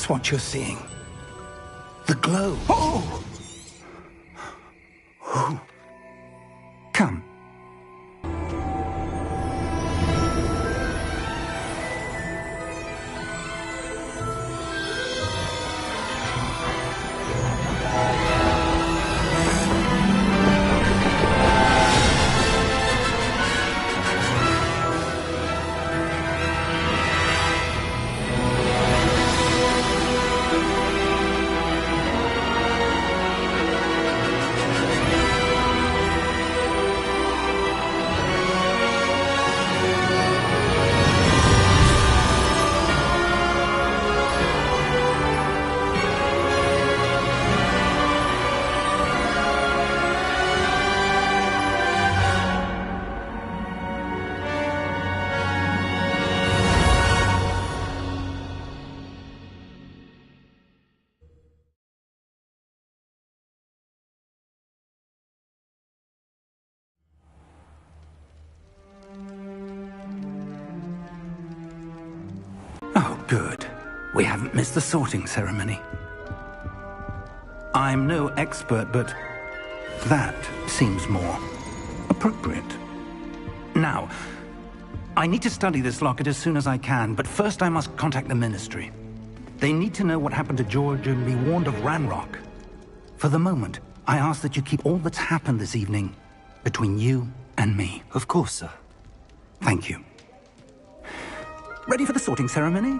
That's what you're seeing. The glow. Oh! Come. Oh, good. We haven't missed the sorting ceremony. I'm no expert, but that seems more appropriate. Now, I need to study this locket as soon as I can, but first I must contact the Ministry. They need to know what happened to George and be warned of Ranrock. For the moment, I ask that you keep all that's happened this evening between you and me. Of course, sir. Thank you. Ready for the sorting ceremony?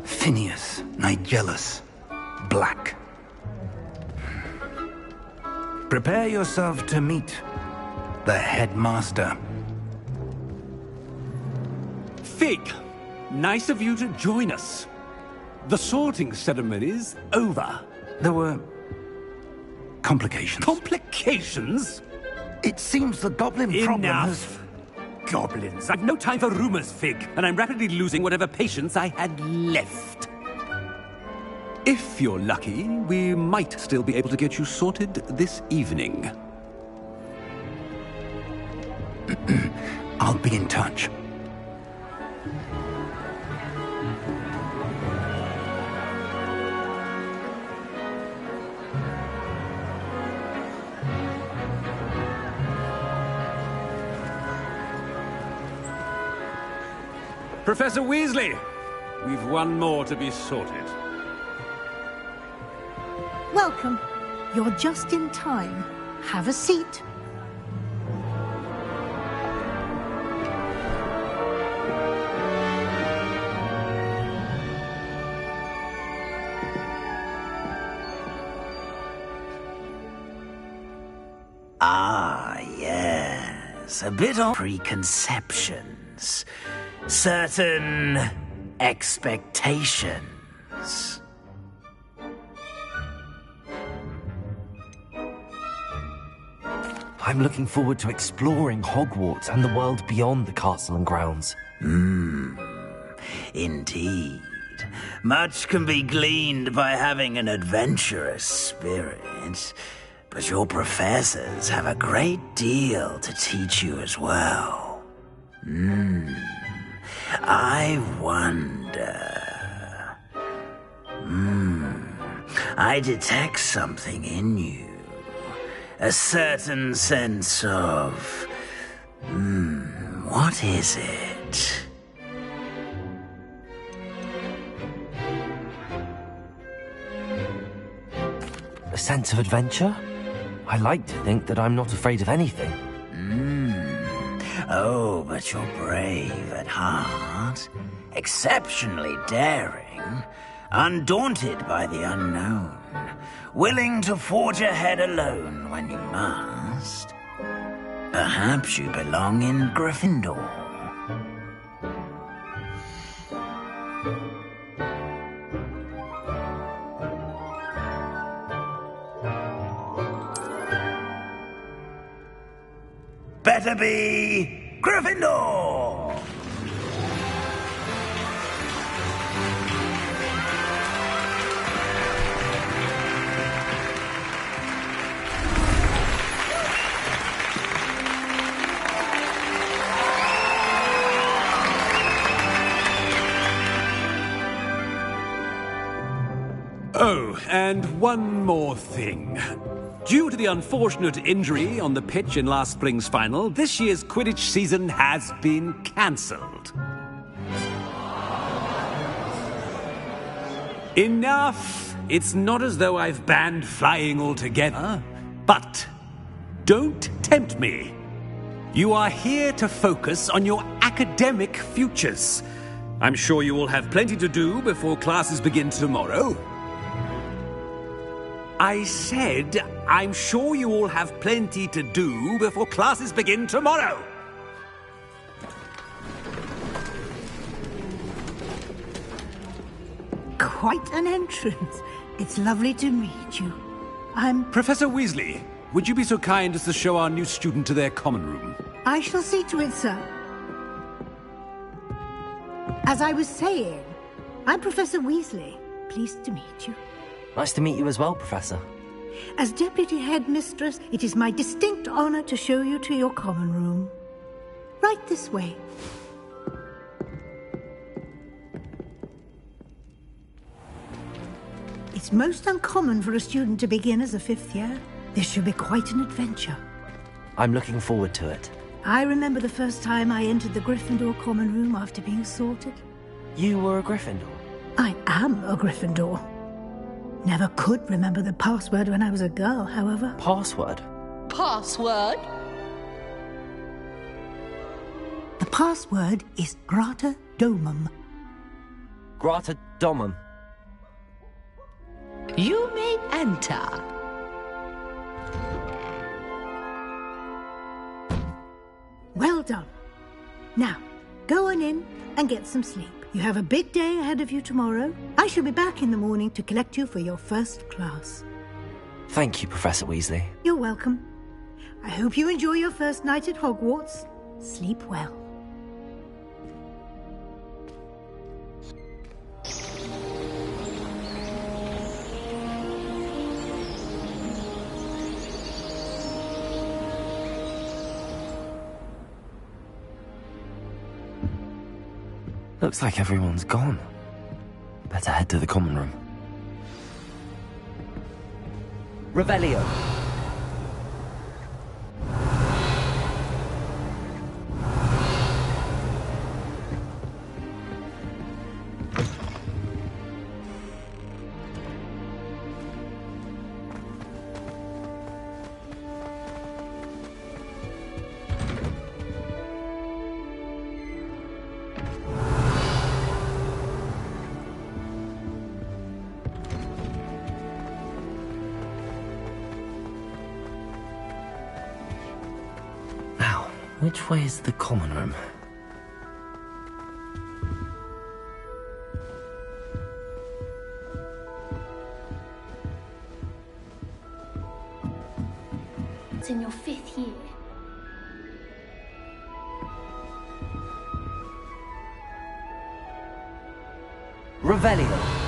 Phineas, Nigellus, Black. Prepare yourself to meet the headmaster. Fig, nice of you to join us. The sorting ceremony's over. There were complications. Complications? It seems the goblin problem has... Enough! Goblins. I've no time for rumors, Fig, and I'm rapidly losing whatever patience I had left. If you're lucky, we might still be able to get you sorted this evening. I'll be in touch. Professor Weasley, we've one more to be sorted. Welcome. You're just in time. Have a seat. Ah, yes. A bit of preconceptions. Certain expectations. I'm looking forward to exploring Hogwarts and the world beyond the castle and grounds. Indeed. Much can be gleaned by having an adventurous spirit, but your professors have a great deal to teach you as well. I wonder... I detect something in you. A certain sense of... what is it? A sense of adventure? I like to think that I'm not afraid of anything. Oh, but you're brave at heart. Exceptionally daring. Undaunted by the unknown. Willing to forge ahead alone when you must. Perhaps you belong in Gryffindor. Better be Gryffindor! Oh, and one more thing. Due to the unfortunate injury on the pitch in last spring's final, this year's Quidditch season has been cancelled. Enough! It's not as though I've banned flying altogether, but don't tempt me. You are here to focus on your academic futures. I'm sure you will have plenty to do before classes begin tomorrow. I said, I'm sure you all have plenty to do before classes begin tomorrow. Quite an entrance. It's lovely to meet you. I'm... Professor Weasley, would you be so kind as to show our new student to their common room? I shall see to it, sir. As I was saying, I'm Professor Weasley. Pleased to meet you. Nice to meet you as well, Professor. As Deputy Headmistress, it is my distinct honor to show you to your common room. Right this way. It's most uncommon for a student to begin as a fifth year. This should be quite an adventure. I'm looking forward to it. I remember the first time I entered the Gryffindor common room after being sorted. You were a Gryffindor? I am a Gryffindor. Never could remember the password when I was a girl, however. Password? Password? The password is Grata Domum. Grata Domum. You may enter. Well done. Now, go on in and get some sleep. You have a big day ahead of you tomorrow. I shall be back in the morning to collect you for your first class. Thank you, Professor Weasley. You're welcome. I hope you enjoy your first night at Hogwarts. Sleep well. Looks like everyone's gone. Better head to the common room. Revelio. Which way is the common room? It's in your 5th year. Revelio.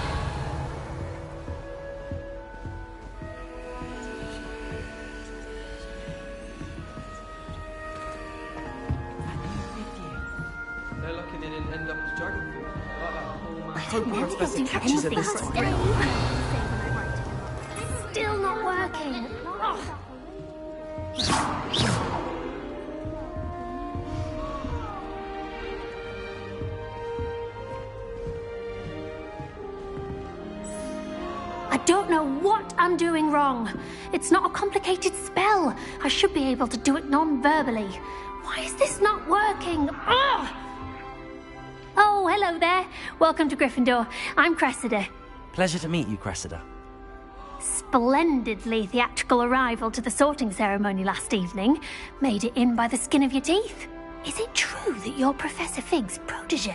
Hogwarts doesn't catch us at this time. Still not working. Oh. I don't know what I'm doing wrong. It's not a complicated spell. I should be able to do it non-verbally. Why is this not working? Ugh! Oh, hello there. Welcome to Gryffindor. I'm Cressida. Pleasure to meet you, Cressida. Splendidly theatrical arrival to the sorting ceremony last evening. Made it in by the skin of your teeth. Is it true that you're Professor Fig's protege?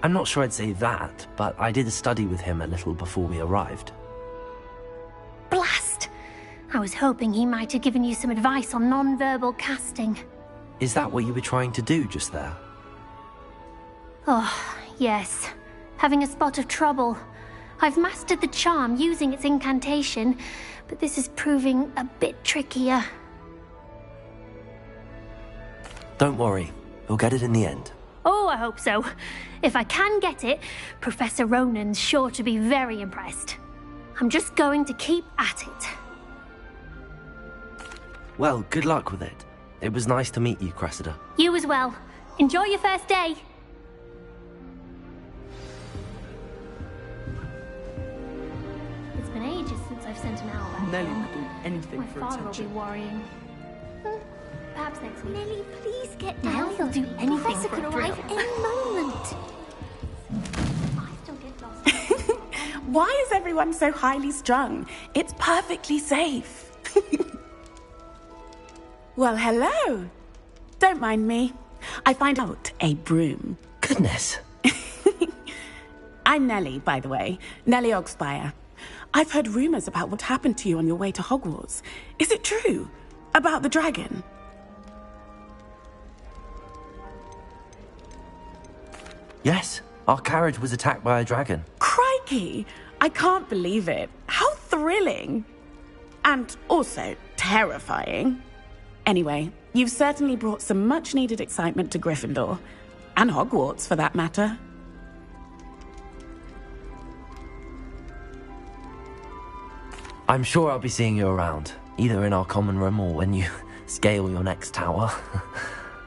I'm not sure I'd say that, but I did study with him a little before we arrived. Blast! I was hoping he might have given you some advice on non-verbal casting. Is that what you were trying to do just there? Oh, yes. Having a spot of trouble. I've mastered the charm using its incantation, but this is proving a bit trickier. Don't worry. We'll get it in the end. Oh, I hope so. If I can get it, Professor Ronan's sure to be very impressed. I'm just going to keep at it. Well, good luck with it. It was nice to meet you, Cressida. You as well. Enjoy your first day. It's been ages since I've sent an owl back Nellie home. would do anything My for father attention. will be worrying. Perhaps next week. Nellie, please get Now down. he'll do anything Professor for could a arrive thrill. any moment. I still get lost. Why is everyone so highly strung? It's perfectly safe. Well, hello. Don't mind me. I find out a broom. Goodness. I'm Nellie, by the way. Nellie Ogspire. I've heard rumors about what happened to you on your way to Hogwarts. Is it true? About the dragon? Yes, our carriage was attacked by a dragon. Crikey! I can't believe it. How thrilling! And also terrifying. Anyway, you've certainly brought some much-needed excitement to Gryffindor. And Hogwarts, for that matter. I'm sure I'll be seeing you around, either in our common room or when you scale your next tower.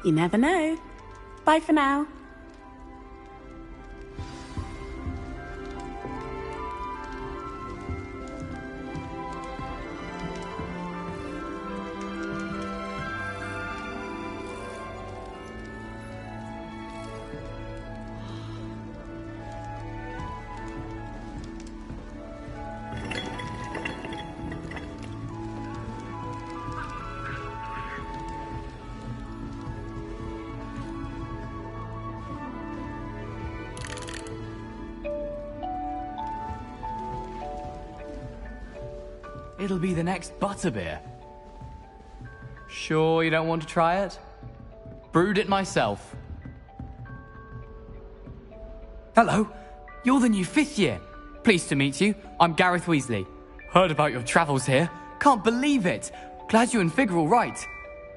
You never know. Bye for now. It'll be the next butterbeer. Sure you don't want to try it? Brewed it myself. Hello, you're the new 5th year. Pleased to meet you. I'm Gareth Weasley. Heard about your travels here. Can't believe it. Glad you and Fig are all right.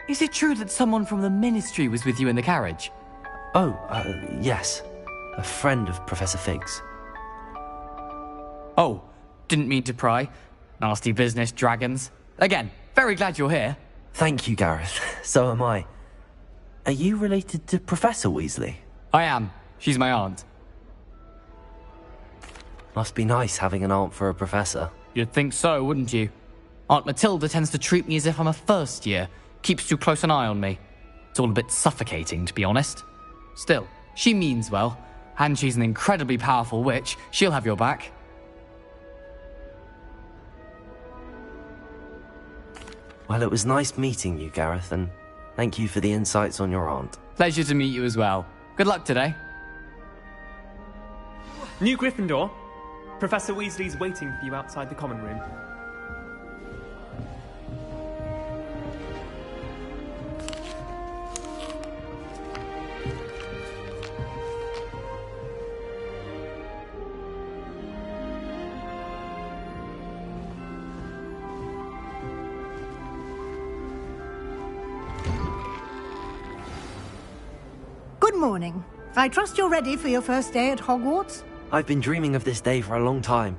Is it true that someone from the Ministry was with you in the carriage? Oh, yes. A friend of Professor Fig's. Oh, didn't mean to pry. Nasty business, dragons. Again, very glad you're here. Thank you, Gareth. So am I. Are you related to Professor Weasley? I am. She's my aunt. Must be nice having an aunt for a professor. You'd think so, wouldn't you? Aunt Matilda tends to treat me as if I'm a first year. Keeps too close an eye on me. It's all a bit suffocating, to be honest. Still, she means well. And she's an incredibly powerful witch. She'll have your back. Well, it was nice meeting you, Gareth, and thank you for the insights on your aunt. Pleasure to meet you as well. Good luck today. New Gryffindor. Professor Weasley's waiting for you outside the common room. Good morning. I trust you're ready for your first day at Hogwarts? I've been dreaming of this day for a long time.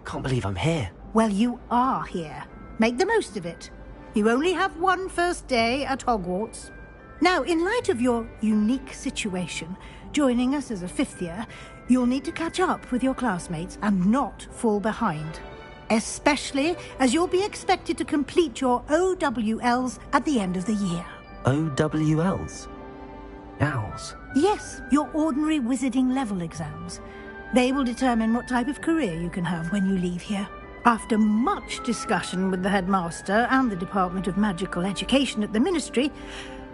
Can't believe I'm here. Well, you are here. Make the most of it. You only have one first day at Hogwarts. Now, in light of your unique situation, joining us as a 5th year, you'll need to catch up with your classmates and not fall behind. Especially as you'll be expected to complete your OWLs at the end of the year. OWLs? Owls? Yes, your ordinary wizarding level exams. They will determine what type of career you can have when you leave here. After much discussion with the headmaster and the Department of Magical Education at the Ministry,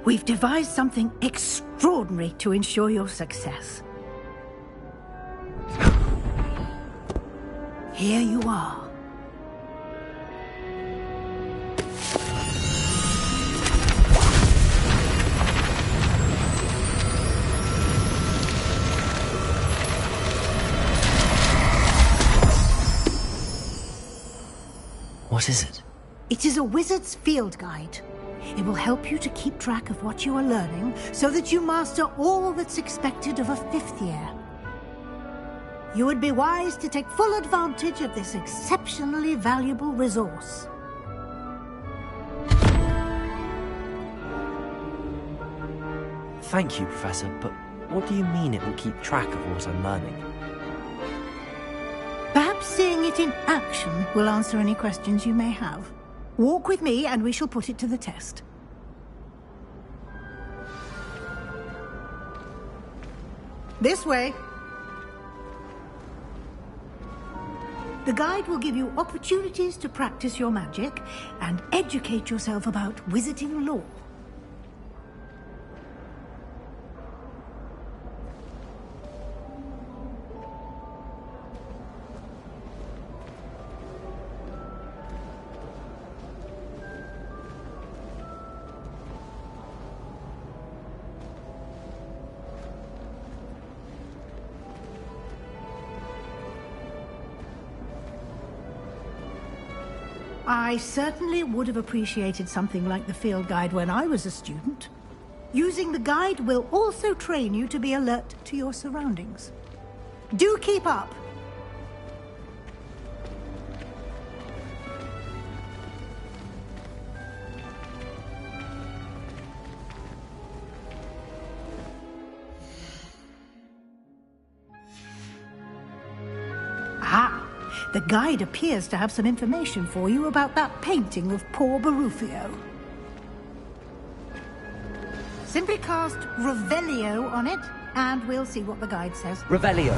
we've devised something extraordinary to ensure your success. Here you are. What is it? It is a wizard's field guide. It will help you to keep track of what you are learning so that you master all that's expected of a 5th year. You would be wise to take full advantage of this exceptionally valuable resource. Thank you, Professor, but what do you mean it will keep track of what I'm learning? Perhaps seeing it in action will answer any questions you may have. Walk with me and we shall put it to the test. This way. The guide will give you opportunities to practice your magic and educate yourself about wizarding lore. I certainly would have appreciated something like the field guide when I was a student. Using the guide will also train you to be alert to your surroundings. Do keep up! The guide appears to have some information for you about that painting of poor Barufio. Simply cast Revelio on it, and we'll see what the guide says. Revelio.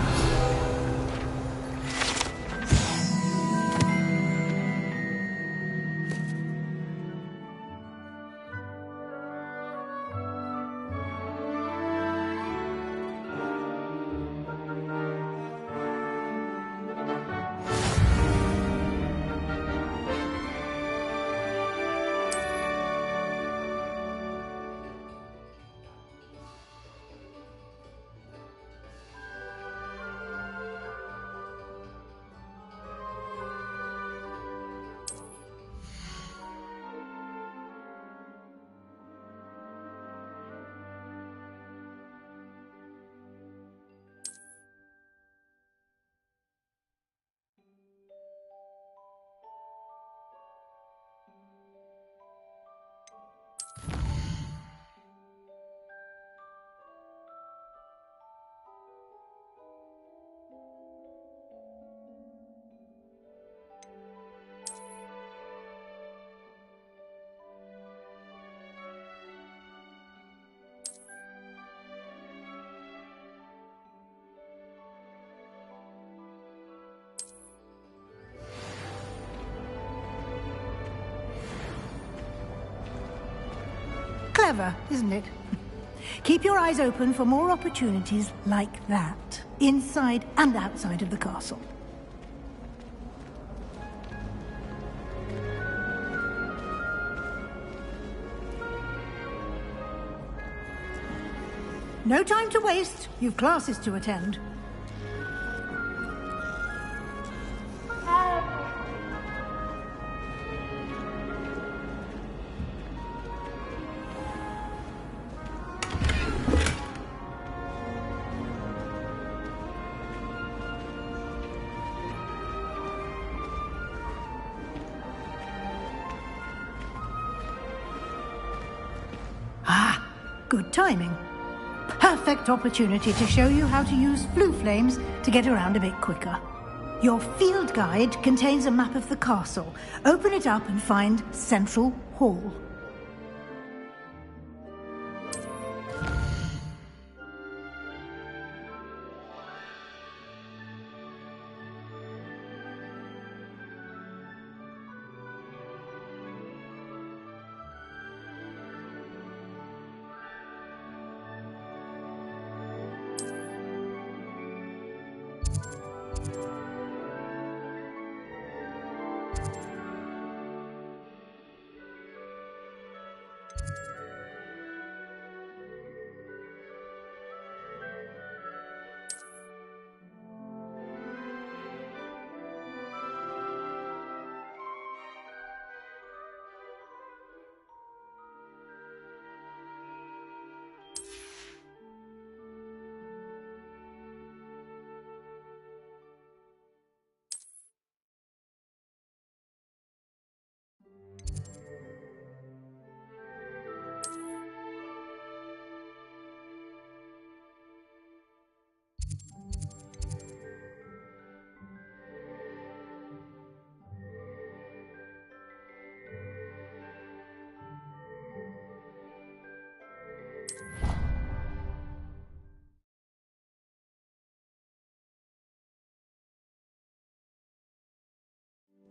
Clever, isn't it? Keep your eyes open for more opportunities like that, inside and outside of the castle. No time to waste. You've classes to attend. Good timing. Perfect opportunity to show you how to use flue flames to get around a bit quicker. Your field guide contains a map of the castle. Open it up and find Central Hall.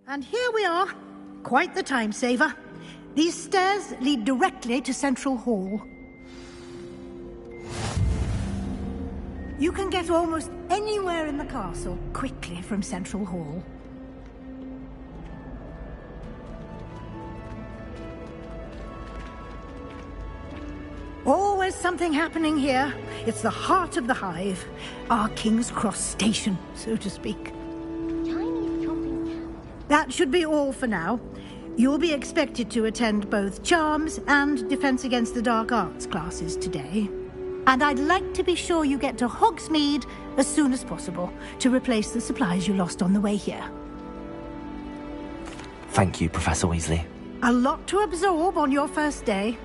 And here we are. Quite the time saver. These stairs lead directly to Central Hall. You can get almost anywhere in the castle quickly from Central Hall. Always something happening here. It's the heart of the hive. Our King's Cross station, so to speak. Chinese chomping cow. That should be all for now. You'll be expected to attend both Charms and Defense Against the Dark Arts classes today. And I'd like to be sure you get to Hogsmeade as soon as possible to replace the supplies you lost on the way here. Thank you, Professor Weasley. A lot to absorb on your first day,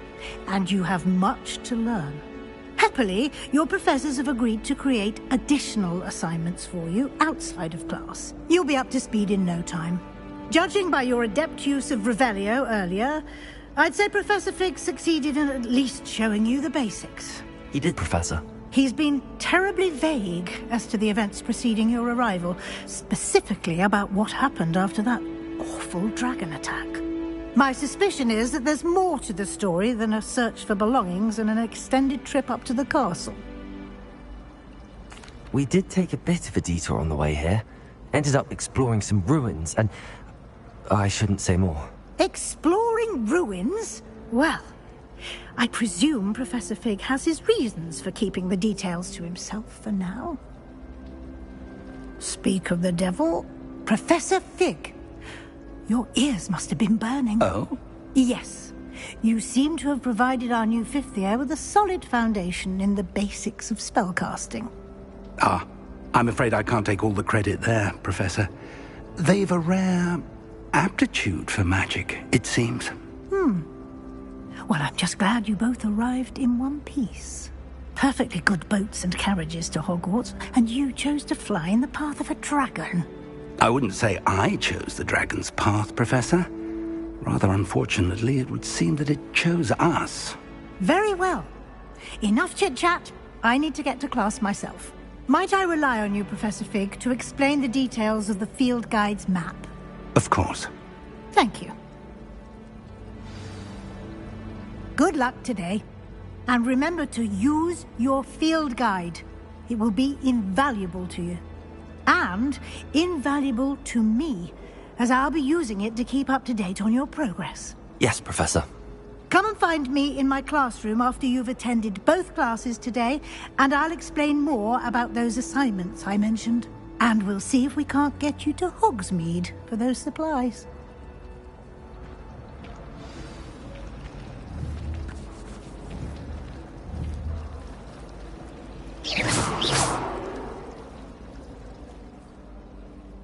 and you have much to learn. Happily, your professors have agreed to create additional assignments for you outside of class. You'll be up to speed in no time. Judging by your adept use of Revelio earlier, I'd say Professor Fig succeeded in at least showing you the basics. He did, Professor. He's been terribly vague as to the events preceding your arrival, specifically about what happened after that awful dragon attack. My suspicion is that there's more to the story than a search for belongings and an extended trip up to the castle. We did take a bit of a detour on the way here. Ended up exploring some ruins, and I shouldn't say more. Exploring ruins? Well, I presume Professor Fig has his reasons for keeping the details to himself for now. Speak of the devil, Professor Fig. Your ears must have been burning. Oh? Yes. You seem to have provided our new fifth year with a solid foundation in the basics of spellcasting. Ah, I'm afraid I can't take all the credit there, Professor. They've a rare aptitude for magic, it seems. Well, I'm just glad you both arrived in one piece. Perfectly good boats and carriages to Hogwarts, and you chose to fly in the path of a dragon. I wouldn't say I chose the dragon's path, Professor. Rather unfortunately, it would seem that it chose us. Very well. Enough chit-chat. I need to get to class myself. Might I rely on you, Professor Fig, to explain the details of the field guide's map? Of course. Thank you. Good luck today. And remember to use your field guide. It will be invaluable to you. And invaluable to me, as I'll be using it to keep up to date on your progress. Yes, Professor. Come and find me in my classroom after you've attended both classes today, and I'll explain more about those assignments I mentioned. And we'll see if we can't get you to Hogsmeade for those supplies.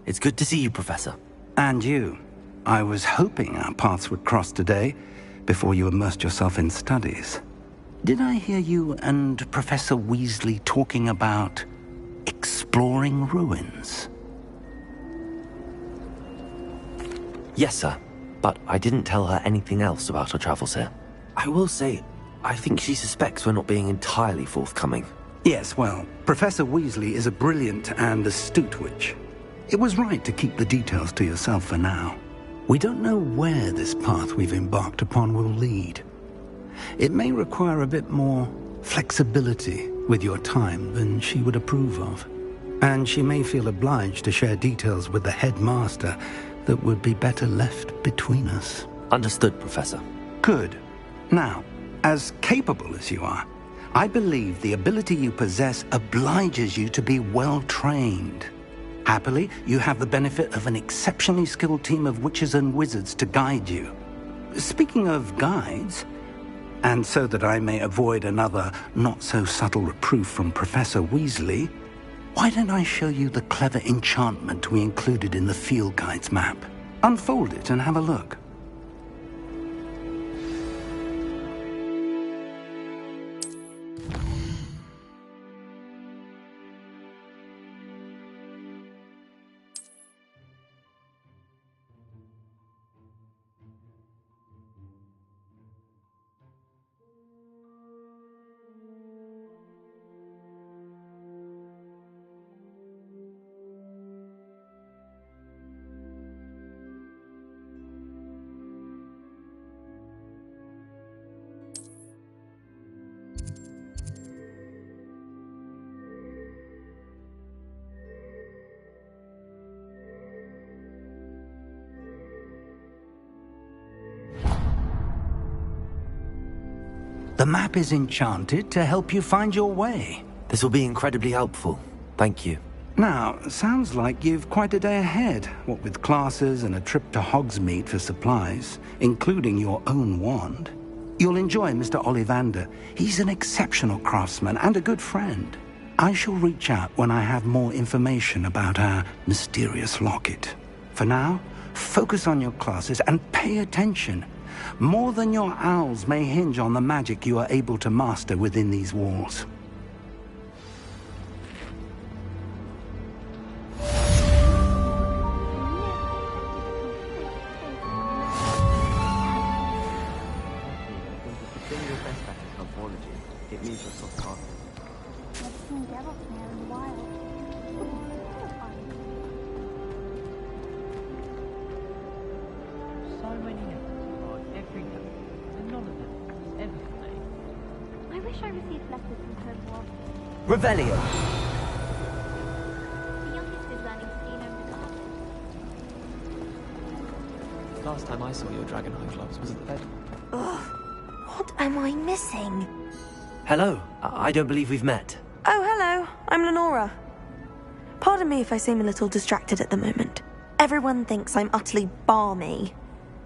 It's good to see you, Professor. And you. I was hoping our paths would cross today, before you immersed yourself in studies. Did I hear you and Professor Weasley talking about exploring ruins? Yes, sir. But I didn't tell her anything else about our travels here. I will say, I think she suspects we're not being entirely forthcoming. Yes, well, Professor Weasley is a brilliant and astute witch. It was right to keep the details to yourself for now. We don't know where this path we've embarked upon will lead. It may require a bit more flexibility with your time than she would approve of. And she may feel obliged to share details with the headmaster that would be better left between us. Understood, Professor. Good. Now, as capable as you are, I believe the ability you possess obliges you to be well-trained. Happily, you have the benefit of an exceptionally skilled team of witches and wizards to guide you. Speaking of guides, and so that I may avoid another not-so-subtle reproof from Professor Weasley, why don't I show you the clever enchantment we included in the field guide's map? Unfold it and have a look. The map is enchanted to help you find your way. This will be incredibly helpful. Thank you. Now, sounds like you've quite a day ahead, what with classes and a trip to Hogsmeade for supplies, including your own wand. You'll enjoy Mr. Ollivander. He's an exceptional craftsman and a good friend. I shall reach out when I have more information about our mysterious locket. For now, focus on your classes and pay attention. More than your owls may hinge on the magic you are able to master within these walls. Revelio! The youngest is learning to see home regardless. Last time I saw your Dragonhide gloves was at the bed. Ugh. What am I missing? Hello. I don't believe we've met. Oh, hello. I'm Lenora. Pardon me if I seem a little distracted at the moment. Everyone thinks I'm utterly balmy.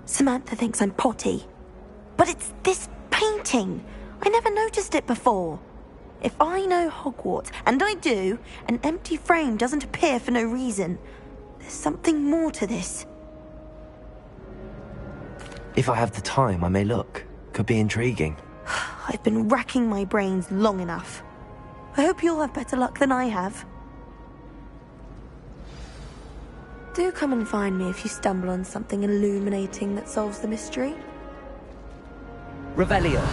Samantha thinks I'm potty. But it's this painting. I never noticed it before. If I know Hogwarts, and I do, an empty frame doesn't appear for no reason. There's something more to this. If I have the time, I may look. Could be intriguing. I've been racking my brains long enough. I hope you'll have better luck than I have. Do come and find me if you stumble on something illuminating that solves the mystery. Revelio!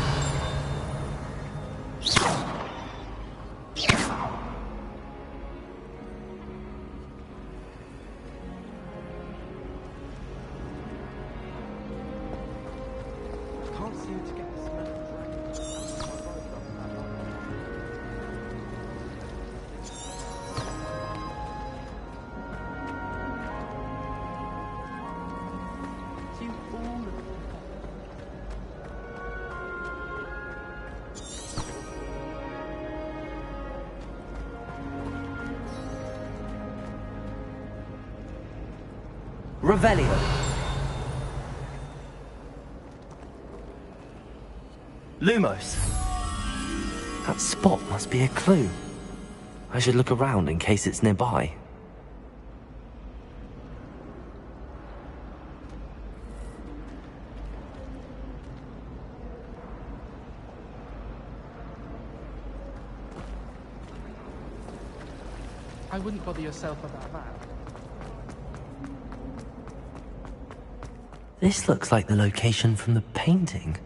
Revelio! Lumos! That spot must be a clue. I should look around in case it's nearby. I wouldn't bother yourself about that. This looks like the location from the painting.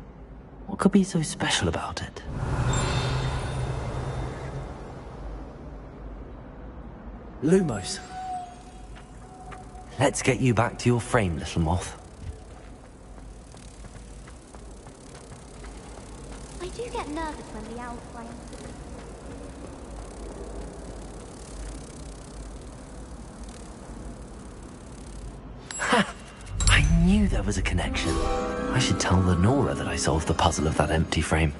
What could be so special about it? Lumos. Let's get you back to your frame, little moth. I do get nervous when the owls fly. I knew there was a connection. I should tell Lenora that I solved the puzzle of that empty frame.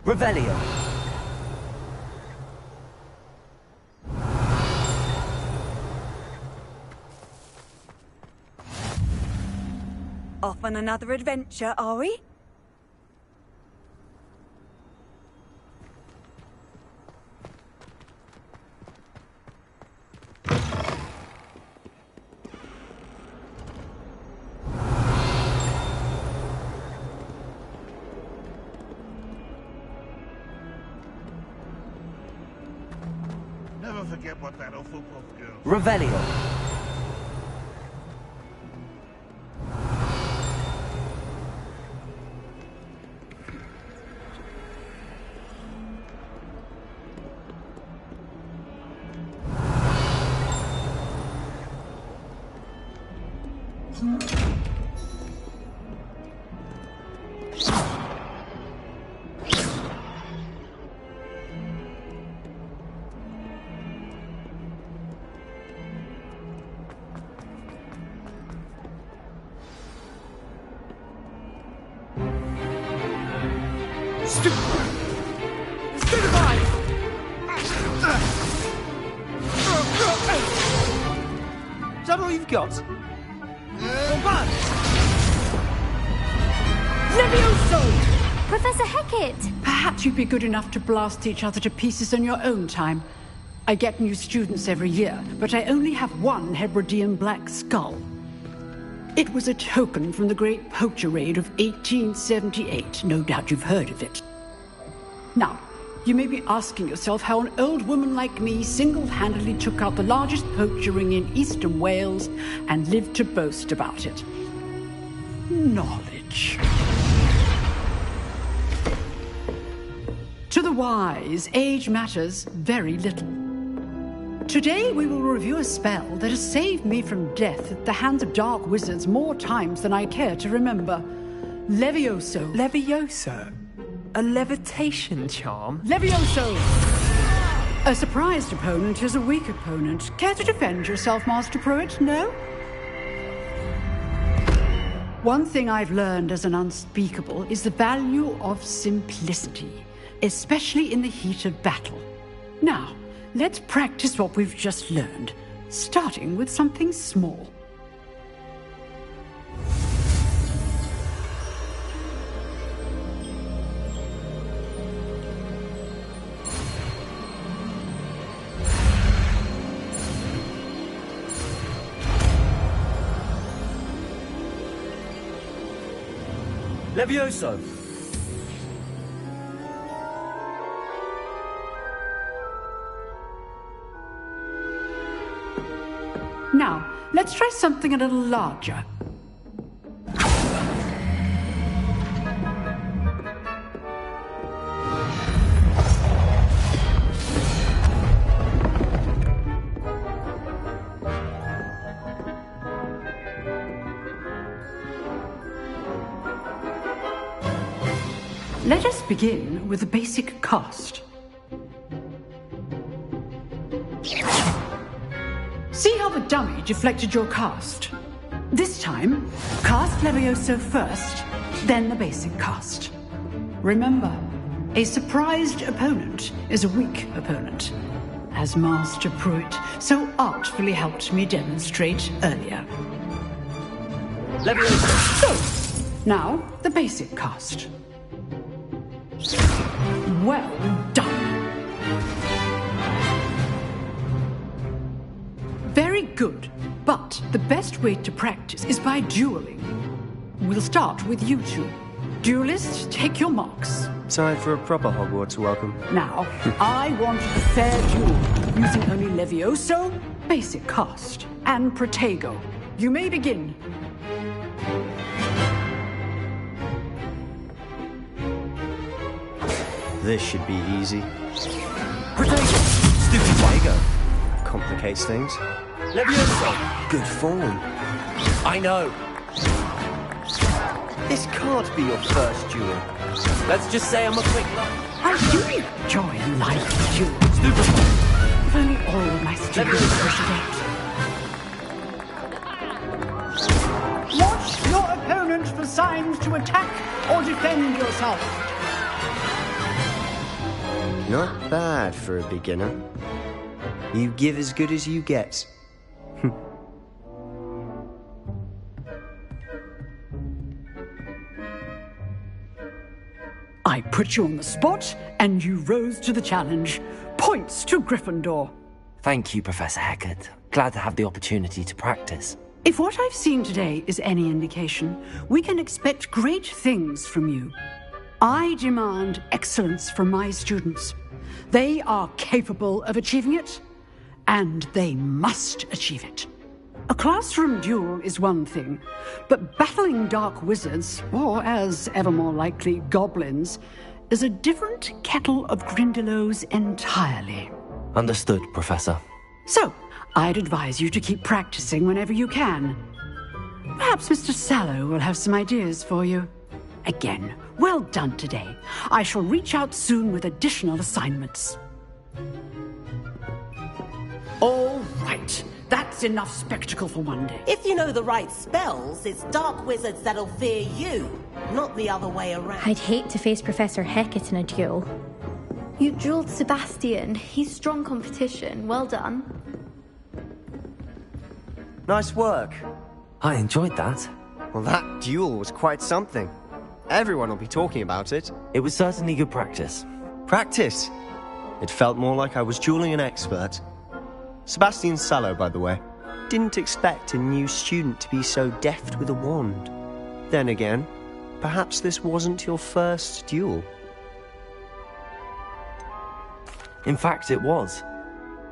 Revelio. Off on another adventure, are we? Never forget what that awful girl. Revelio. Is that all you've got? Levioso! Professor Hecat! Perhaps you'd be good enough to blast each other to pieces in your own time. I get new students every year, but I only have one Hebridean black skull. It was a token from the Great Poacher Raid of 1878. No doubt you've heard of it. Now, you may be asking yourself how an old woman like me single-handedly took out the largest poacher ring in eastern Wales and lived to boast about it. Knowledge. To the wise, age matters very little. Today we will review a spell that has saved me from death at the hands of dark wizards more times than I care to remember. Levioso. Levioso? A levitation charm? Levioso! A surprised opponent is a weak opponent. Care to defend yourself, Master Pruitt? No? One thing I've learned as an unspeakable is the value of simplicity, especially in the heat of battle. Now, let's practice what we've just learned, starting with something small. Levioso. Now, let's try something a little larger. Let us begin with the basic cast. See how the dummy deflected your cast? This time, cast Levioso first, then the basic cast. Remember, a surprised opponent is a weak opponent, as Master Pruitt so artfully helped me demonstrate earlier. Levioso. So, now the basic cast. Well done. Very good, but the best way to practice is by dueling. We'll start with you two. Duelists, take your marks. Time for a proper Hogwarts welcome. Now, I want a fair duel, using only Levioso, basic cast, and Protego. You may begin. This should be easy. Protego. Stupid Protego. Complicates things. Levioso. Good form. I know. This can't be your first duel. Let's just say I'm a quick luck. I do enjoy life duels. Stupid. If only all my students were Watch your opponent for signs to attack or defend yourself. Not bad for a beginner. You give as good as you get. I put you on the spot, and you rose to the challenge. Points to Gryffindor. Thank you, Professor Hecat. Glad to have the opportunity to practice. If what I've seen today is any indication, we can expect great things from you. I demand excellence from my students. They are capable of achieving it, and they must achieve it. A classroom duel is one thing, but battling dark wizards, or as ever more likely, goblins, is a different kettle of Grindylows entirely. Understood, Professor. So, I'd advise you to keep practicing whenever you can. Perhaps Mr. Sallow will have some ideas for you. Again, well done today. I shall reach out soon with additional assignments. All right. That's enough spectacle for one day. If you know the right spells, it's dark wizards that'll fear you, not the other way around. I'd hate to face Professor Hecat in a duel. You duelled Sebastian. He's strong competition. Well done. Nice work. I enjoyed that. Well, that duel was quite something. Everyone will be talking about it. It was certainly good practice. Practice? It felt more like I was dueling an expert. Sebastian Sallow, by the way. Didn't expect a new student to be so deft with a wand. Then again, perhaps this wasn't your first duel. In fact, it was.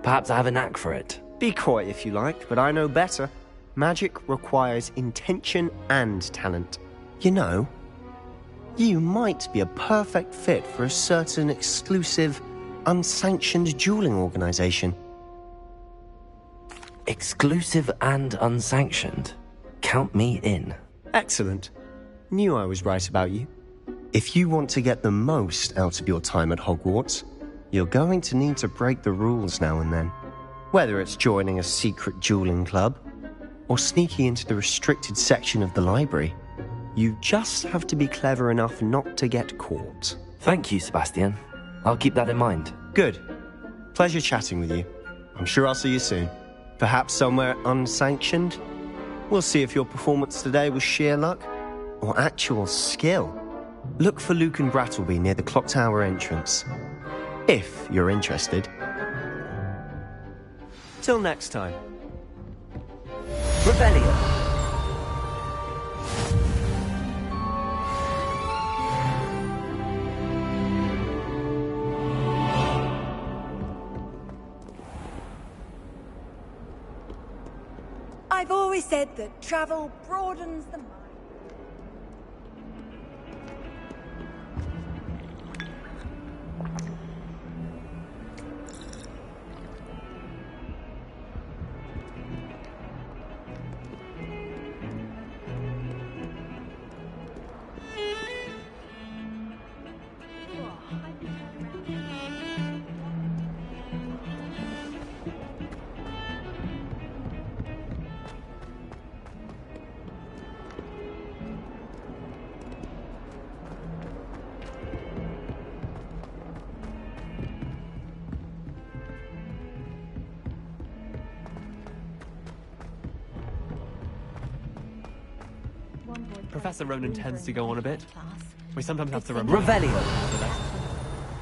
Perhaps I have a knack for it. Be coy if you like, but I know better. Magic requires intention and talent. You know, you might be a perfect fit for a certain exclusive, unsanctioned dueling organization. Exclusive and unsanctioned. Count me in. Excellent. Knew I was right about you. If you want to get the most out of your time at Hogwarts, you're going to need to break the rules now and then. Whether it's joining a secret dueling club, or sneaking into the restricted section of the library, you just have to be clever enough not to get caught. Thank you, Sebastian. I'll keep that in mind. Good. Pleasure chatting with you. I'm sure I'll see you soon. Perhaps somewhere unsanctioned? We'll see if your performance today was sheer luck or actual skill. Look for Luke and Brattleby near the clock tower entrance, if you're interested. Till next time. Rebellion. I've always said that travel broadens the mind. Professor Ronan tends to go on a bit. We sometimes have to remember. Revelio.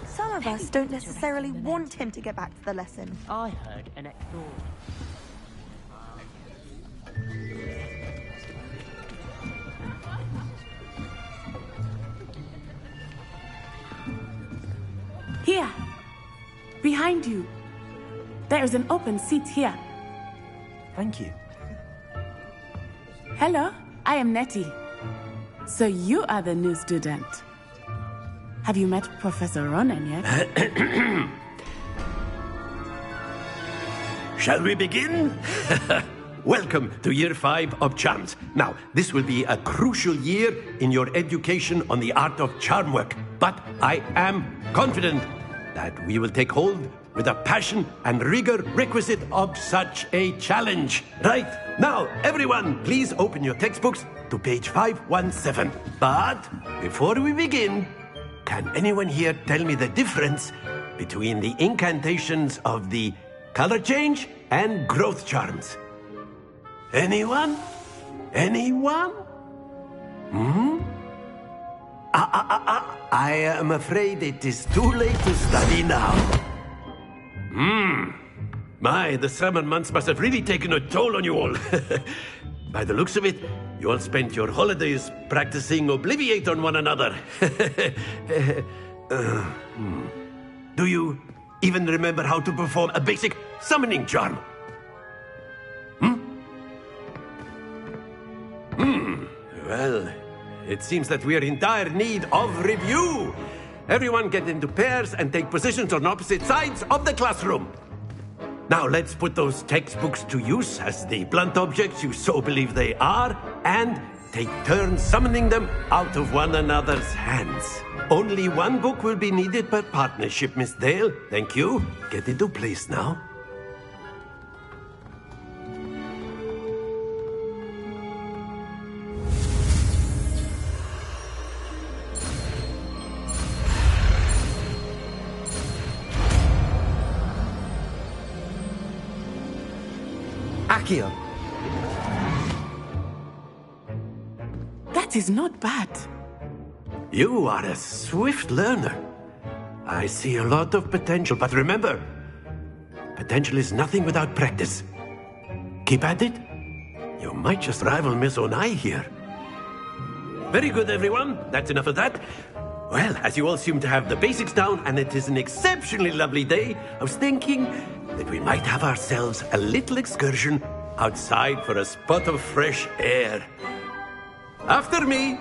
Some of us don't necessarily want him to get back to the lesson. I heard an door. Here. Behind you. There is an open seat here. Thank you. Hello, I am Nettie. So you are the new student. Have you met Professor Ronan yet? Shall we begin? Welcome to Year 5 of Charms. Now, this will be a crucial year in your education on the art of charm work. But I am confident that we will take hold with the passion and rigor requisite of such a challenge. Right, now, everyone, please open your textbooks to page 517. But before we begin, can anyone here tell me the difference between the incantations of the color change and growth charms. Anyone? Anyone? I am afraid it is too late to study now. My, the summer months must have really taken a toll on you all. By the looks of it, you all spent your holidays practicing Obliviate on one another. Do you even remember how to perform a basic summoning charm? Well, it seems that we are in dire need of review. Everyone get into pairs and take positions on opposite sides of the classroom. Now let's put those textbooks to use as the blunt objects you so believe they are, and take turns summoning them out of one another's hands. Only one book will be needed per partnership, Miss Dale. Thank you. Get into place now. Accio. That is not bad. You are a swift learner. I see a lot of potential, but remember, potential is nothing without practice. Keep at it. You might just rival Miss Onai here. Very good, everyone. That's enough of that. Well, as you all seem to have the basics down, and it is an exceptionally lovely day, I was thinking that we might have ourselves a little excursion outside for a spot of fresh air. After me.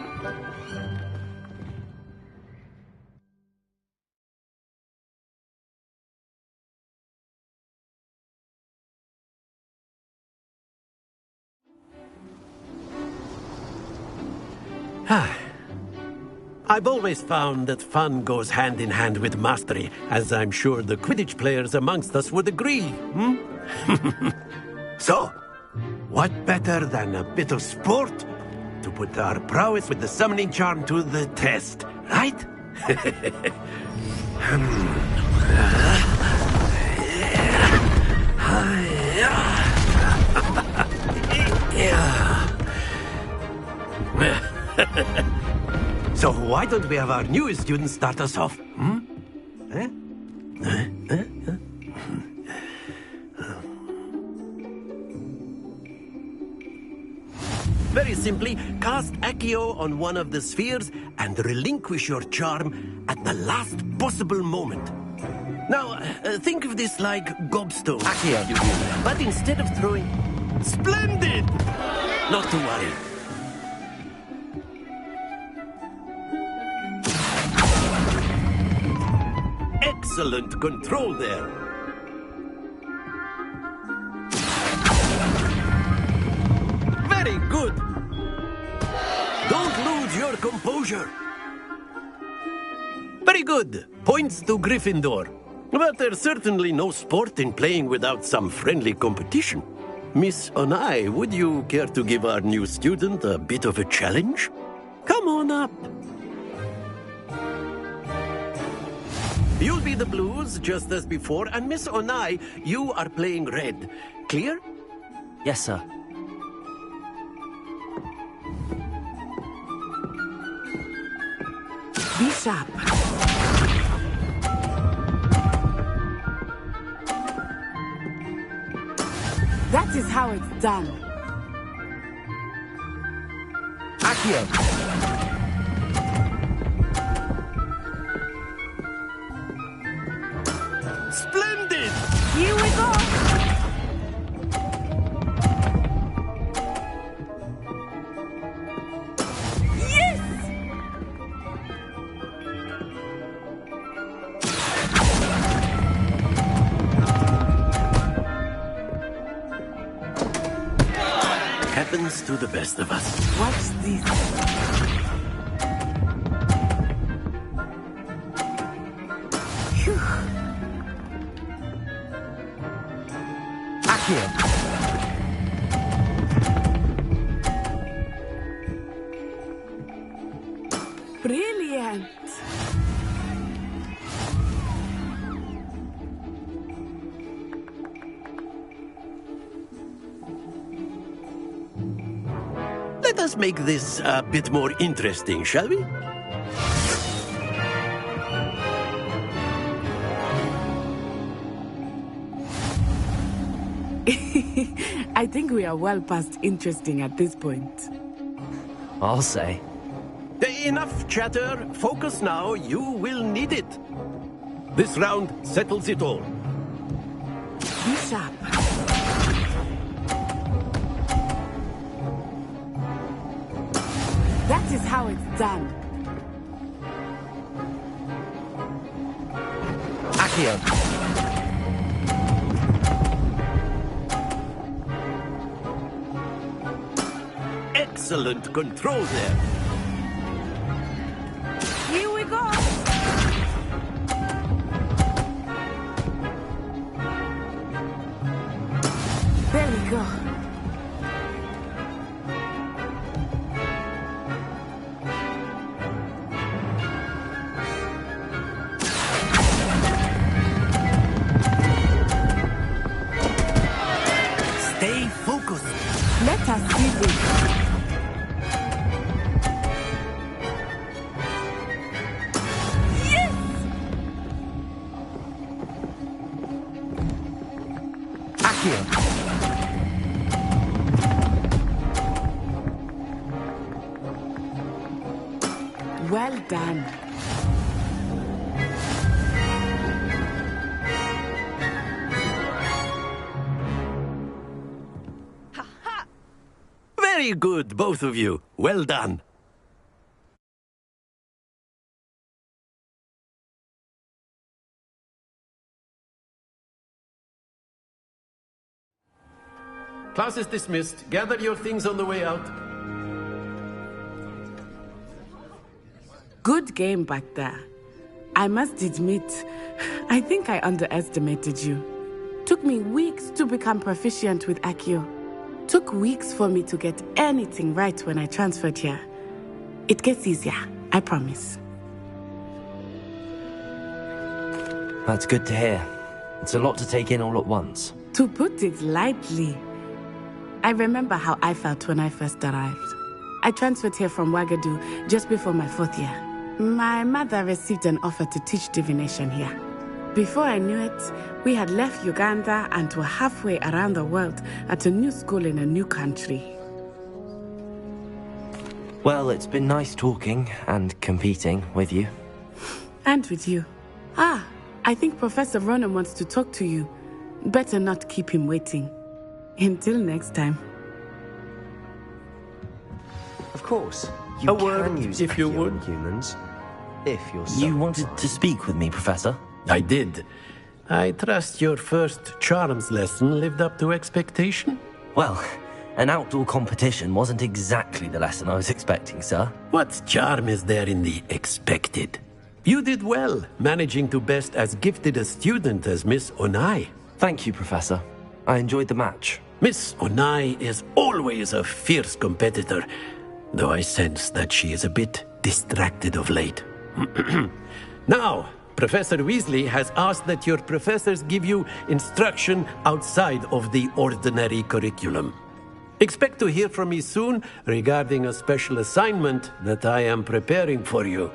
I've always found that fun goes hand in hand with mastery, as I'm sure the Quidditch players amongst us would agree. So, what better than a bit of sport to put our prowess with the summoning charm to the test, right? So why don't we have our newest student start us off? Very simply, cast Accio on one of the spheres and relinquish your charm at the last possible moment. Now, think of this like gobstone. Accio. But instead of throwing... Splendid! Not to worry. Excellent control there. Very good. Don't lose your composure. Very good. Points to Gryffindor. But there's certainly no sport in playing without some friendly competition. Miss Onai, would you care to give our new student a bit of a challenge? Come on up. You'll be the blues, just as before, and Miss Onai, you are playing red. Clear? Yes, sir. Be sharp. That is how it's done. Accio. Splendid! Here we go! Yes! Happens to the best of us. Watch this. Brilliant! let us make this a bit more interesting, shall we? I think we are well past interesting at this point. I'll say. Enough chatter. Focus now. You will need it. This round settles it all. Be sharp. That is how it's done. Accio. Excellent control there. Here we go. There we go. Stay focused. Let us do this. Well done. Very good, both of you. Well done. Class is dismissed. Gather your things on the way out. Good game back there. I must admit, I think I underestimated you. Took me weeks to become proficient with Accio. Took weeks for me to get anything right when I transferred here. It gets easier, I promise. That's good to hear. It's a lot to take in all at once. To put it lightly, I remember how I felt when I first arrived. I transferred here from Ouagadougou just before my 4th year. My mother received an offer to teach divination here. Before I knew it, we had left Uganda and were halfway around the world at a new school in a new country. Well, it's been nice talking and competing with you. And with you. I think Professor Ronan wants to talk to you. Better not keep him waiting. Until next time. Of course. You can use if you Accio would. on humans. If you're so You wanted to speak with me, Professor? I did. I trust your first charms lesson lived up to expectation? Well, an outdoor competition wasn't exactly the lesson I was expecting, sir. What charm is there in the expected? You did well, managing to best as gifted a student as Miss Onai. Thank you, Professor. I enjoyed the match. Miss Onai is always a fierce competitor, though I sense that she is a bit distracted of late. Now, Professor Weasley has asked that your professors give you instruction outside of the ordinary curriculum. Expect to hear from me soon regarding a special assignment that I am preparing for you.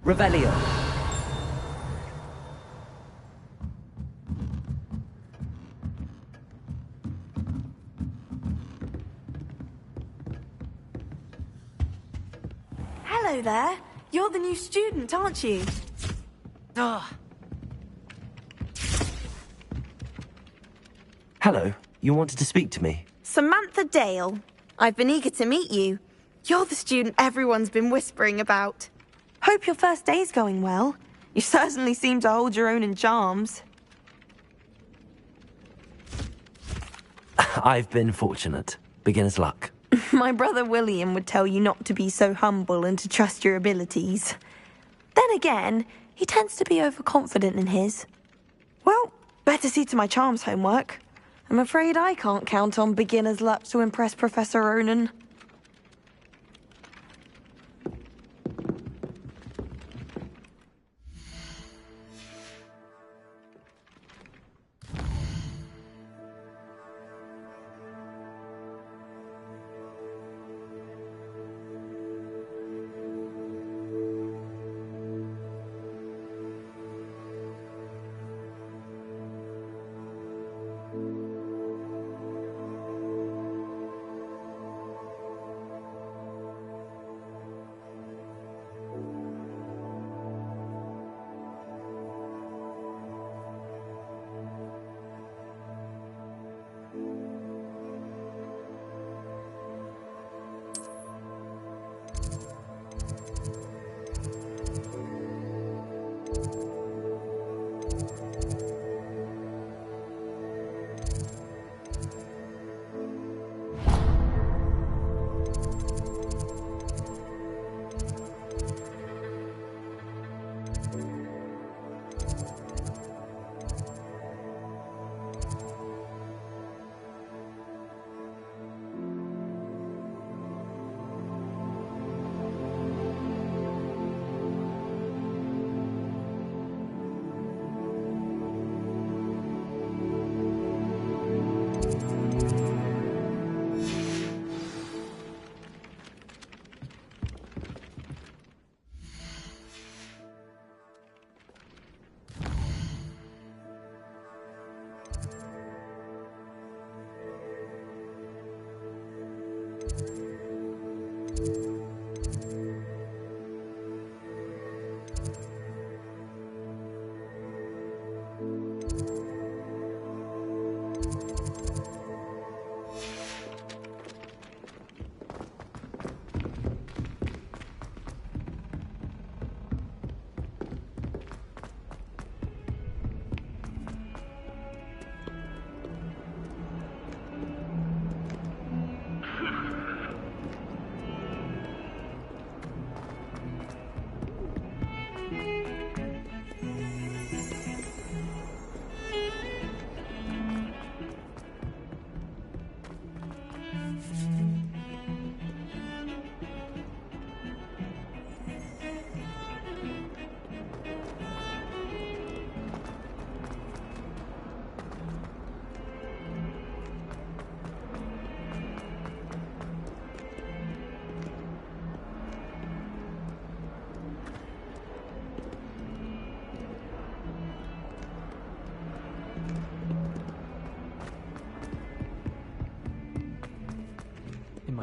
Revelio. Hello there. You're the new student, aren't you? Hello. You wanted to speak to me? Samantha Dale. I've been eager to meet you. You're the student everyone's been whispering about. Hope your first day's going well. You certainly seem to hold your own in charms. I've been fortunate. Beginner's luck. My brother William would tell you not to be so humble and to trust your abilities. Then again, he tends to be overconfident in his. Well, better see to my charms homework. I'm afraid I can't count on beginner's luck to impress Professor Ronan.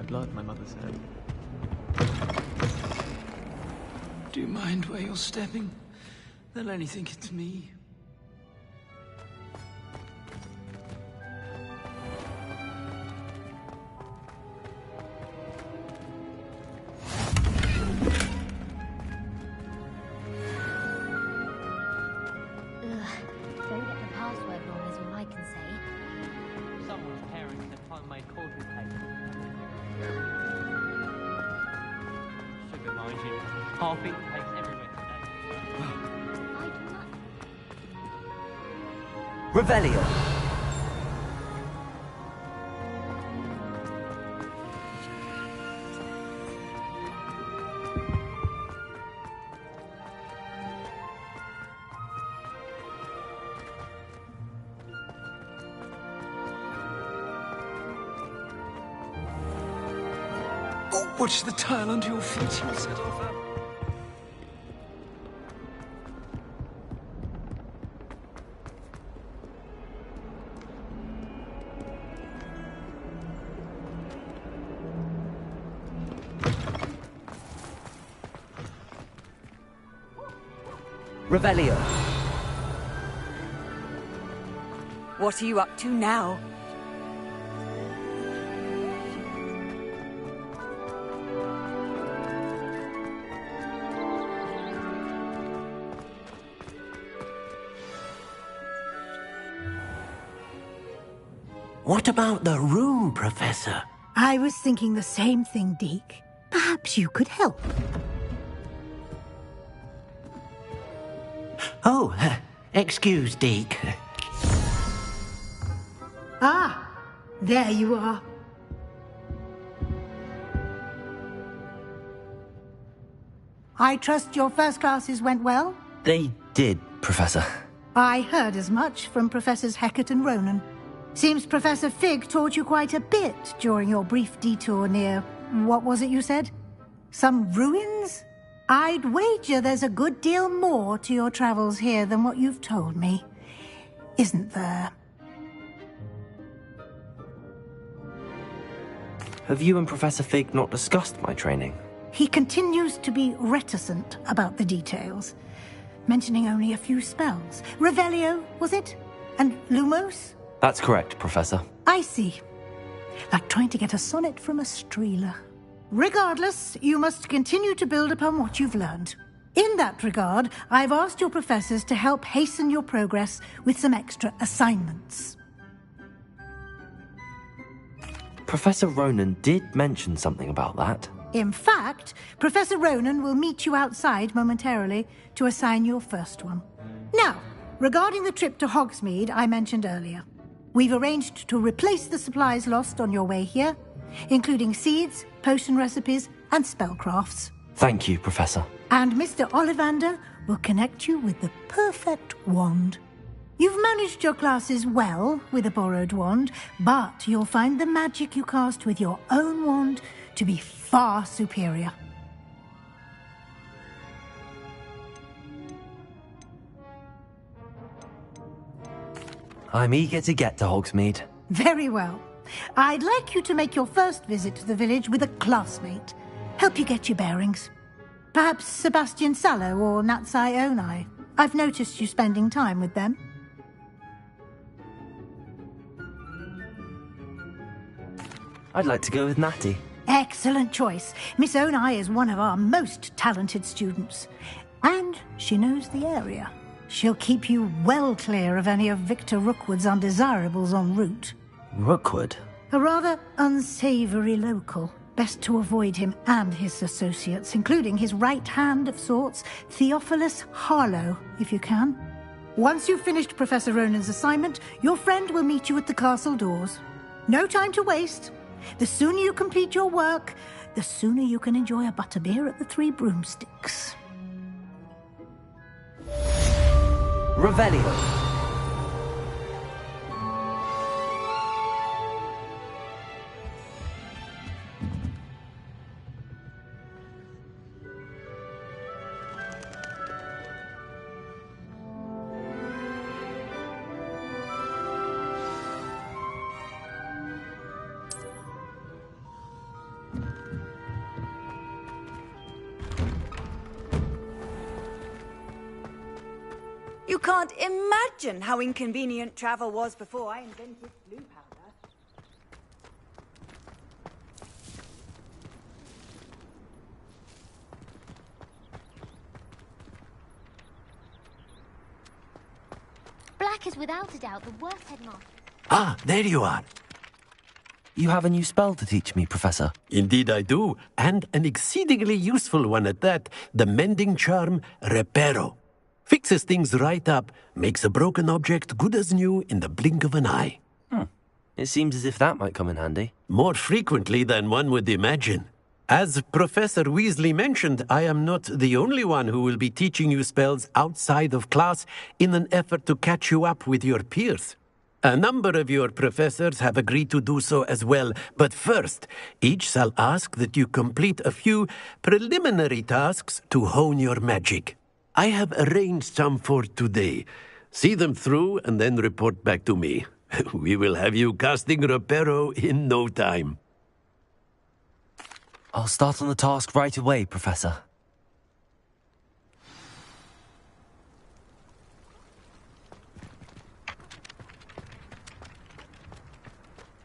Blood, my mother said. Do you mind where you're stepping? They'll only think it's me. Don't get the password wrong is all I can say. Someone's parents had homemade coffee paper. Sugar, mind you. Half eaten cakes everywhere today. Revelio. Watch the tile under your feet, you'll set off. Revelio. What are you up to now? What about the room, Professor? I was thinking the same thing, Deke. Perhaps you could help. Oh, excuse, Deke. Ah, there you are. I trust your first classes went well? They did, Professor. I heard as much from Professors Hecat and Ronan. Seems Professor Fig taught you quite a bit during your brief detour near... what was it you said? Some ruins? I'd wager there's a good deal more to your travels here than what you've told me. Isn't there? Have you and Professor Fig not discussed my training? He continues to be reticent about the details, mentioning only a few spells. Revelio, was it? And Lumos? That's correct, Professor. I see. Like trying to get a sonnet from a streeler. Regardless, you must continue to build upon what you've learned. In that regard, I've asked your professors to help hasten your progress with some extra assignments. Professor Ronan did mention something about that. In fact, Professor Ronan will meet you outside momentarily to assign your first one. Now, regarding the trip to Hogsmeade I mentioned earlier, we've arranged to replace the supplies lost on your way here, including seeds, potion recipes, and spellcrafts. Thank you, Professor. And Mr. Ollivander will connect you with the perfect wand. You've managed your classes well with a borrowed wand, but you'll find the magic you cast with your own wand to be far superior. I'm eager to get to Hogsmeade. Very well. I'd like you to make your first visit to the village with a classmate. Help you get your bearings. Perhaps Sebastian Sallow or Natsai Onai. I've noticed you spending time with them. I'd like to go with Natty. Excellent choice. Miss Onai is one of our most talented students. And she knows the area. She'll keep you well clear of any of Victor Rookwood's undesirables en route. Rookwood? A rather unsavoury local. Best to avoid him and his associates, including his right hand of sorts, Theophilus Harlow, if you can. Once you've finished Professor Ronan's assignment, your friend will meet you at the castle doors. No time to waste. The sooner you complete your work, the sooner you can enjoy a butterbeer at the Three Broomsticks. Revelio. You can't imagine how inconvenient travel was before I invented blue powder. Black is without a doubt the worst headmaster. Ah, there you are. You have a new spell to teach me, Professor. Indeed I do, and an exceedingly useful one at that, the mending charm Reparo. Fixes things right up, makes a broken object good as new in the blink of an eye. It seems as if that might come in handy. More frequently than one would imagine. As Professor Weasley mentioned, I am not the only one who will be teaching you spells outside of class in an effort to catch you up with your peers. A number of your professors have agreed to do so as well, but first, each shall ask that you complete a few preliminary tasks to hone your magic. I have arranged some for today. See them through and then report back to me. We will have you casting Reparo in no time. I'll start on the task right away, Professor.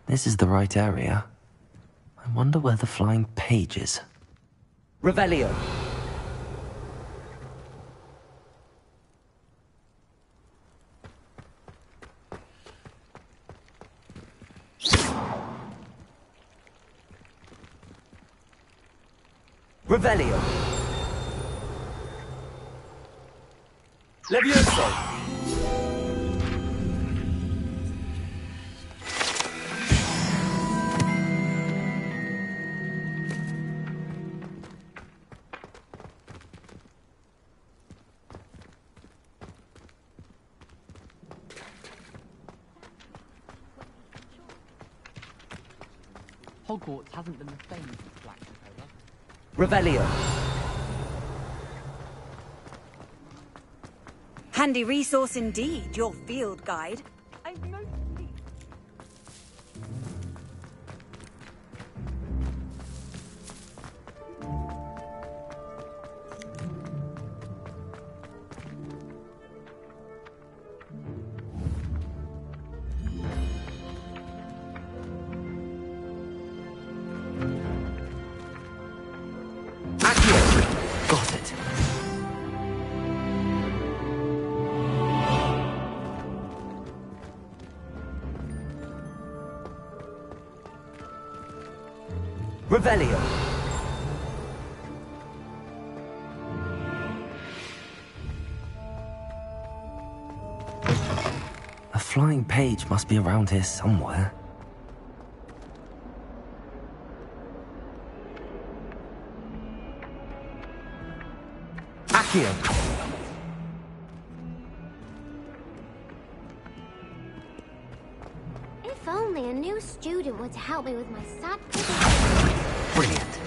This is the right area. I wonder where the flying page is. Revelio. Revelio. Levioso. Hogwarts hasn't been the same since Black took over. Revelio. Handy resource indeed, your field guide. I've no... Got it. Revelio. A flying page must be around here somewhere. Accio. If only a new student were to help me with my sad Brilliant.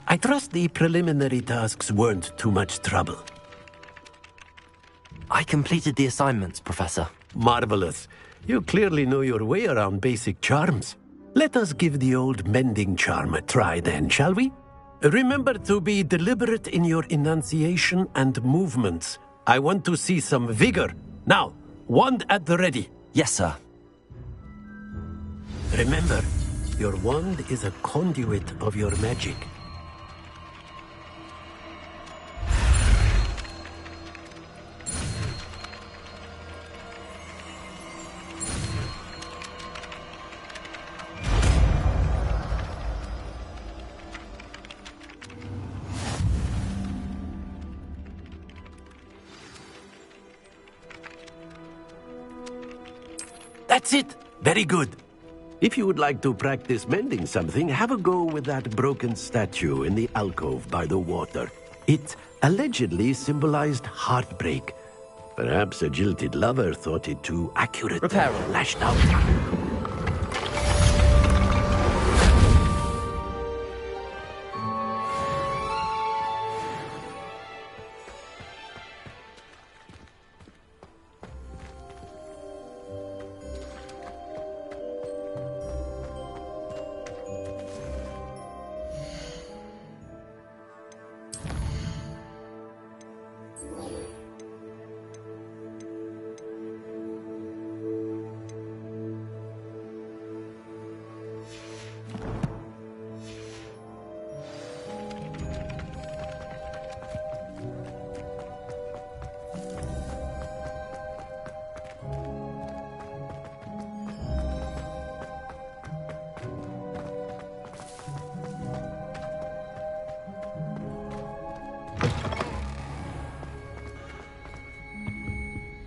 I trust the preliminary tasks weren't too much trouble. I completed the assignments, Professor. Marvelous. You clearly know your way around basic charms. Let us give the old mending charm a try then, shall we? Remember to be deliberate in your enunciation and movements. I want to see some vigor. Now, wand at the ready. Yes, sir. Remember, your wand is a conduit of your magic. That's it! Very good. If you would like to practice mending something, have a go with that broken statue in the alcove by the water. It allegedly symbolized heartbreak. Perhaps a jilted lover thought it too accurate and lashed out.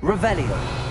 Revelio.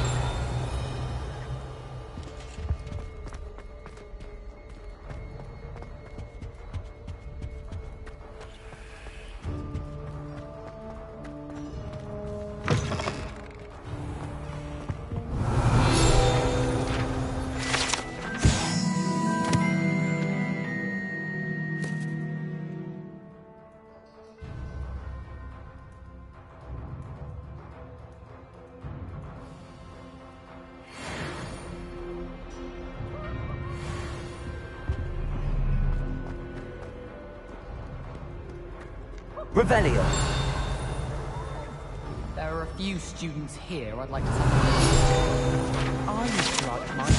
Revelio. There are a few students here I'd like to thank. Are you throughout my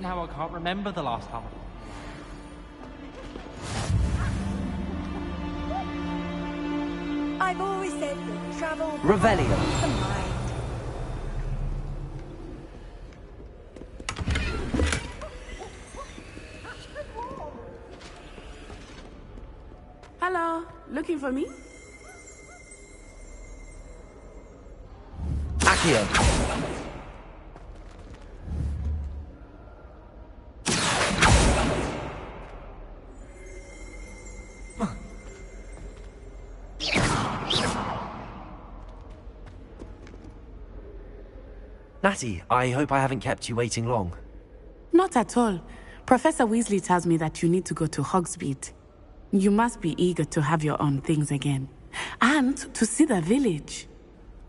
Now I can't remember the last time. I've always said that travel... Revelio. calms the mind. Hello, looking for me? Accio. Natty, I hope I haven't kept you waiting long. Not at all. Professor Weasley tells me that you need to go to Hogsmeade. You must be eager to have your own things again. And to see the village.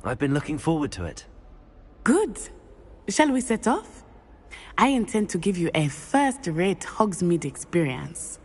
I've been looking forward to it. Good. Shall we set off? I intend to give you a first-rate Hogsmeade experience.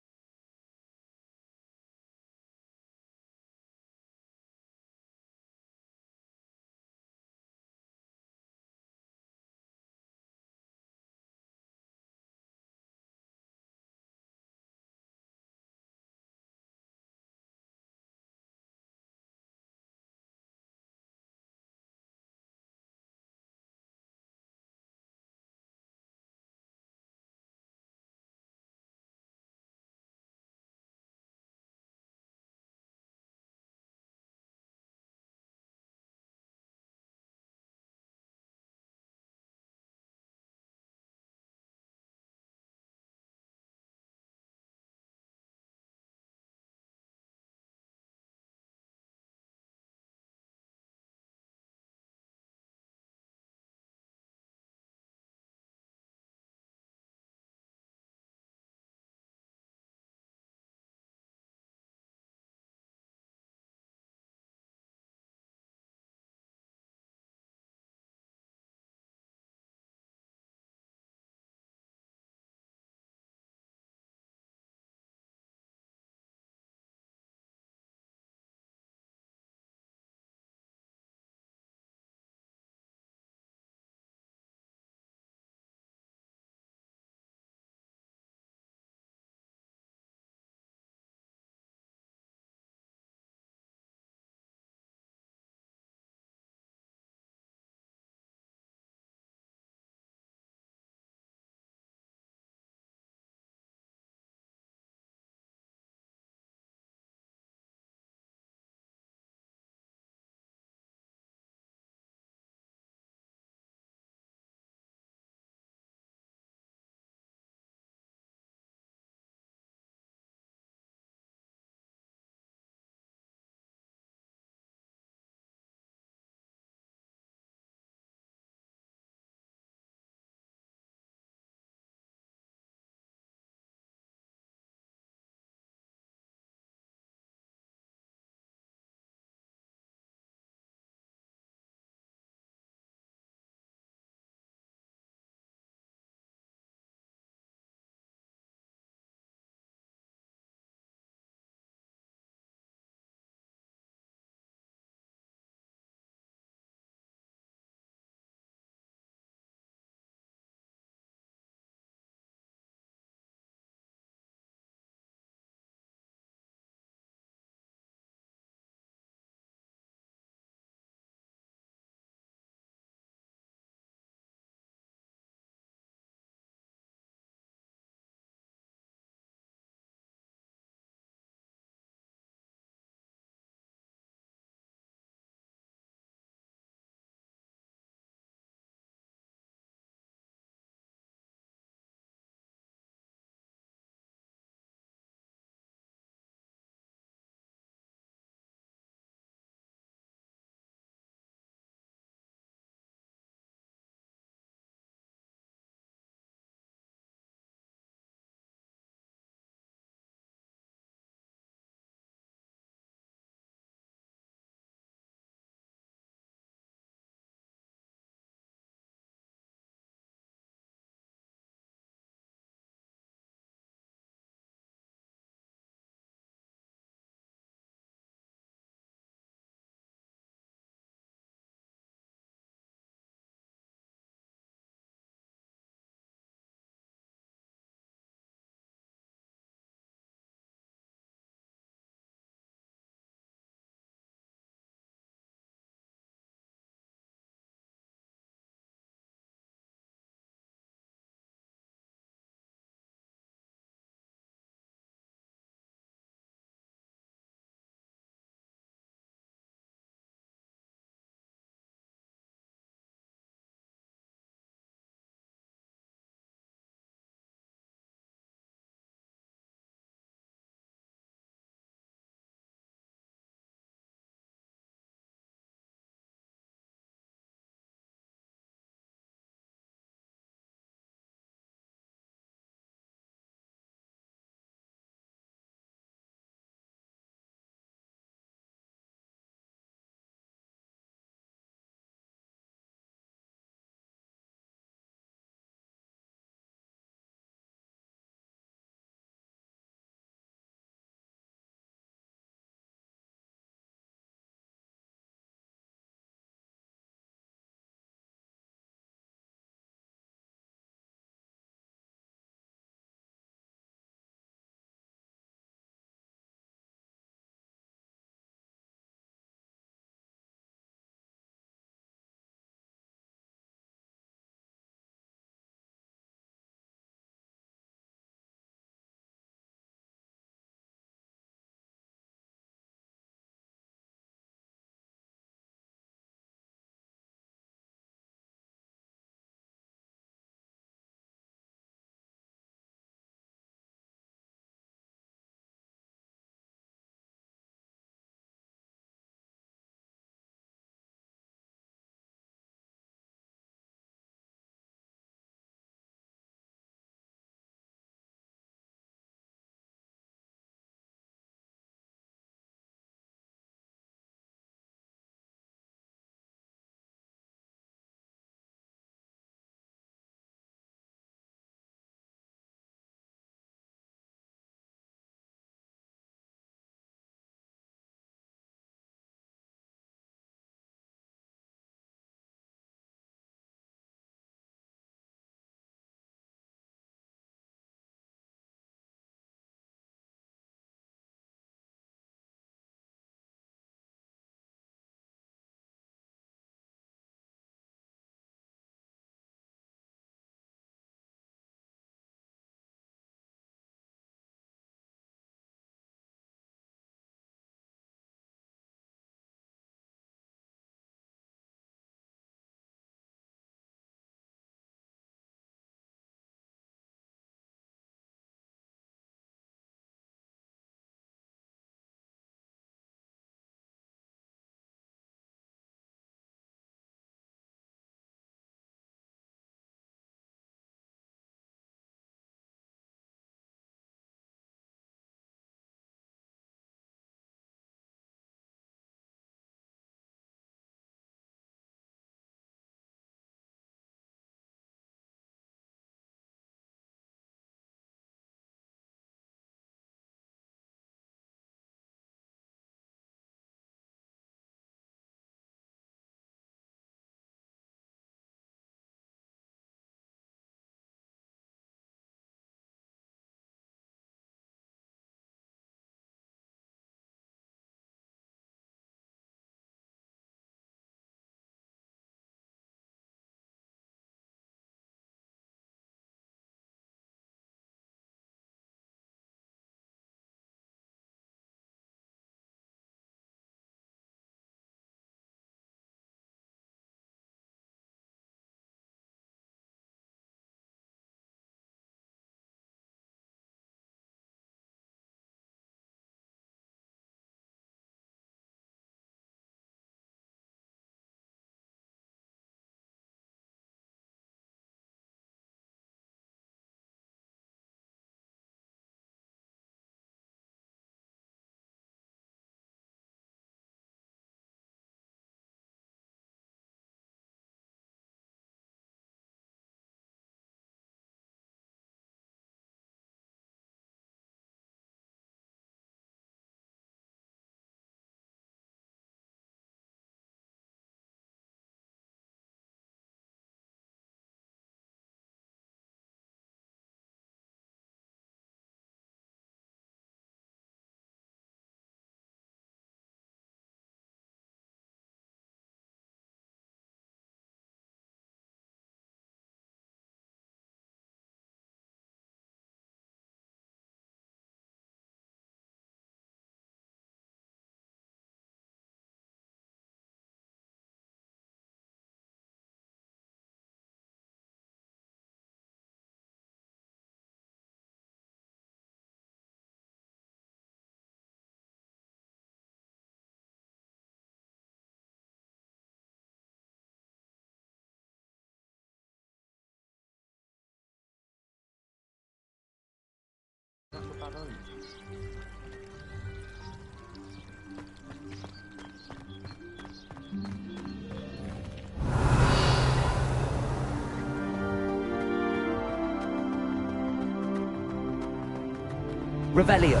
Revelio.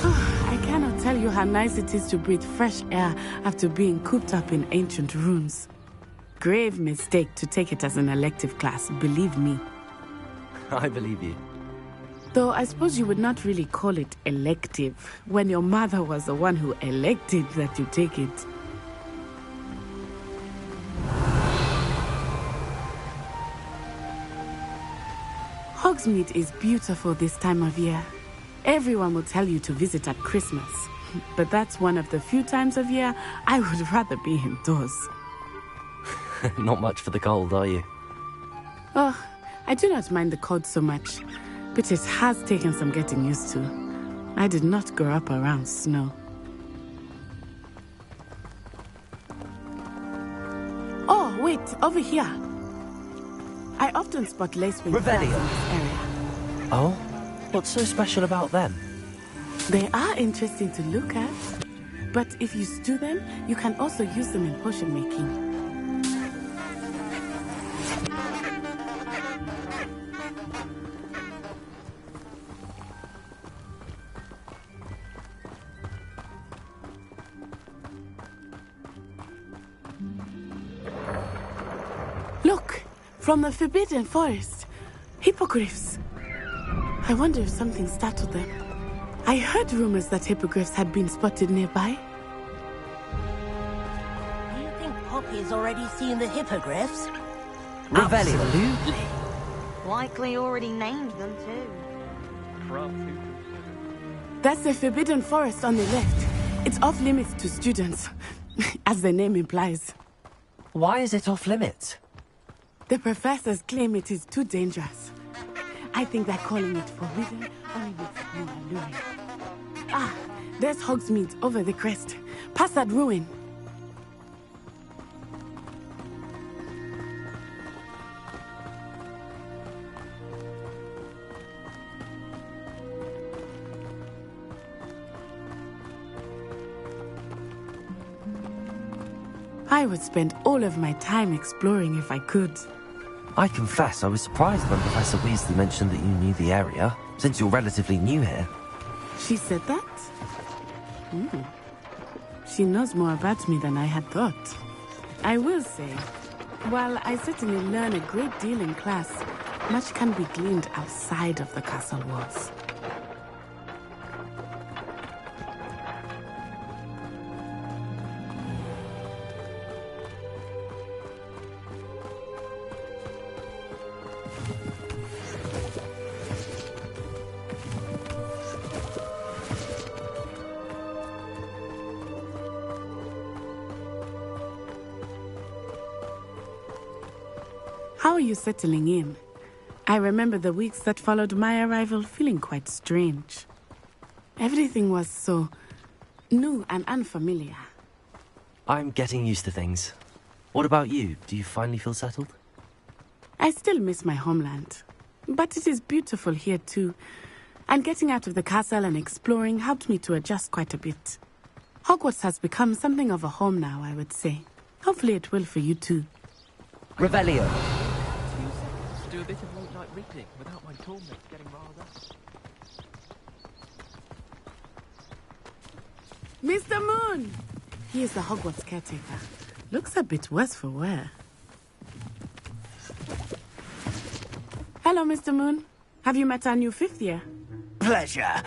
I cannot tell you how nice it is to breathe fresh air after being cooped up in ancient ruins. Grave mistake to take it as an elective class, believe me. I believe you. Though I suppose you would not really call it elective when your mother was the one who elected that you take it. Hogsmeade is beautiful this time of year. Everyone will tell you to visit at Christmas. But that's one of the few times of year I would rather be indoors. Not much for the cold, are you? Oh, I do not mind the cold so much, but it has taken some getting used to. I did not grow up around snow. Oh, wait, over here. I often spot lacewing flowers in this area. Oh? What's so special about them? They are interesting to look at, but if you stew them, you can also use them in potion making. Look, from the Forbidden Forest, hippogriffs. I wonder if something startled them. I heard rumors that hippogriffs had been spotted nearby. Do you think Poppy's already seen the hippogriffs? Revelio. Absolutely. Likely already named them too. That's the Forbidden Forest on the left. It's off limits to students, as the name implies. Why is it off limits? The professors claim it is too dangerous. I think that calling it forbidden only makes it more alluring. Ah, there's Hogsmeade over the crest. Past that ruin. I would spend all of my time exploring if I could. I confess I was surprised when Professor Weasley mentioned that you knew the area, since you're relatively new here. She said that? She knows more about me than I had thought. I will say, while I certainly learn a great deal in class, much can be gleaned outside of the castle walls. How are you settling in? I remember the weeks that followed my arrival feeling quite strange. Everything was so new and unfamiliar. I'm getting used to things. What about you? Do you finally feel settled? I still miss my homeland, but it is beautiful here too. And getting out of the castle and exploring helped me to adjust quite a bit. Hogwarts has become something of a home now, I would say. Hopefully it will for you too. Revelio. Do a bit of late night reading without my toolmates getting riled up. Mr. Moon! He is the Hogwarts caretaker. Looks a bit worse for wear. Hello, Mr. Moon. Have you met our new fifth year? Pleasure.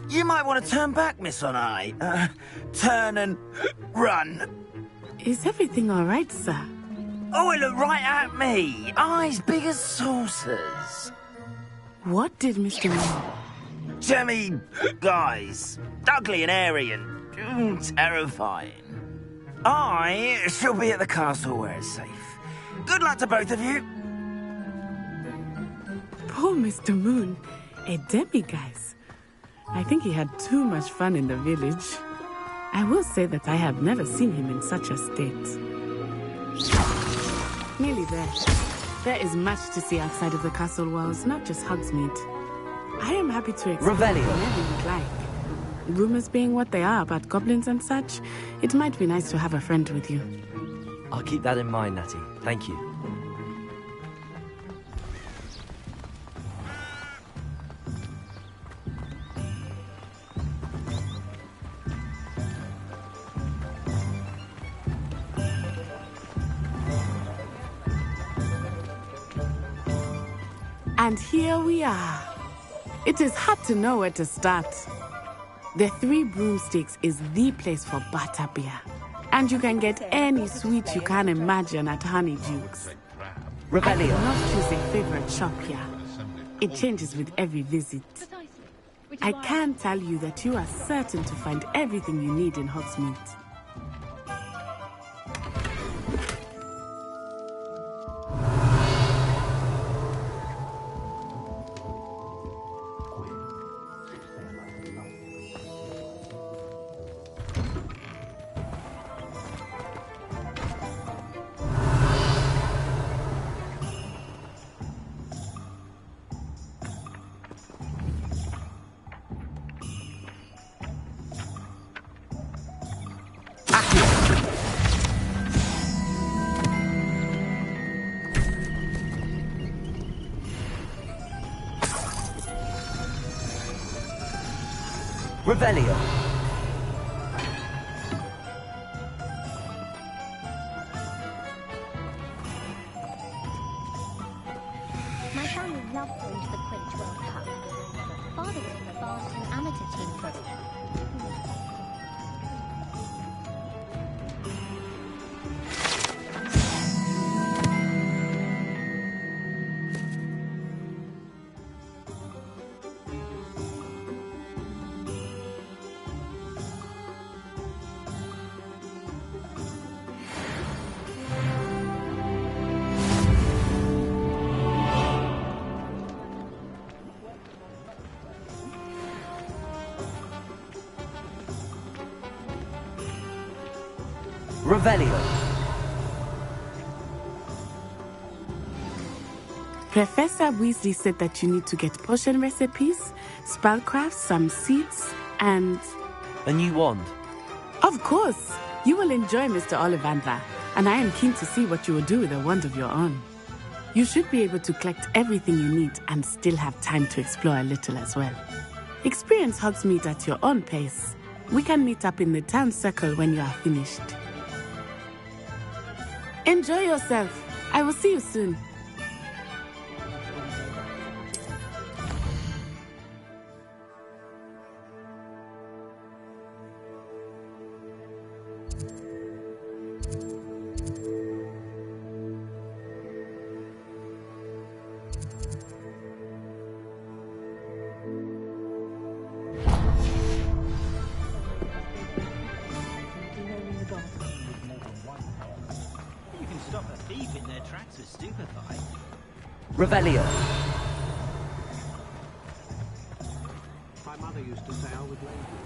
You might want to turn back, Miss Onai. Turn and run. Is everything all right, sir? Oh, it looked right at me. Eyes big as saucers. What did Mr. Moon? Jemmy, guys. Ugly and airy and terrifying. I shall be at the castle where it's safe. Good luck to both of you. Poor Mr. Moon. A demi-guise. I think he had too much fun in the village. I will say that I have never seen him in such a state. Nearly there. There is much to see outside of the castle walls, not just Hogsmeade. I am happy to explore Revelio. whenever you'd like. Rumors being what they are about goblins and such, it might be nice to have a friend with you. I'll keep that in mind, Natty. Thank you. And here we are. It is hard to know where to start. The Three Broomsticks is the place for butterbeer. And you can get any sweet you can imagine at Honeydukes. I cannot choose a favorite shop here. It changes with every visit. I can tell you that you are certain to find everything you need in Hogsmeade. Revelio. My family loved going to the Quidditch World Cup. Father was in the Barton amateur team for Revelio. Professor Weasley said that you need to get potion recipes, spellcrafts, some seeds, and... A new wand. Of course! You will enjoy Mr. Ollivander, and I am keen to see what you will do with a wand of your own. You should be able to collect everything you need and still have time to explore a little as well. Experience Hogsmeade at your own pace. We can meet up in the town circle when you are finished. Enjoy yourself. I will see you soon. Revelio. My mother used to say I was lazy.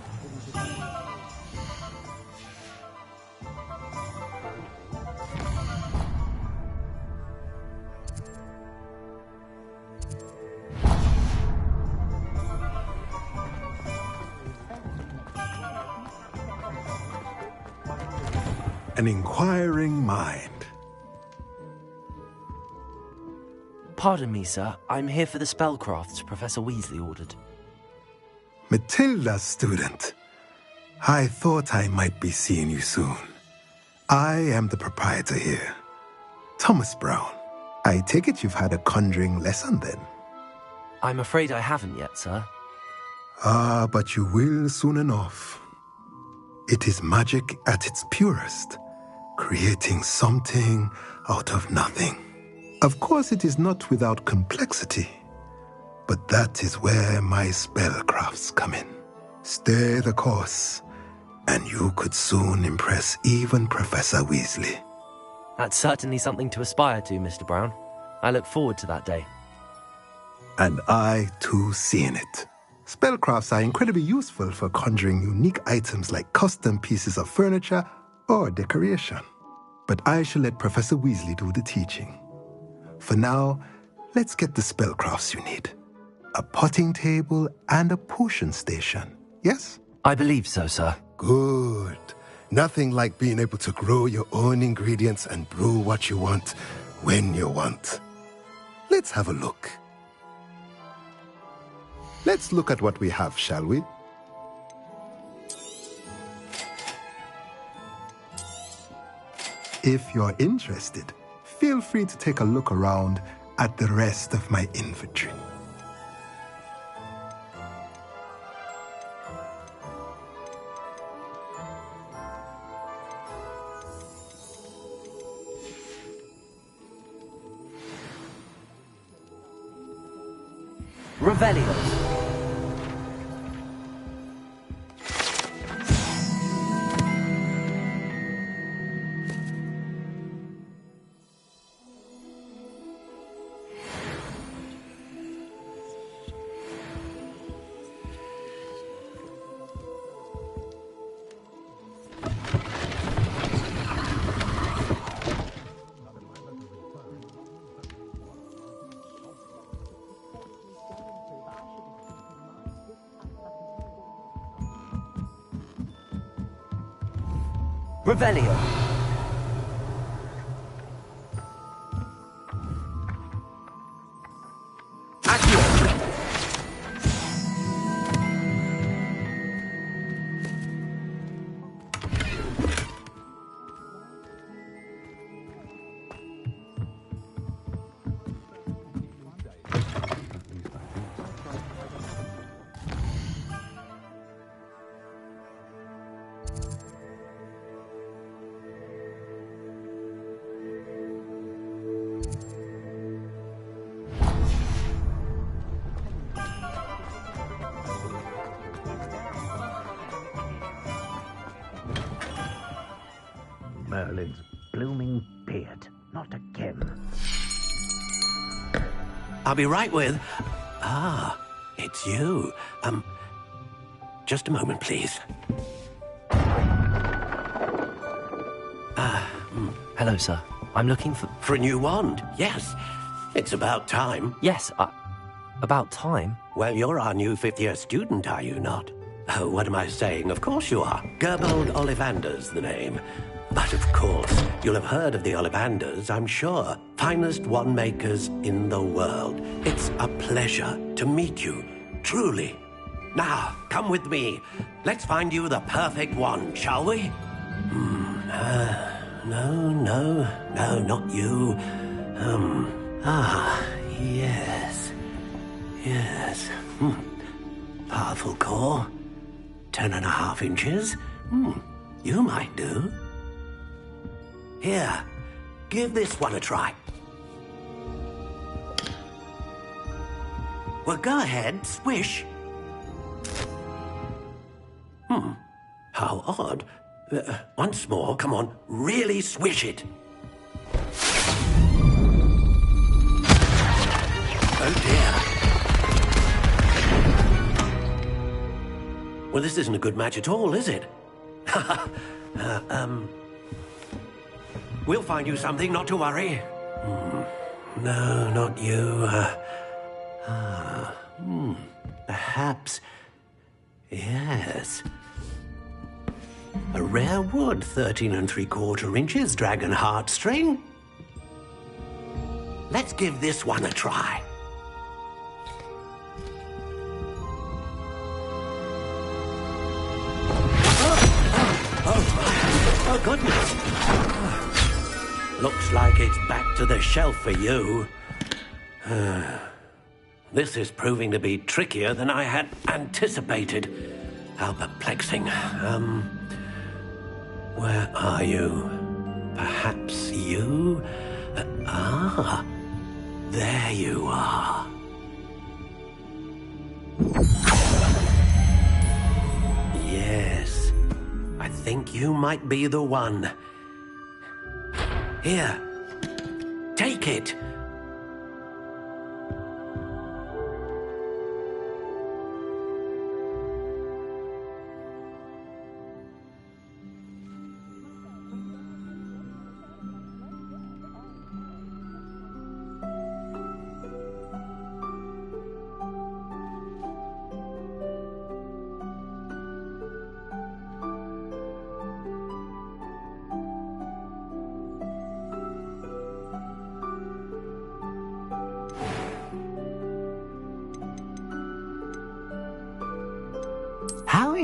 An inquiring mind. Pardon me, sir. I'm here for the spellcrafts Professor Weasley ordered. Matilda's student. I thought I might be seeing you soon. I am the proprietor here, Thomas Brown. I take it you've had a conjuring lesson then? I'm afraid I haven't yet, sir. Ah, but you will soon enough. It is magic at its purest, creating something out of nothing. Of course, it is not without complexity, but that is where my spellcrafts come in. Stay the course, and you could soon impress even Professor Weasley. That's certainly something to aspire to, Mr. Brown. I look forward to that day. And I, too, seeing it. Spellcrafts are incredibly useful for conjuring unique items like custom pieces of furniture or decoration. But I shall let Professor Weasley do the teaching. For now, let's get the spellcrafts you need. A potting table and a potion station, yes? I believe so, sir. Good. Nothing like being able to grow your own ingredients and brew what you want, when you want. Let's have a look. Let's look at what we have, shall we? If you're interested, feel free to take a look around at the rest of my inventory. Revelio. Revelio. Merlin's blooming beard. Not again. I'll be right with... Ah, it's you. Just a moment, please. Hello, sir. I'm looking for... For a new wand, yes. It's about time. Yes, about time? Well, you're our new fifth-year student, are you not? Oh, what am I saying? Of course you are. Gerbold Ollivander's the name. But of course, you'll have heard of the Ollivanders, I'm sure. Finest wand makers in the world. It's a pleasure to meet you, truly. Now, come with me. Let's find you the perfect wand, shall we? No, not you. Yes. Powerful core. 10.5 inches. You might do. Here, give this one a try. Well, go ahead, swish. How odd. Once more, come on, really swish it. Oh dear. Well, this isn't a good match at all, is it? We'll find you something, not to worry. No, not you. Perhaps... Yes. A rare wood, 13 3/4 inches, dragon heartstring. Let's give this one a try. Oh, goodness. Looks like it's back to the shelf for you. This is proving to be trickier than I had anticipated. How perplexing. Where are you? Perhaps you? There you are. Yes, I think you might be the one. Here, take it.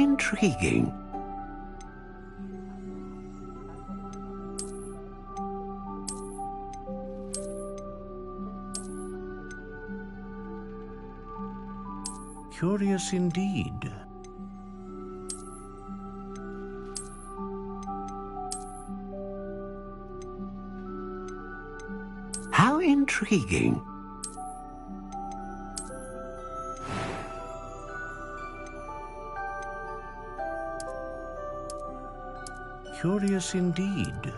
intriguing. Curious indeed. How intriguing. Curious indeed.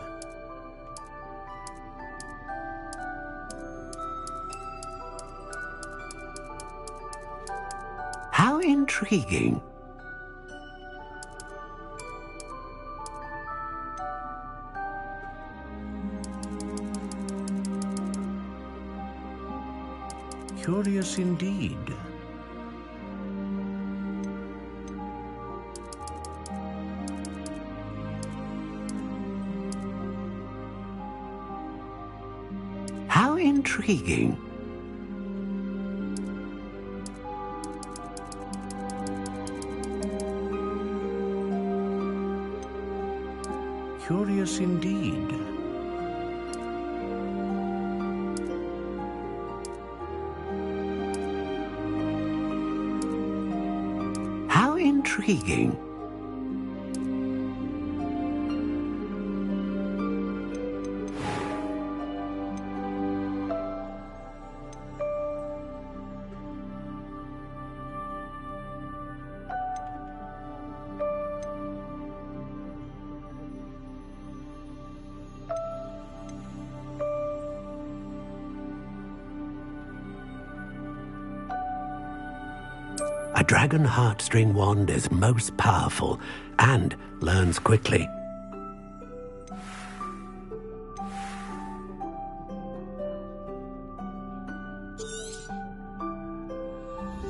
How intriguing. Curious indeed. How intriguing. Curious indeed. How intriguing. A dragon heartstring wand is most powerful and learns quickly.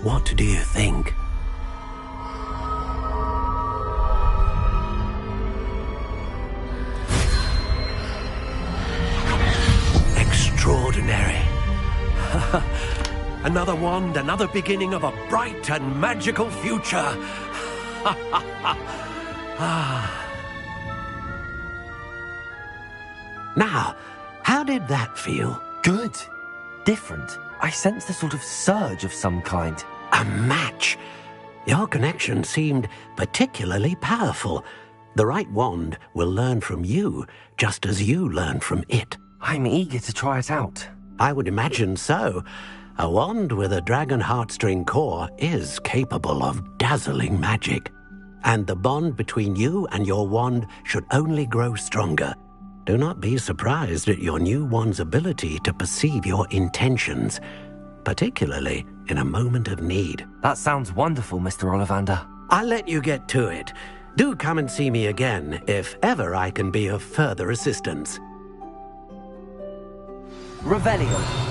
What do you think? Extraordinary. Another wand, another beginning of a bright and magical future. Now, how did that feel? Good. Different. I sensed a sort of surge of some kind. A match. Your connection seemed particularly powerful. The right wand will learn from you, just as you learn from it. I'm eager to try it out. I would imagine so. A wand with a dragon heartstring core is capable of dazzling magic. And the bond between you and your wand should only grow stronger. Do not be surprised at your new wand's ability to perceive your intentions, particularly in a moment of need. That sounds wonderful, Mr. Ollivander. I'll let you get to it. Do come and see me again if ever I can be of further assistance. Revelio.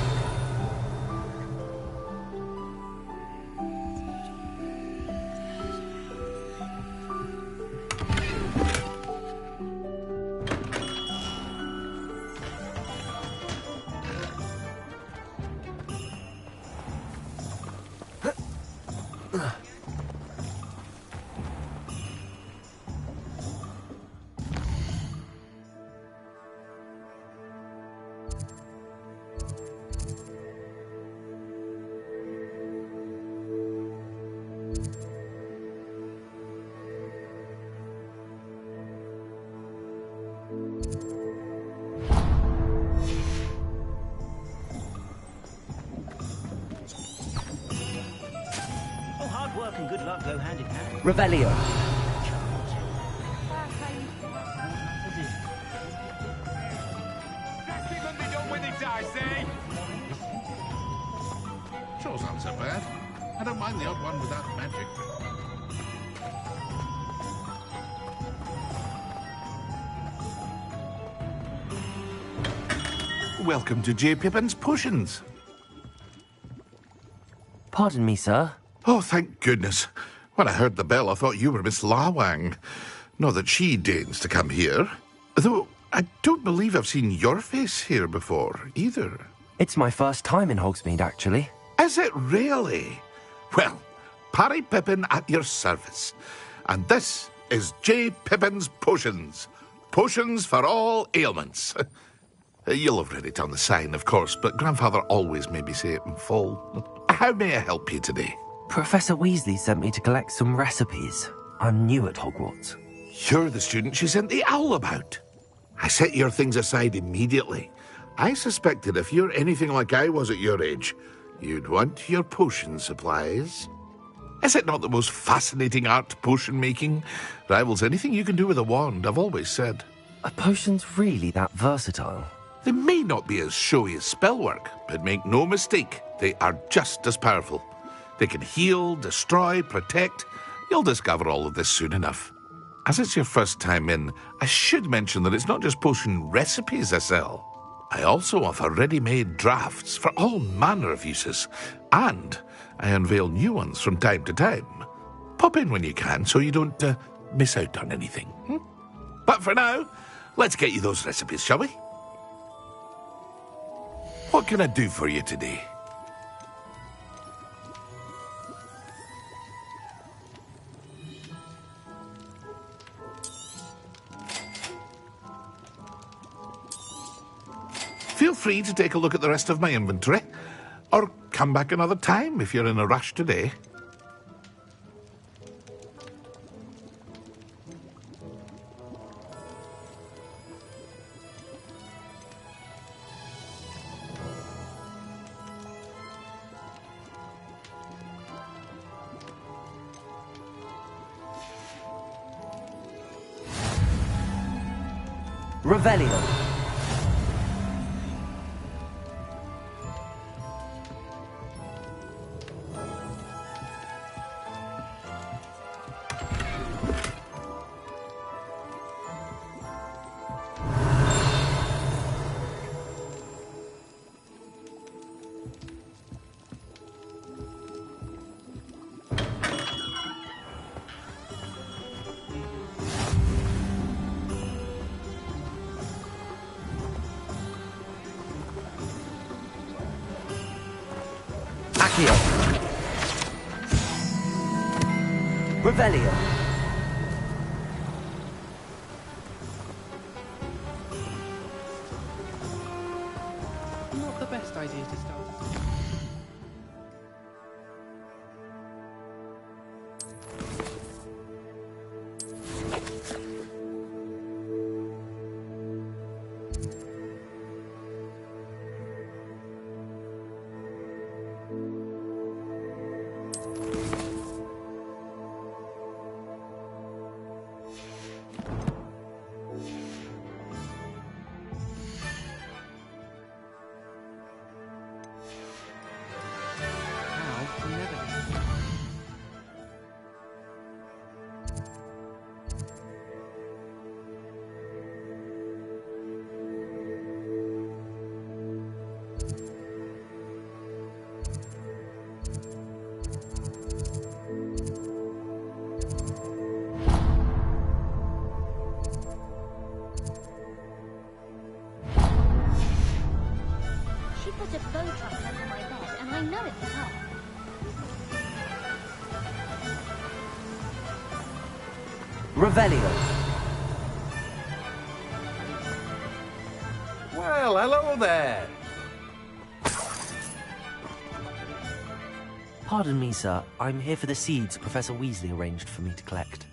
Work and good luck go hand in hand. Revelio. Sure sounds so bad. I don't mind the odd one without magic. Welcome to J. Pippin's Potions. Pardon me, sir. Oh, thank goodness. When I heard the bell, I thought you were Miss Lawang. Not that she deigns to come here. Though I don't believe I've seen your face here before, either. It's my first time in Hogsmeade, actually. Is it really? Well, Parry Pippin at your service. And this is J. Pippin's Potions. Potions for all ailments. You'll have read it on the sign, of course, but Grandfather always made me say it in full. How may I help you today? Professor Weasley sent me to collect some recipes. I'm new at Hogwarts. You're the student she sent the owl about. I set your things aside immediately. I suspected if you're anything like I was at your age, you'd want your potion supplies. Is it not the most fascinating art, potion making? Rivals anything you can do with a wand, I've always said. Are potions really that versatile? They may not be as showy as spellwork, but make no mistake, they are just as powerful. They can heal, destroy, protect. You'll discover all of this soon enough. As it's your first time in, I should mention that it's not just potion recipes I sell. I also offer ready-made drafts for all manner of uses, and I unveil new ones from time to time. Pop in when you can so you don't miss out on anything. But for now, let's get you those recipes, shall we? What can I do for you today? Feel free to take a look at the rest of my inventory, or come back another time if you're in a rush today. Revelio. Revelio. Not the best idea to start. Put a bow truck under my bed, and I know it was her. Revelio. Well, hello there. Pardon me, sir. I'm here for the seeds Professor Weasley arranged for me to collect.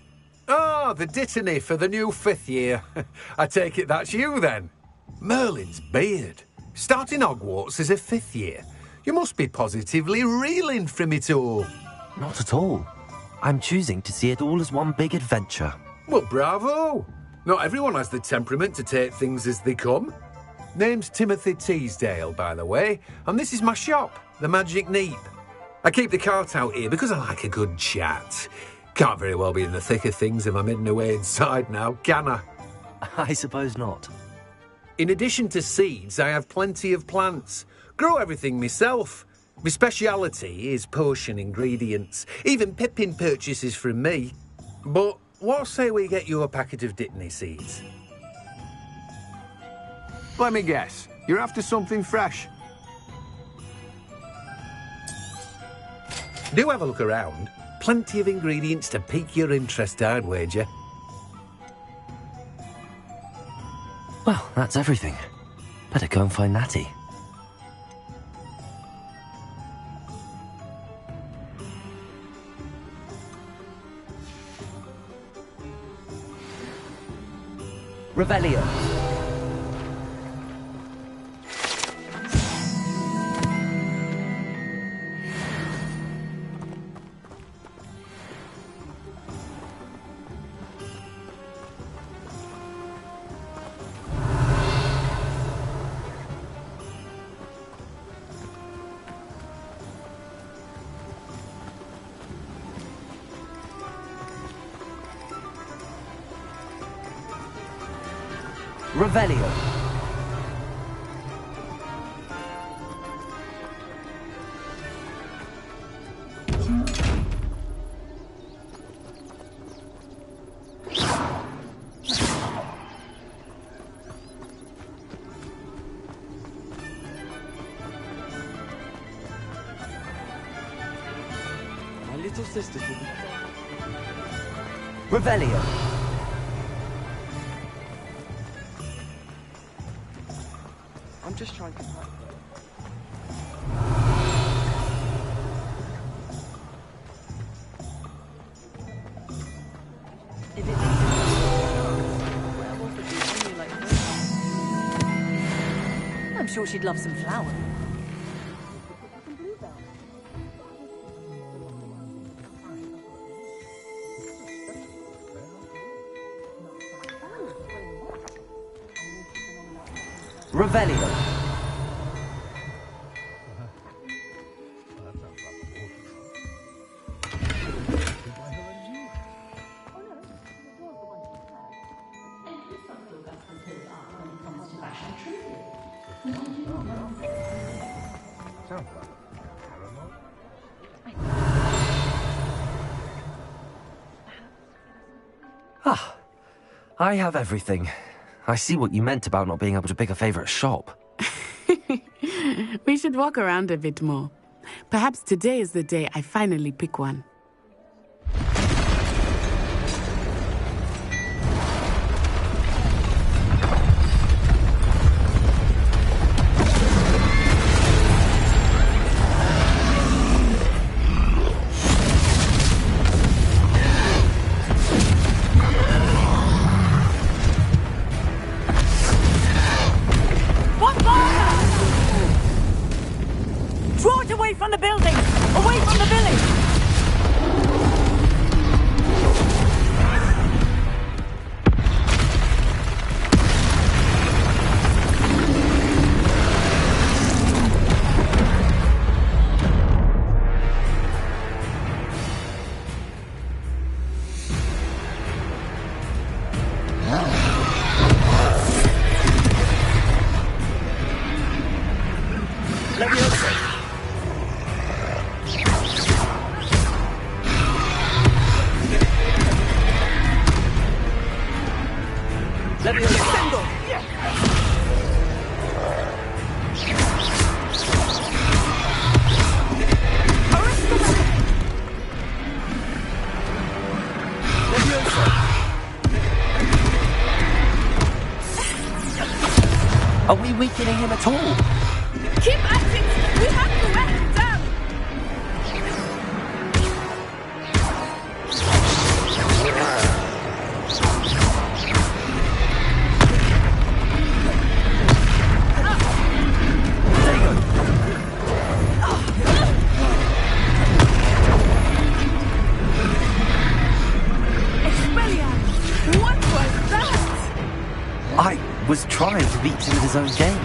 Oh, the dittany for the new 5th year. I take it that's you, then. Merlin's beard. Starting Hogwarts as a 5th year. You must be positively reeling from it all. Not at all. I'm choosing to see it all as one big adventure. Well, bravo. Not everyone has the temperament to take things as they come. Name's Timothy Teasdale, by the way, and this is my shop, the Magic Neep. I keep the cart out here because I like a good chat. Can't very well be in the thick of things if I'm hidden away inside now, can I? I suppose not. In addition to seeds, I have plenty of plants. Grow everything myself. My speciality is potion ingredients. Even Pippin purchases from me. But what say we get you a packet of Dittany seeds? Let me guess. You're after something fresh. Do have a look around. plenty of ingredients to pique your interest, I'd wager. Well, that's everything. Better go and find Natty. Revelio. Revelio. My little sisters will be... Revelio. I'm just trying to... If it werewolf would be only like her. I'm sure she'd love some flowers. Revelio. Ah, I have everything. I see what you meant about not being able to pick a favourite shop. We should walk around a bit more. Perhaps today is the day I finally pick one. Draw it away from the building! Away from the village! Are we weakening him at all? Keep at it! We have to wear him down! Expelliarmus! What was that? I was trying to beat him with his own game.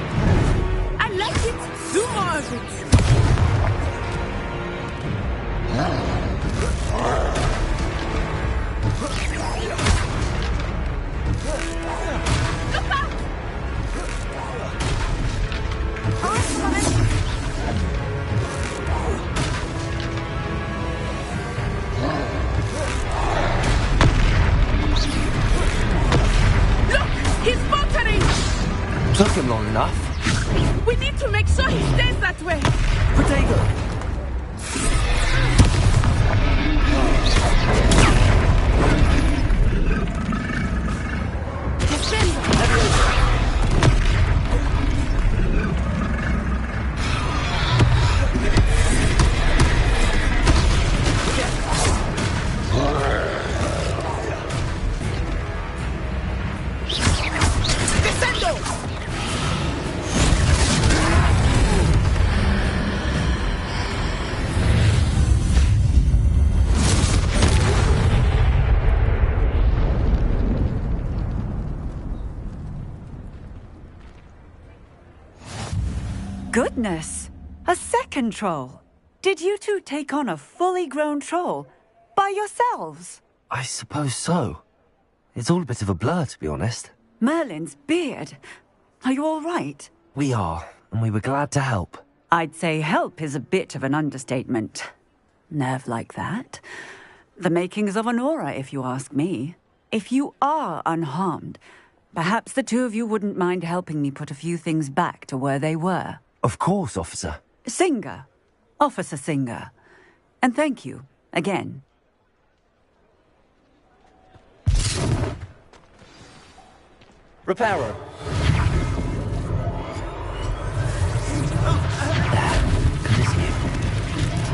I like it! Do more of it! Look out! Look! He's faltering! Took him long enough. We need to make sure he stays that way! Protego! Goodness! A second troll! Did you two take on a fully grown troll by yourselves? I suppose so. It's all a bit of a blur, to be honest. Merlin's beard. Are you all right? We are, and we were glad to help. I'd say help is a bit of an understatement. Nerve like that. The makings of an aura, if you ask me. If you are unharmed, perhaps the two of you wouldn't mind helping me put a few things back to where they were. Of course, officer. Singer. Officer Singer. And thank you, again. Reparo.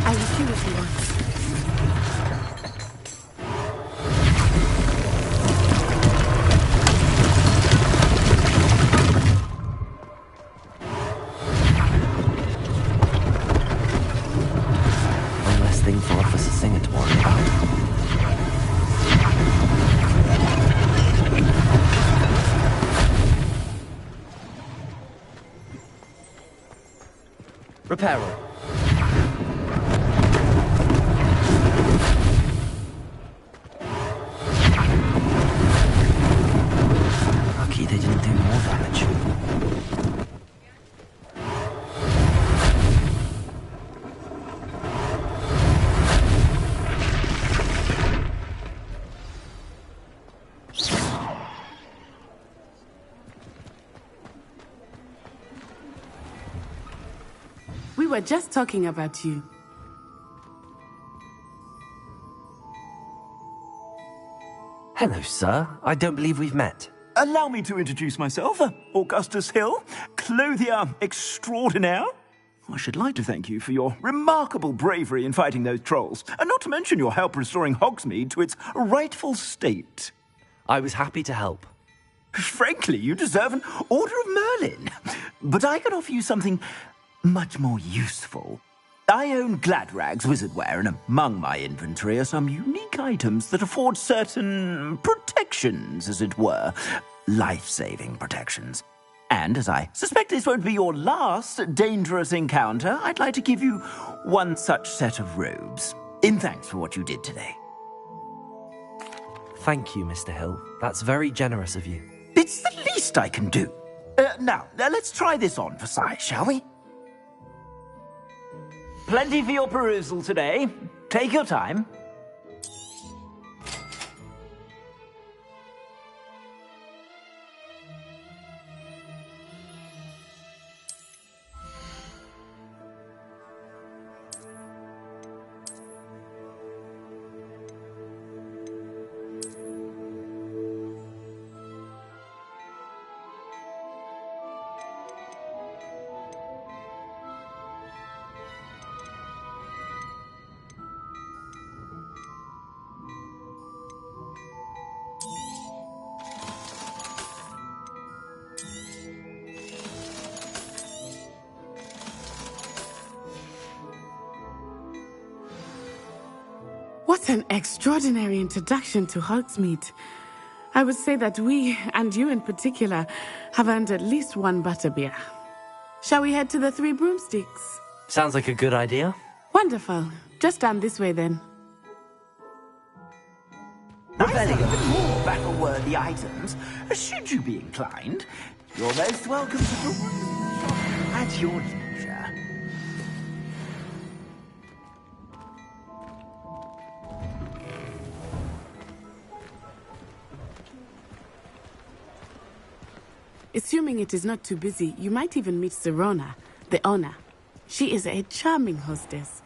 I will see what he wants. One less thing for Officer Singer to worry about. Reparo. Lucky they didn't do more damage. We were just talking about you. Hello, sir. I don't believe we've met. Allow me to introduce myself, Augustus Hill, clothier extraordinaire. I should like to thank you for your remarkable bravery in fighting those trolls, and not to mention your help restoring Hogsmeade to its rightful state. I was happy to help. Frankly, you deserve an Order of Merlin. But I can offer you something much more useful. I own Gladrag's wizardware, and among my inventory are some unique items that afford certain protections, as it were. Life-saving protections. And as I suspect this won't be your last dangerous encounter, I'd like to give you one such set of robes, in thanks for what you did today. Thank you, Mr. Hill. That's very generous of you. It's the least I can do. Now, let's try this on for size, shall we? Plenty for your perusal today. Take your time. What an extraordinary introduction to Hogsmeade. I would say that we, and you in particular, have earned at least one butterbeer. Shall we head to the Three Broomsticks? Sounds like a good idea. Wonderful. Just down this way then. Nice more battle-worthy items. Should you be inclined, you're most welcome to the shop at your leisure. Assuming it is not too busy, you might even meet Serona, the owner. She is a charming hostess.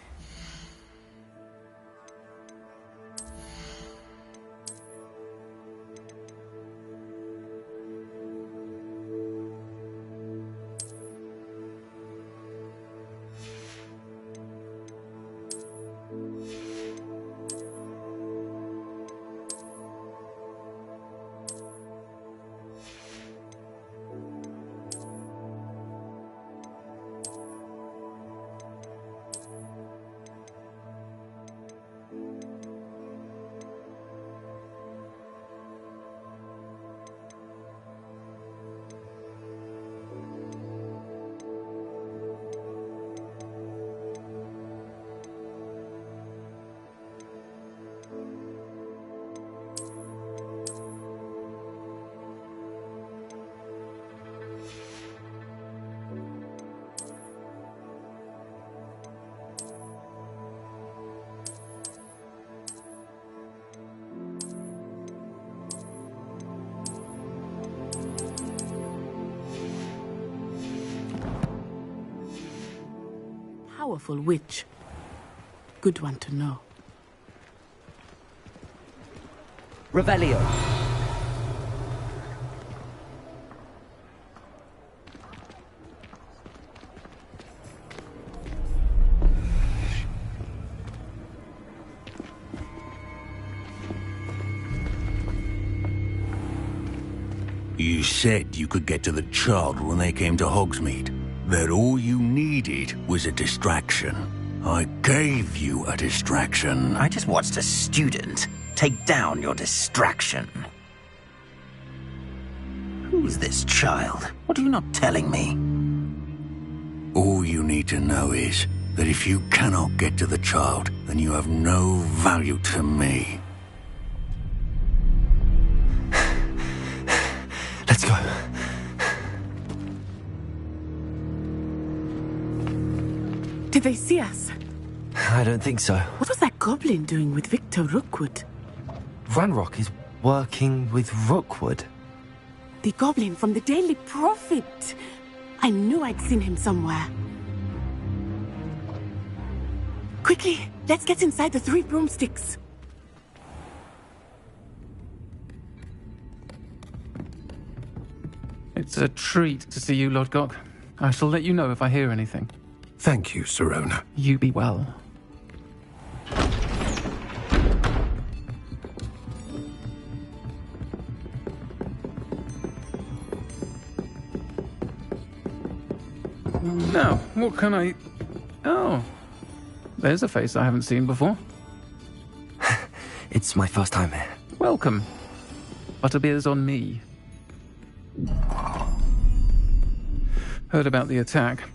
powerful witch. Good one to know. Revelio. You said you could get to the child when they came to Hogsmeade. That all you needed was a distraction. I gave you a distraction. I just watched a student take down your distraction. Who's this child? What are you not telling me? All you need to know is that if you cannot get to the child, then you have no value to me. Let's go. Did they see us? I don't think so. What was that goblin doing with Victor Rookwood? Ranrock is working with Rookwood. The goblin from the Daily Prophet. I knew I'd seen him somewhere. Quickly, let's get inside the 3 broomsticks. It's a treat to see you, Lodgok. I shall let you know if I hear anything. Thank you, Sirona. You be well. Now, what can I... Oh, there's a face I haven't seen before. It's my first time here. Welcome. Butterbeer's on me. Heard about the attack.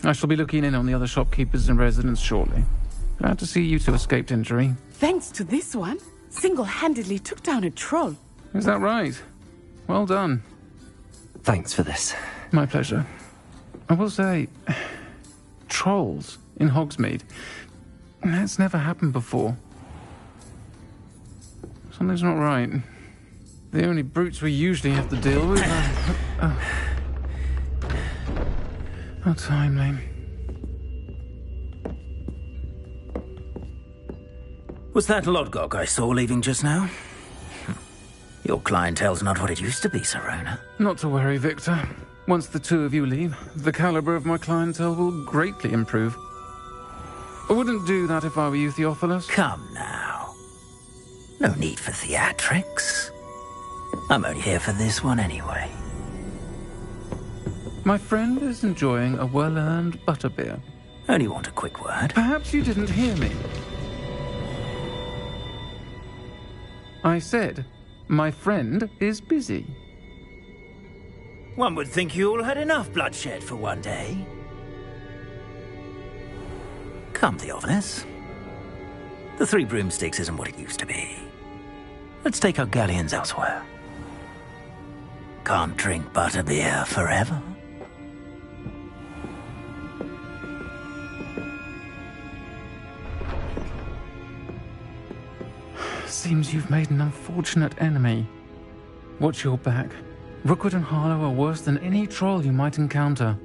I shall be looking in on the other shopkeepers and residents shortly. Glad to see you two escaped injury. Thanks to this one, single-handedly took down a troll. Is that right? Well done. Thanks for this. My pleasure. I will say, trolls in Hogsmeade. That's never happened before. Something's not right. The only brutes we usually have to deal with are... How timely. Was that Lodgok I saw leaving just now? Your clientele's not what it used to be, Sirona. Not to worry, Victor. Once the two of you leave, the caliber of my clientele will greatly improve. I wouldn't do that if I were you, Theophilus. Come now. No need for theatrics. I'm only here for this one anyway. My friend is enjoying a well-earned butterbeer. Only want a quick word. Perhaps you didn't hear me. I said, my friend is busy. One would think you all had enough bloodshed for one day. Come, Theophilus. The 3 broomsticks isn't what it used to be. Let's take our galleons elsewhere. Can't drink butterbeer forever. Seems you've made an unfortunate enemy. Watch your back. Rookwood and Harlow are worse than any troll you might encounter.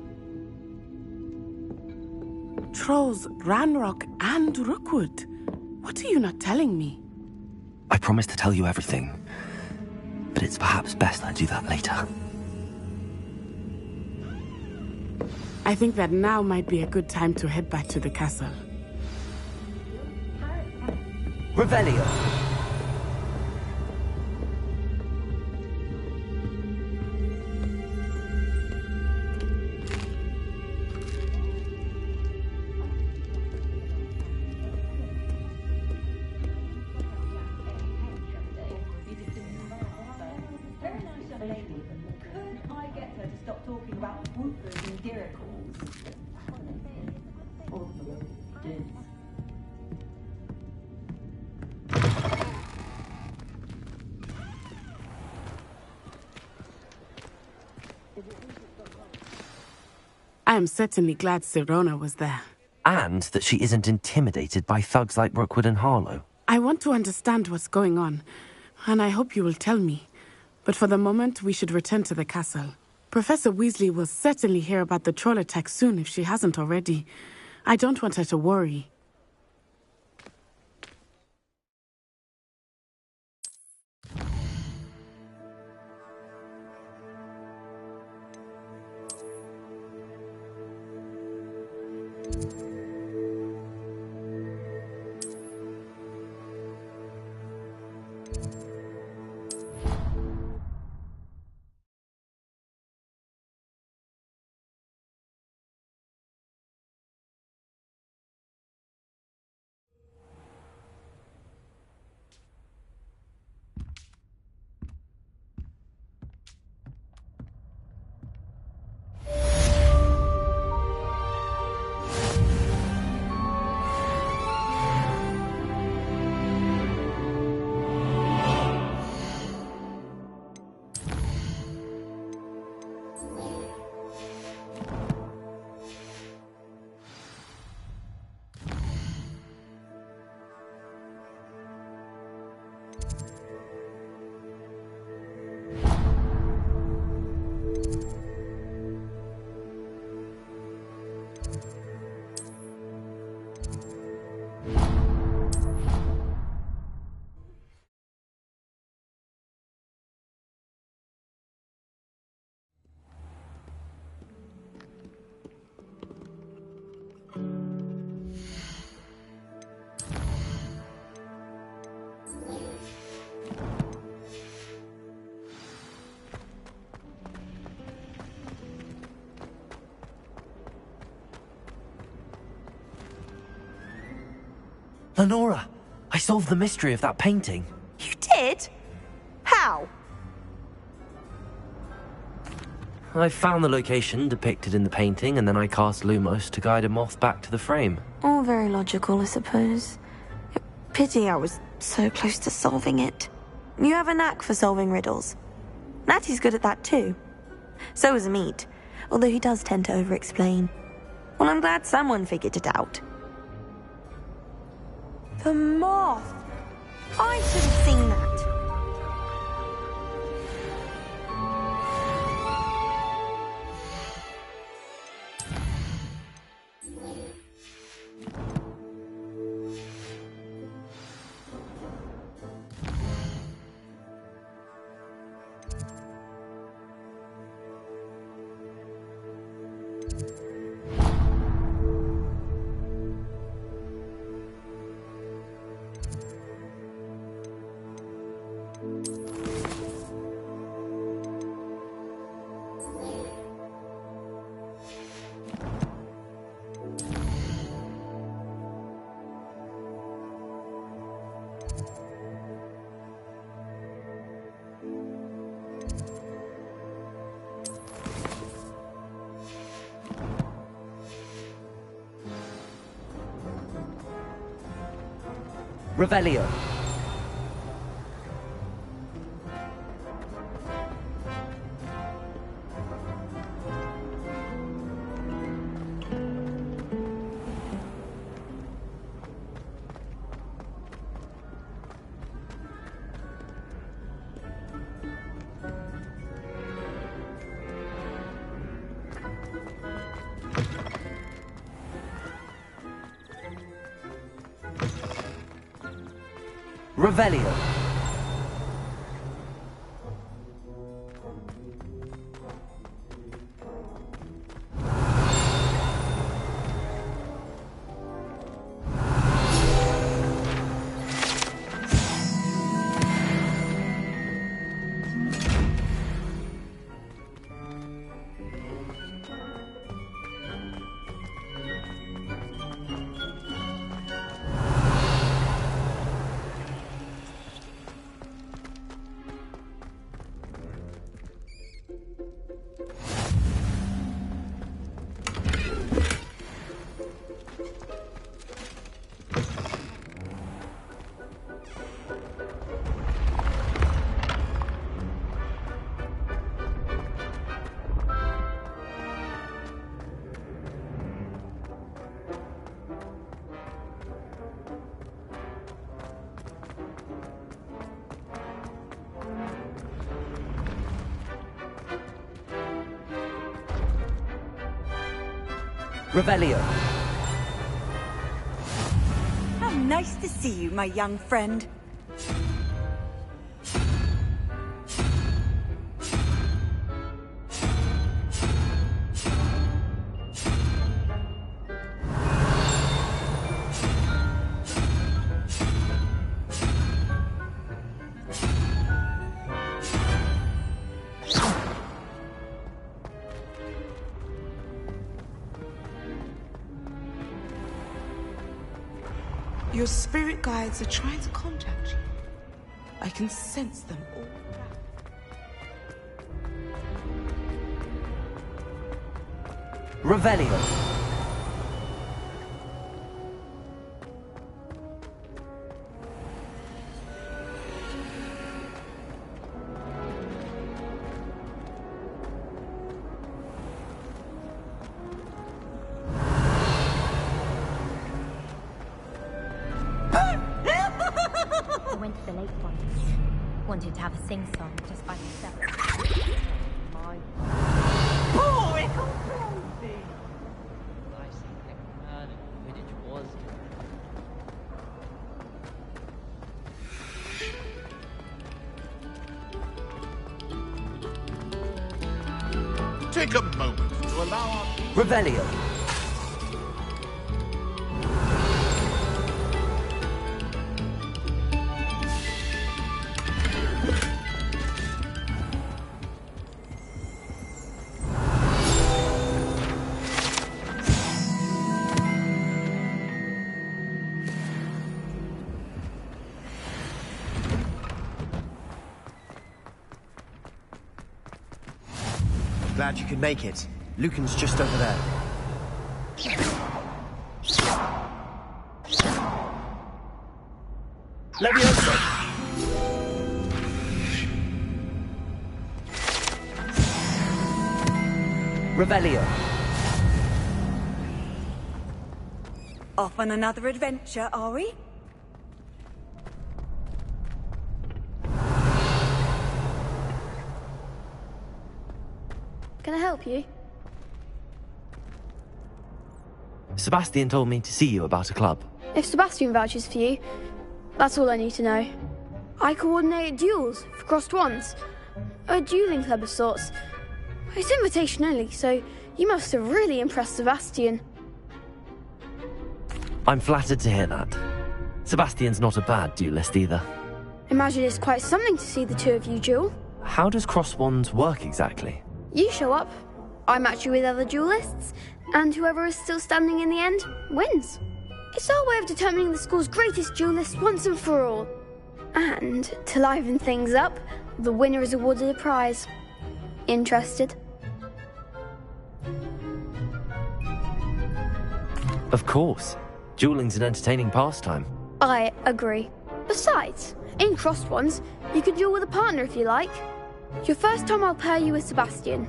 Trolls, Ranrock, and Rookwood. What are you not telling me? I promised to tell you everything, but it's perhaps best I do that later. I think that now might be a good time to head back to the castle. Revelio. I am certainly glad Sirona was there. And that she isn't intimidated by thugs like Rookwood and Harlow. I want to understand what's going on, and I hope you will tell me. But for the moment, we should return to the castle. Professor Weasley will certainly hear about the troll attack soon if she hasn't already. I don't want her to worry. Lenora, I solved the mystery of that painting. You did? How? I found the location depicted in the painting, and then I cast Lumos to guide a moth back to the frame. All very logical, I suppose. Pity I was so close to solving it. You have a knack for solving riddles. Natty's good at that too. So is Amit, although he does tend to over-explain. Well, I'm glad someone figured it out. The moth! I should have seen that. Revelio. Revelio. Revelio. Nice to see you, my young friend. Your spirit guides are trying to contact you. I can sense them all around. Revelio. I went to the lake once. Wanted to have a sing-song just by myself. My... Oh, it got crazy! Nice thing, man. Quidditch was. Take a moment to allow our... Revelio. Glad you could make it. Lucan's just over there. Leviosa! Revelio. Off on another adventure, are we? Can I help you? Sebastian told me to see you about a club. If Sebastian vouches for you, that's all I need to know. I coordinate duels for crossed wands. A dueling club of sorts. It's invitation only, so you must have really impressed Sebastian. I'm flattered to hear that. Sebastian's not a bad duelist either. Imagine it's quite something to see the two of you duel. How does cross wands work exactly? You show up, I match you with other duelists, and whoever is still standing in the end wins. It's our way of determining the school's greatest duelist once and for all. And to liven things up, the winner is awarded a prize. Interested? Of course. Dueling's an entertaining pastime. I agree. Besides, in crossed ones, you can duel with a partner if you like. Your first time I'll pair you with Sebastian.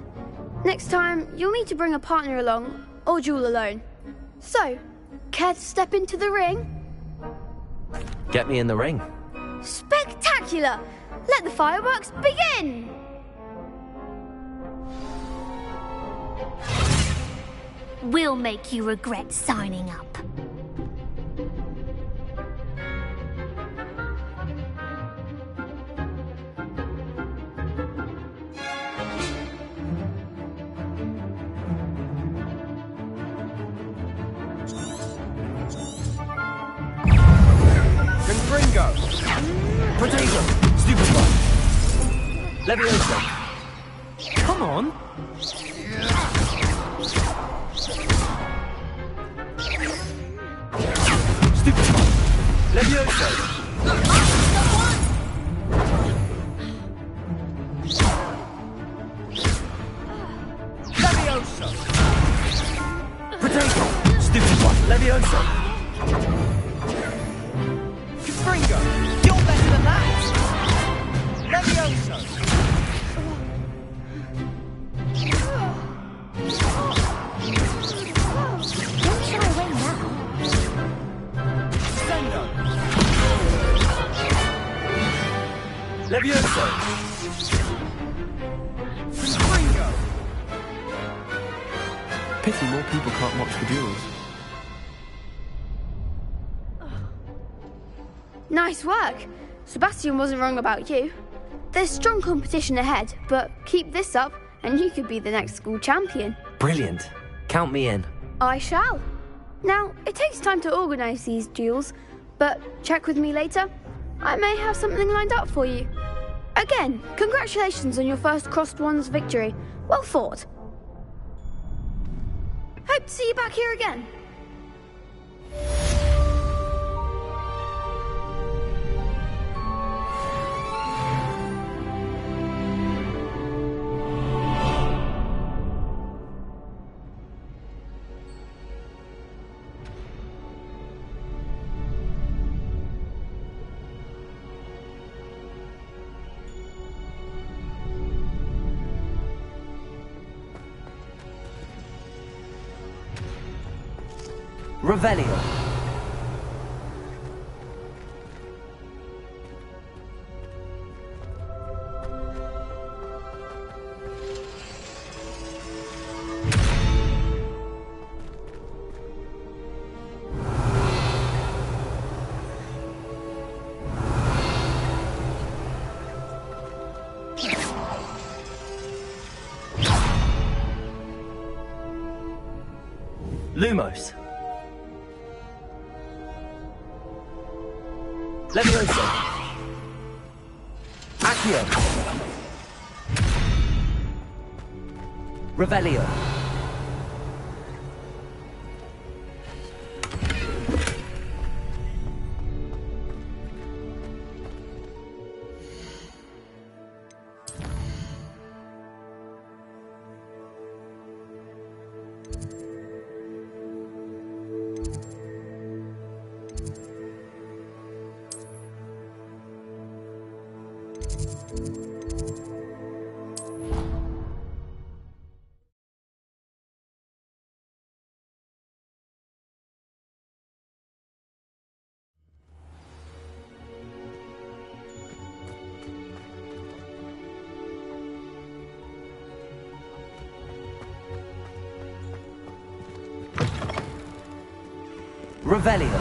Next time, you'll need to bring a partner along, or duel alone. So, care to step into the ring? Get me in the ring. Spectacular! Let the fireworks begin! We'll make you regret signing up. Confringo! Potato! Stupefy! Leviosa! Come on! Stupefy! Leviosa! Leviosa! Potato! Stupefy! Leviosa! Confringo! You're better than that! Levioso! Don't shy away now. Sendo! Leviosa! Confringo! Pity more people can't watch the duels. Nice work. Sebastian wasn't wrong about you. There's strong competition ahead, but keep this up and you could be the next school champion. Brilliant. Count me in. I shall. Now, it takes time to organise these duels, but check with me later. I may have something lined up for you. Again, congratulations on your first Crossed Wands victory. Well fought. Hope to see you back here again. Revelio. Lumos. Levioso. Accio. Revelio. Revelio.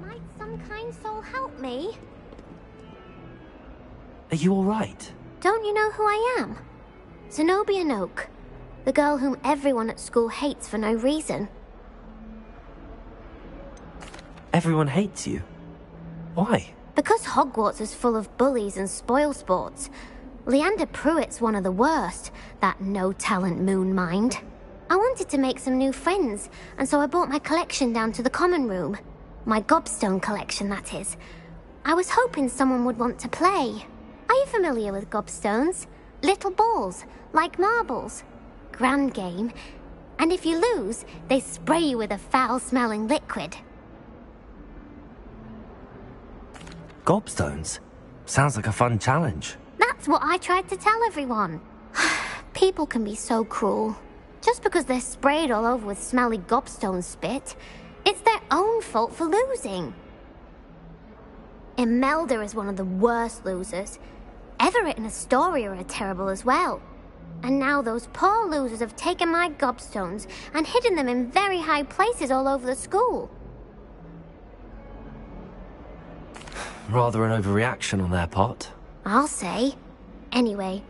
Might some kind soul help me? Are you all right? Don't you know who I am? Zenobia Noak, the girl whom everyone at school hates for no reason. Everyone hates you. Why? Because Hogwarts is full of bullies and spoilsports. Leander Pruitt's one of the worst, that no-talent moon mind. I wanted to make some new friends, and so I brought my collection down to the common room. My gobstone collection, that is. I was hoping someone would want to play. Are you familiar with gobstones? Little balls, like marbles. Grand game. And if you lose, they spray you with a foul-smelling liquid. Gobstones? Sounds like a fun challenge. That's what I tried to tell everyone. People can be so cruel. Just because they're sprayed all over with smelly gobstone spit, it's their own fault for losing. Imelda is one of the worst losers. Everett and Astoria are terrible as well. And now those poor losers have taken my gobstones and hidden them in very high places all over the school. Rather an overreaction on their part. I'll say. Anyway,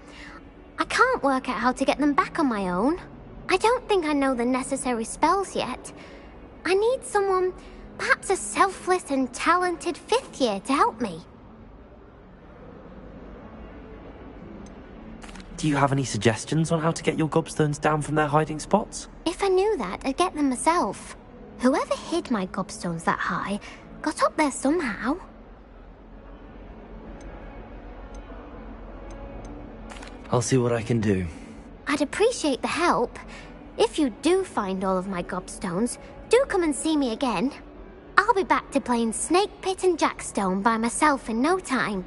I can't work out how to get them back on my own. I don't think I know the necessary spells yet. I need someone, perhaps a selfless and talented fifth year to help me. Do you have any suggestions on how to get your gobstones down from their hiding spots? If I knew that, I'd get them myself. Whoever hid my gobstones that high got up there somehow. I'll see what I can do. I'd appreciate the help. If you do find all of my gobstones, do come and see me again. I'll be back to playing Snake Pit and Jackstone by myself in no time.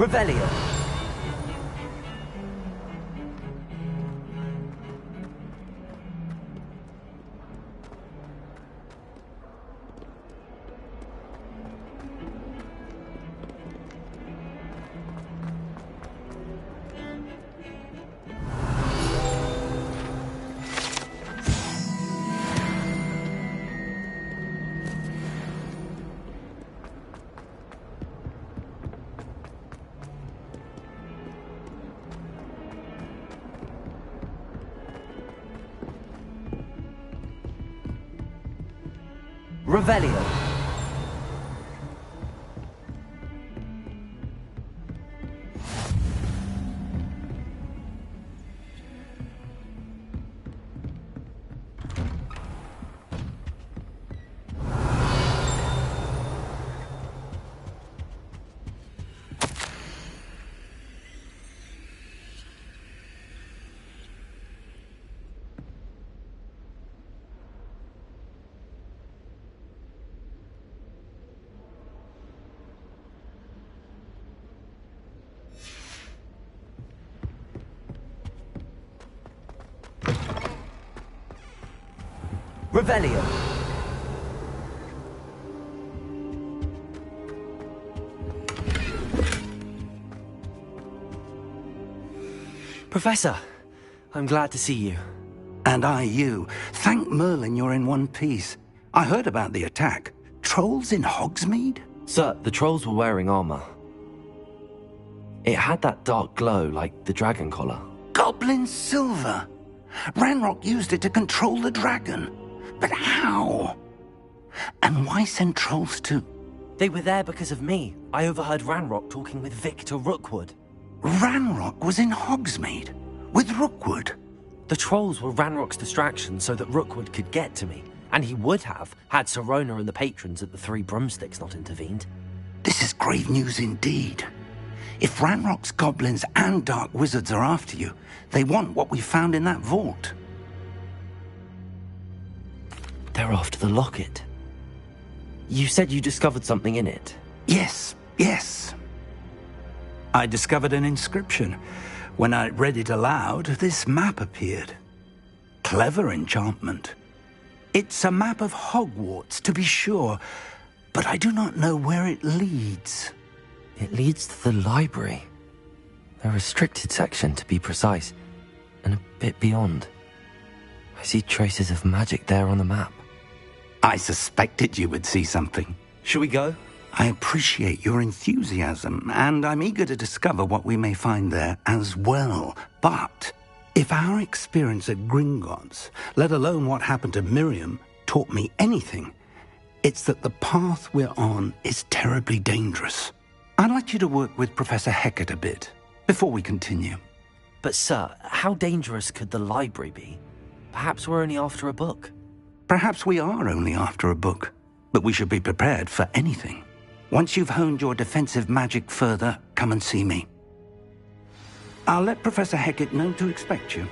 Revelio. Revelio. Revelio. Professor, I'm glad to see you. And I you. Thank Merlin you're in one piece. I heard about the attack. Trolls in Hogsmeade? Sir, the trolls were wearing armor. It had that dark glow like the dragon collar. Goblin silver! Ranrock used it to control the dragon. But how? And why send trolls to... They were there because of me. I overheard Ranrock talking with Victor Rookwood. Ranrock was in Hogsmeade? With Rookwood? The trolls were Ranrock's distraction so that Rookwood could get to me. And he would have, had Sirona and the patrons at the Three Broomsticks not intervened. This is grave news indeed. If Ranrock's goblins and dark wizards are after you, they want what we found in that vault. They're after the locket. You said you discovered something in it. Yes. I discovered an inscription. When I read it aloud, this map appeared. Clever enchantment. It's a map of Hogwarts, to be sure, but I do not know where it leads. It leads to the library. A restricted section, to be precise, and a bit beyond. I see traces of magic there on the map. I suspected you would see something. Shall we go? I appreciate your enthusiasm, and I'm eager to discover what we may find there as well. But if our experience at Gringotts, let alone what happened to Miriam, taught me anything, it's that the path we're on is terribly dangerous. I'd like you to work with Professor Hecat a bit before we continue. But sir, how dangerous could the library be? Perhaps we're only after a book. Perhaps we are only after a book, but we should be prepared for anything. Once you've honed your defensive magic further, come and see me. I'll let Professor Hecat know to expect you.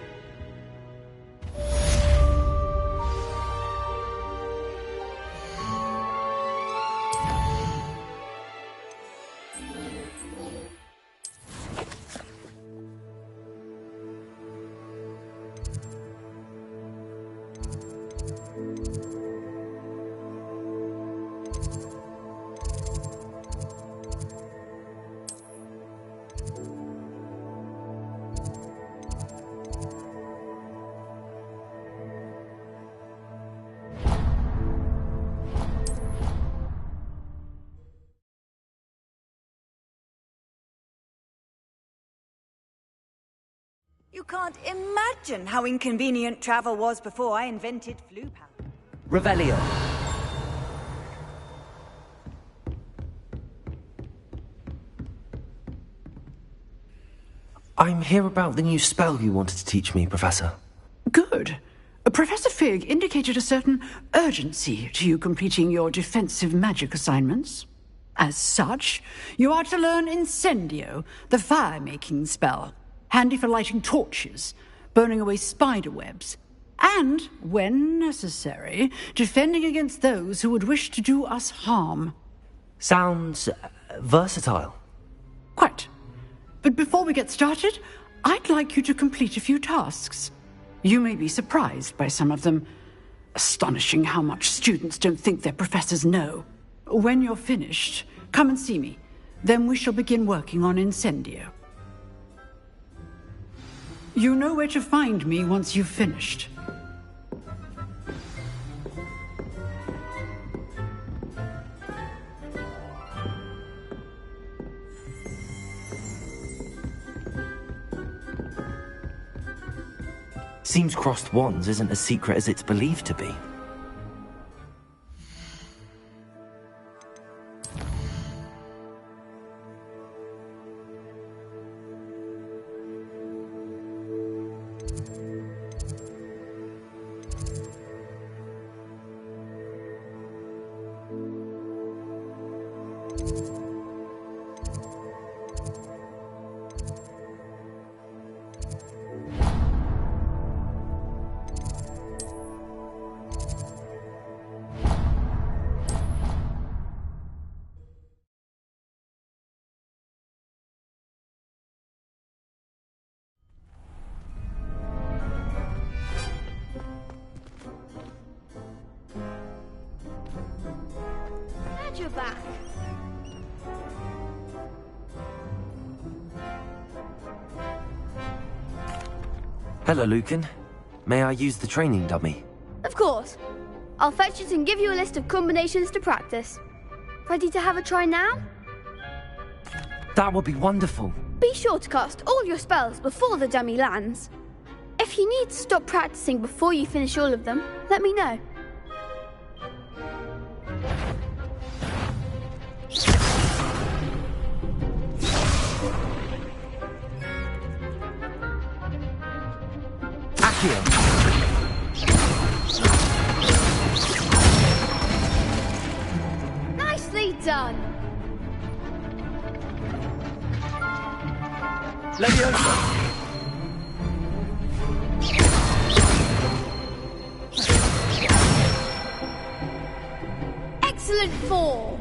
You can't imagine how inconvenient travel was before I invented flu powder. Revelio. I'm here about the new spell you wanted to teach me, Professor. Good. Professor Fig indicated a certain urgency to you completing your defensive magic assignments. As such, you are to learn Incendio, the fire-making spell, handy for lighting torches, burning away spider webs, and, when necessary, defending against those who would wish to do us harm. Sounds versatile. Quite. But before we get started, I'd like you to complete a few tasks. You may be surprised by some of them. Astonishing how much students don't think their professors know. When you're finished, come and see me. Then we shall begin working on Incendio. You know where to find me once you've finished. Seems crossed wands isn't as secret as it's believed to be. Glad you're back. Hello, Lucan. May I use the training dummy? Of course. I'll fetch it and give you a list of combinations to practice. Ready to have a try now? That would be wonderful. Be sure to cast all your spells before the dummy lands. If you need to stop practicing before you finish all of them, let me know. Nicely done. Leviosa! Excellent fall.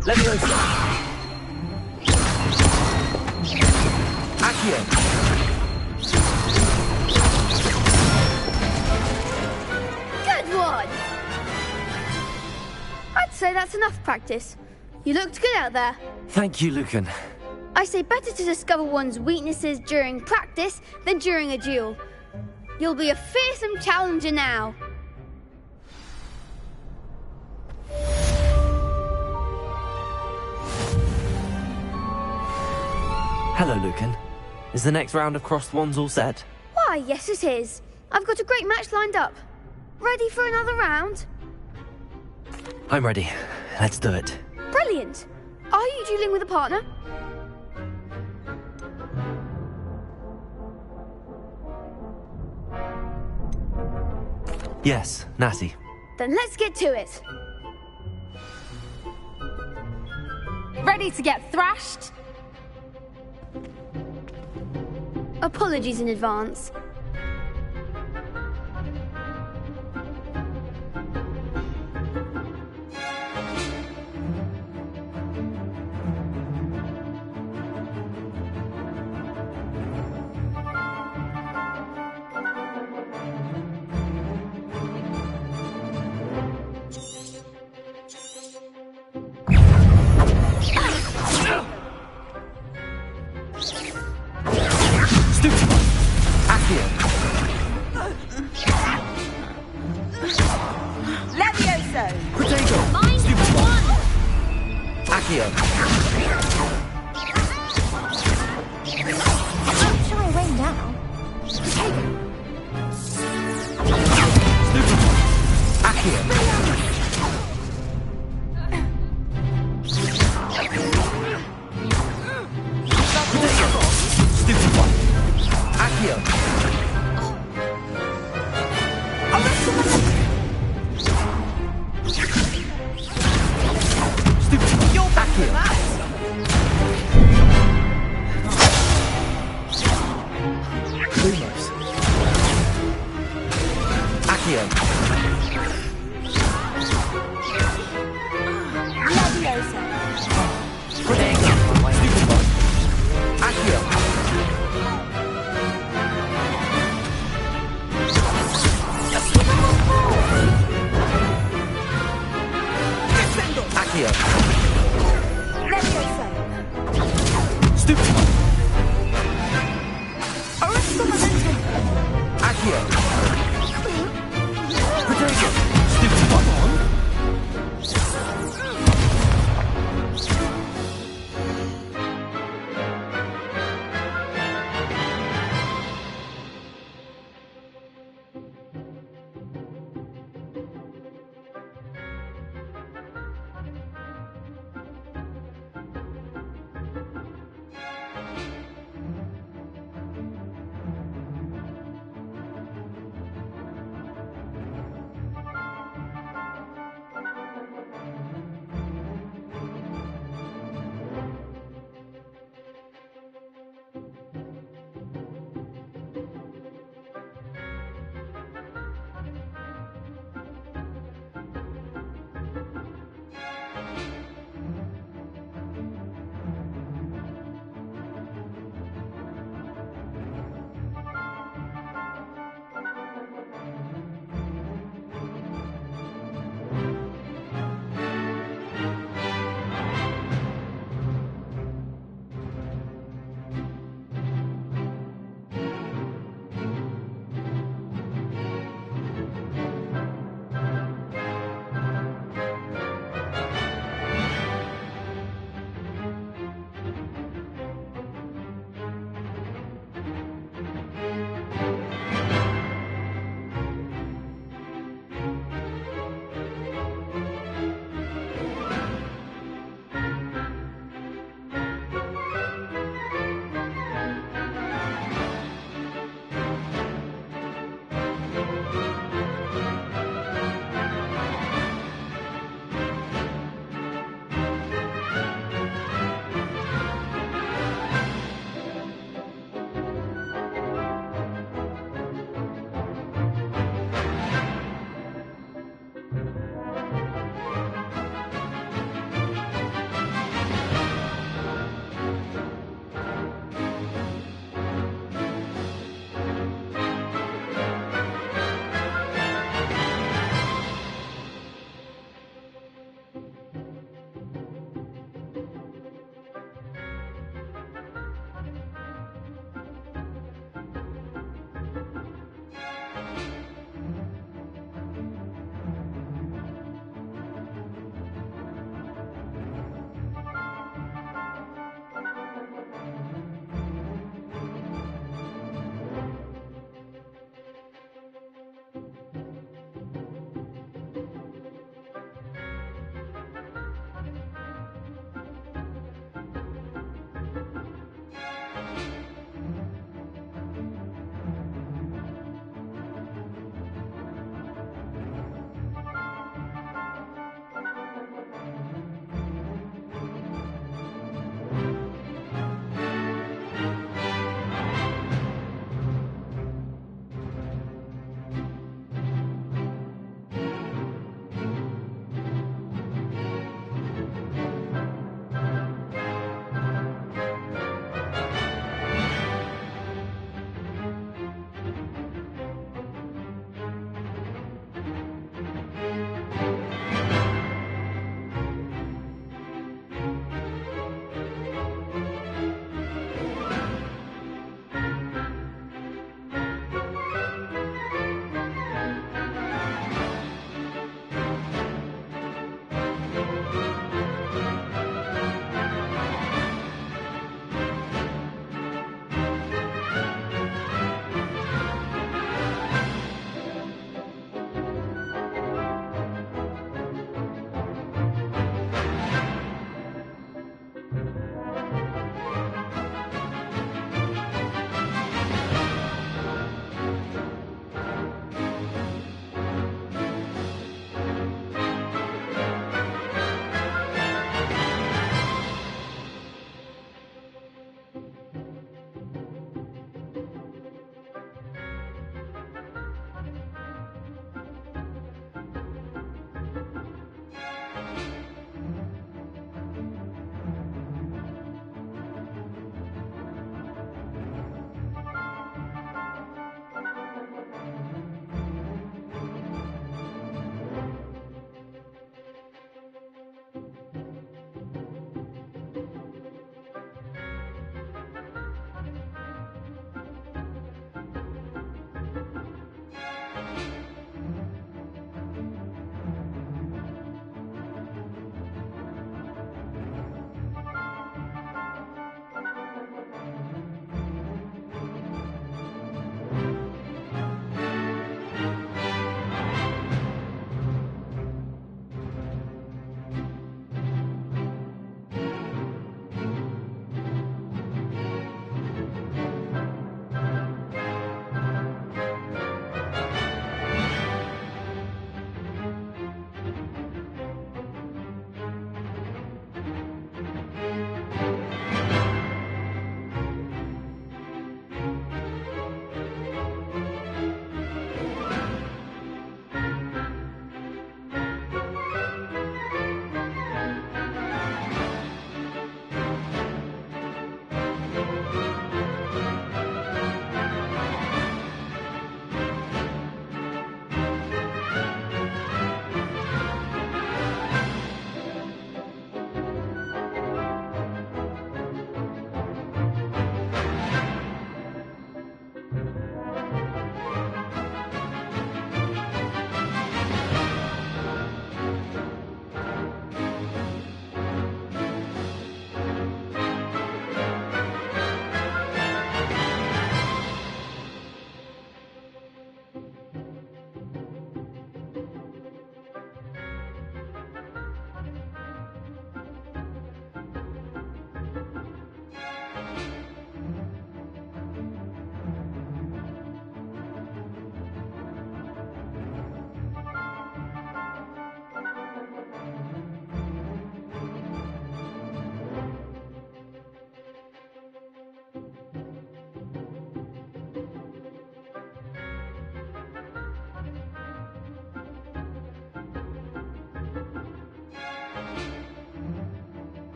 Leviosa! Accio! Good one. I'd say that's enough practice. You looked good out there. Thank you, Lucan. I say better to discover one's weaknesses during practice than during a duel. You'll be a fearsome challenger now. Hello, Lucan. Is the next round of crossed wands all set? Why, yes it is. I've got a great match lined up. Ready for another round? I'm ready. Let's do it. Brilliant. Are you dueling with a partner? Yes, Natty. Then let's get to it. Ready to get thrashed? Apologies in advance.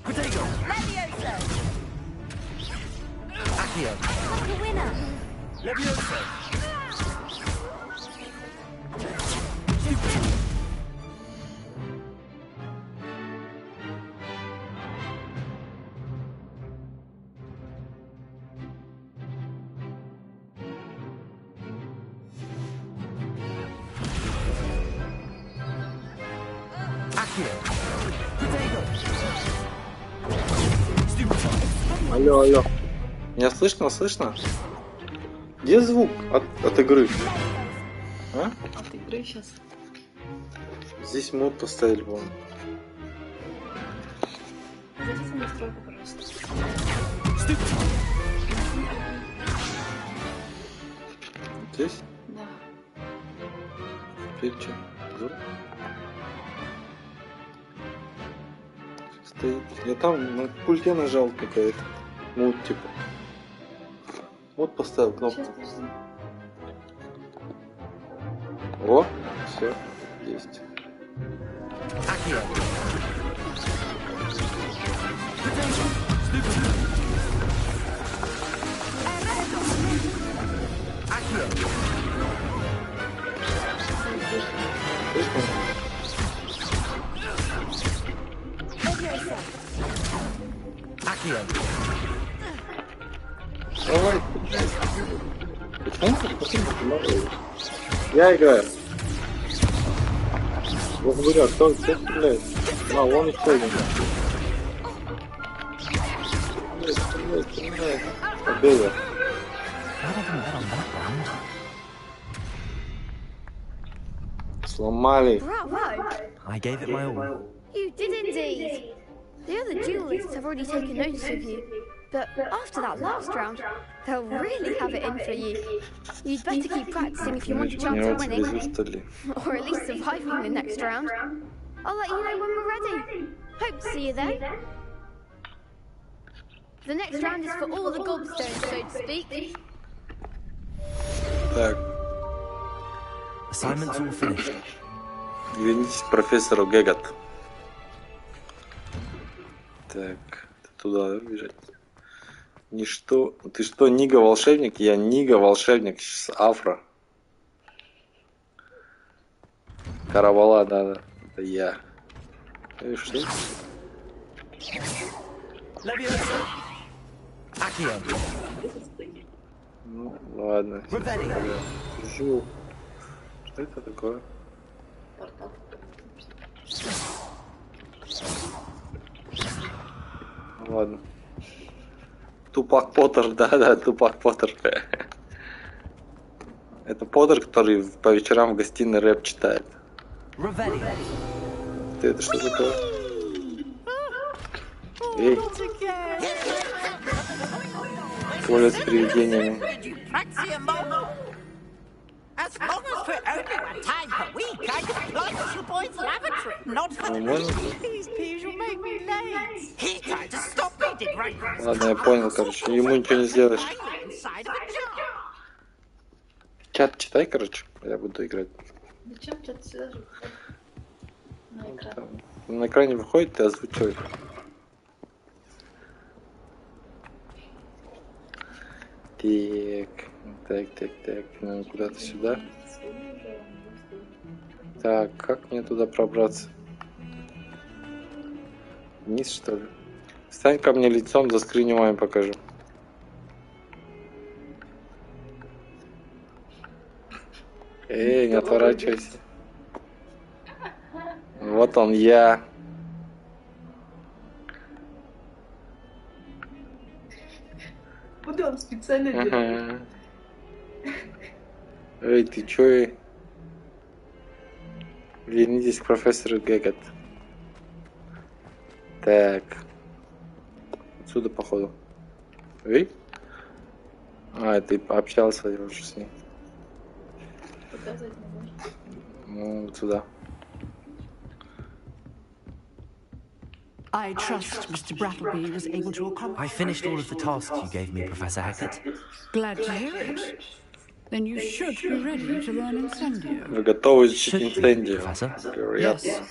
Potato! Levioso! Accio! Like a winner! Levioso! Алло, алло. Меня слышно, слышно? Где звук от игры? А? От игры сейчас. Здесь мод поставили, по-моему. Зайдите в настройку, пожалуйста. Здесь? Да. Теперь что? Звук? Стоит. Я там на пульте нажал какая-то. Мод типа. Вот поставил кнопку. Сейчас, подожди. О, все, есть. Давай. Почему? Я играю. Вот говорят, кто стреляет? А, вон еще один. Стреляй. Победа. Сломали. Bravo! I gave it my all. You did indeed. The other duelists have already taken notice of you, but after that last round, they'll really have it in for you. You'd better keep practicing if you want a chance of winning, or at least surviving the next round. I'll let you know when we're ready. Hope to see you then. The next round is for all the gobstones, so to speak. Так. Assignments all finished. Вернитесь к профессору Гэггот. Так, туда бежать. Ничто. Ты что, Нига волшебник? Я Нига волшебник с Афро. Каравала, да. Это я. И что? Ну, ладно. Жу. Что это такое? Ладно. Тупак Поттер, да, Тупак Поттер. Это Поттер, который по вечерам в гостиной рэп читает. Ты это что такое? Эй. Коля с привидениями. As long as for only one time per week, I can apply to the boys' lavatory. Not for Please, please, you'll make me late. He tried to stop me, did right? Ладно, я понял, короче. Ему ничего не сделаешь. Чат читай, короче. Я буду играть. Зачем чат сюда же на экран? На экране выходит, ты озвучивай. Так. Ну, куда-то сюда. Так, как мне туда пробраться? Вниз, что ли? Встань ко мне лицом, заскриню маме покажу. Эй, не отворачивайся. Вот он, я. Вот он специально делает. Эй, ты чё? Вернитесь к профессору Гэггот. Так. Отсюда, походу. Эй? А, ты пообщался уже с ней. Показать не можешь. Ну, вот сюда. I trust Mr. Brattleby was able to accomplish. I finished all of the tasks you gave me, Professor Hackett. Glad to hear it. Then you should be ready to learn Incendio. Вы готовы изучить Инцендио? Yes.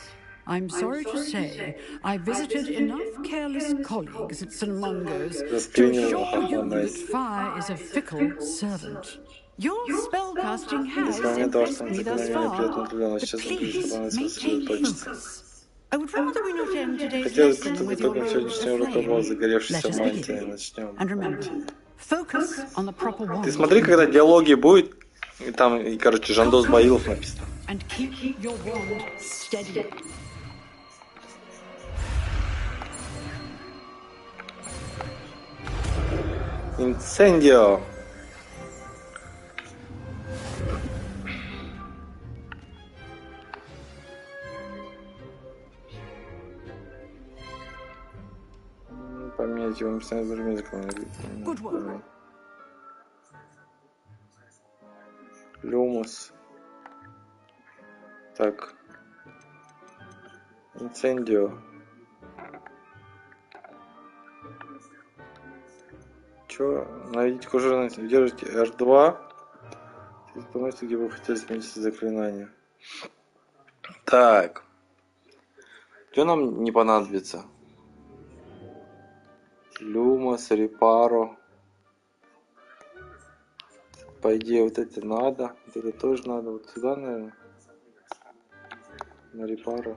I'm sorry to say, I visited enough careless colleagues at St. Mungo's to assure you that fire is a fickle servant. Your spellcasting has impressed me thus far, but please maintain focus. I would rather we not end today's lesson with your robes aflame. Let us begin. And remember, focus on the proper one. Ты смотри, когда диалоги будет, и там, и, короче, Жандос Баилов написано. And keep your wand steady. Инцендио. Поменять его написание зарубежным. Люмус. Так. Инцендио. Чё? Наведите кожаность. Держите R2. Помните, где вы хотели сменить заклинание. Так. Что нам не понадобится? Люмос, репаро. По идее, вот это надо. Вот это тоже надо. Вот сюда, наверное. На репаро.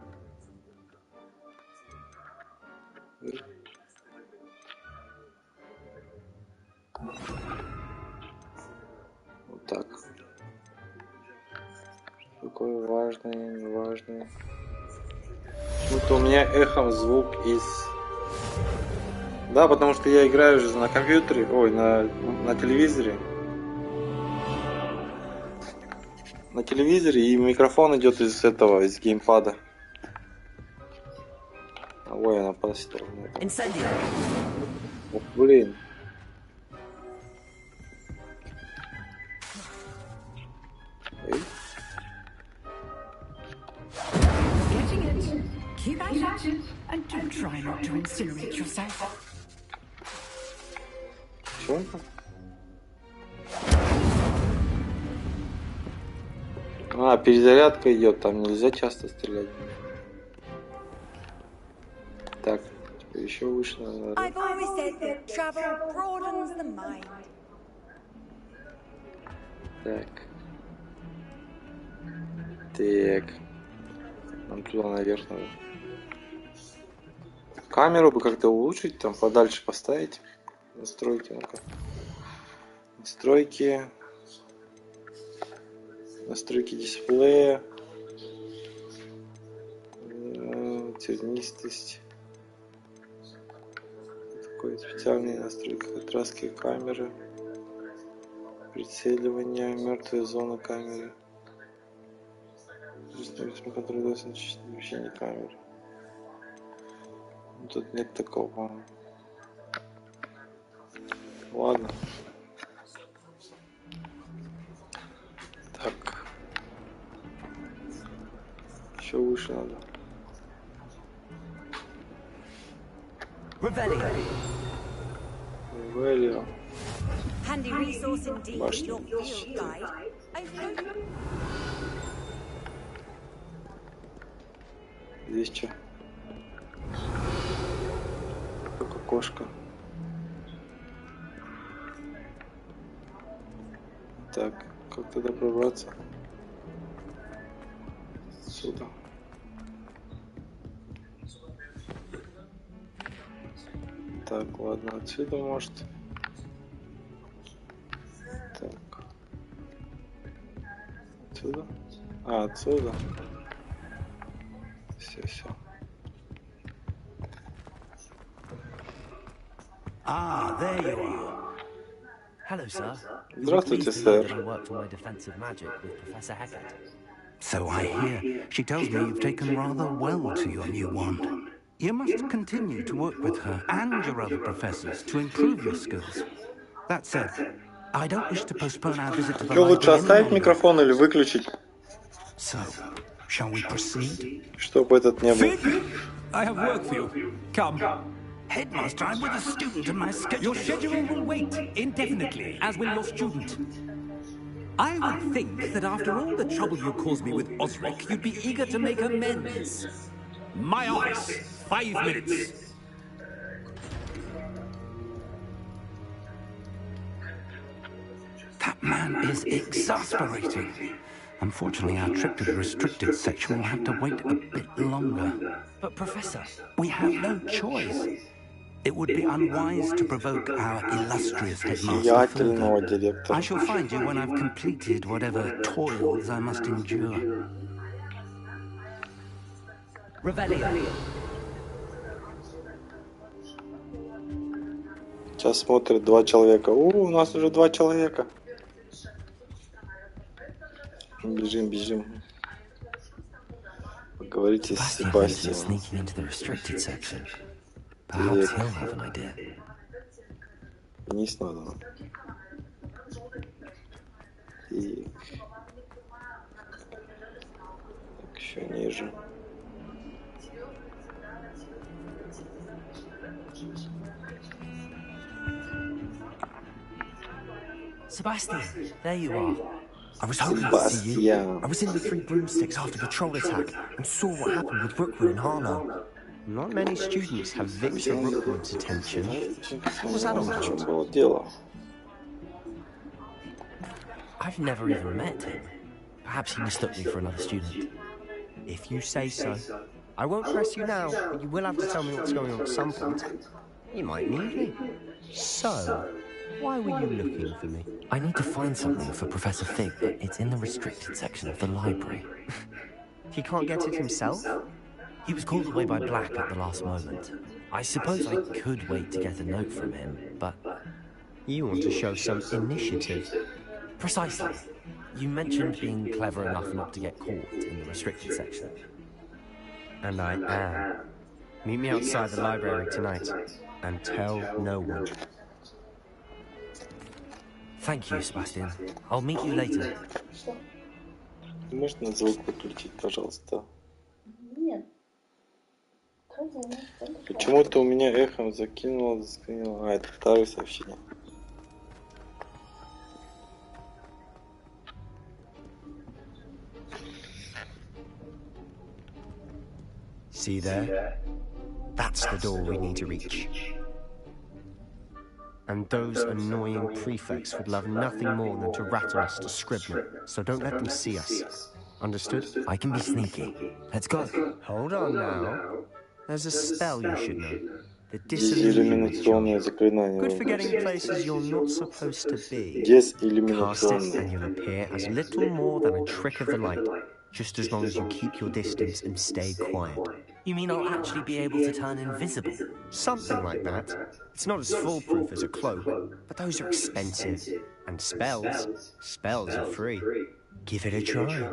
Вот так. Такое важное, неважное. Почему-то у меня эхом звук из... Да, потому что я играю же на компьютере, ой, на телевизоре. На телевизоре, и микрофон идет из этого, из геймпада. Ой, она поставила. Блин. Keep at it, and do try not to incinerate yourself. Чё? А, перезарядка идет, там нельзя часто стрелять. Так, еще выше надо. I've always said that travel broadens the mind. Так. Так. Нам туда наверх надо. Камеру бы как-то улучшить, там подальше поставить. Настройки, ну-ка. Настройки. Настройки дисплея. Тернистость. Такой специальные настройки контрастки камеры. Прицеливание, мертвая зона камеры. Контроль смещения камеры. Тут нет такого, по-моему. Ладно. Так. Еще выше надо. Ревелио. Handy resource indeed, your field guide. Здесь что? Только кошка. Так, как туда пробраться? Отсюда. Так, ладно, отсюда может. Так. Отсюда? А, отсюда. Все. Ah, there you are. Hello, sir. Здравствуйте, сэр. I worked on my defensive magic with Professor Hackett. So I hear. She tells me you've taken rather well to your new wand. You must continue to work with her and your other professors to improve your skills. That said, I don't wish to postpone our visit to the library. Лучше оставить микрофон или выключить? So, shall we proceed? Чтобы этот не был. I have work for you. Come. Headmaster, I'm with a student and my schedule... Your schedule will wait indefinitely, as will your student. I would think that after all the trouble you caused me with Osric, you'd be eager to make amends. My eyes. 5 minutes. That man is exasperating. Unfortunately, our trip to the restricted section will have to wait a bit longer. But, Professor... We have no choice. It would be unwise to provoke our illustrious headmaster further. I shall find you when I've completed whatever toils I must endure. Revelio. Сейчас смотрят 2 человека. У нас уже 2 человека. Бежим, бежим. Поговорите с Себастьяном. Вниз надо. Так, еще ниже. Sebastian, there you are. I was hoping to see you. I was in the 3 broomsticks after the troll attack and saw what happened with Rookwood and Harlow. Not many students have Victor Rookwood's attention. What was that all about? I've never even met him. Perhaps he mistook me for another student. If you say so. I won't press you now, but you will have to tell me what's going on at some point. You might need me. So, why were you looking for me? I need to find something for Professor Fig, but it's in the restricted section of the library. He can't get it himself? He was called away by Black at the last moment. I suppose I could wait to get a note from him, but... You want to show some initiative. Precisely. You mentioned being clever enough not to get caught in the restricted section. And I am. Meet me outside the library tonight, and tell no one. Thank you, Sebastian. I'll meet you later. Можно звук выключить, пожалуйста? Нет. Почему-то у меня эхом закинуло, заскринило. А, это второе сообщение. See there? That's the door we need to reach. And those annoying prefects would love nothing more than to rattle us to Scribner, so don't let them see us. Understood? I can be sneaky. Let's go. Hold on now. There's a spell you should know. The disillusionary charm. Good for getting places you're not supposed to be. Cast it and you'll appear as little more than a trick of the light, just as long as you keep your distance and stay quiet. You mean I'll actually be able to turn invisible? Something like that. It's not as foolproof as a cloak, but those are expensive. And spells are free. Give it a try.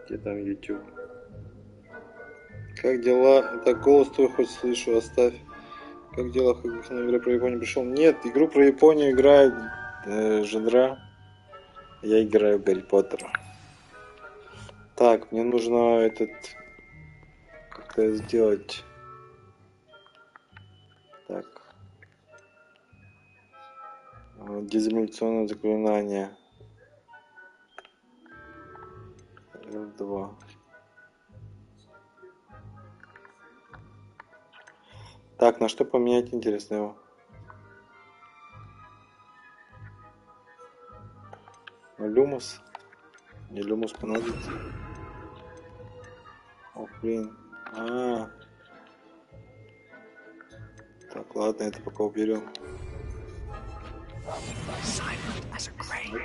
Где там YouTube? Как дела? Так, голос твой хоть слышу, оставь. Как дела? Хогвартс на игру про Японию пришел? Нет, игру про Японию играет Жидра. Я играю в Гарри Поттера. Так, мне нужно этот... Как-то сделать... Так. Дезимуляционное заклинание. F2. Так, на что поменять интересного? Люмус? Не люмус понадобится. О, блин. Так, ладно, это пока уберем.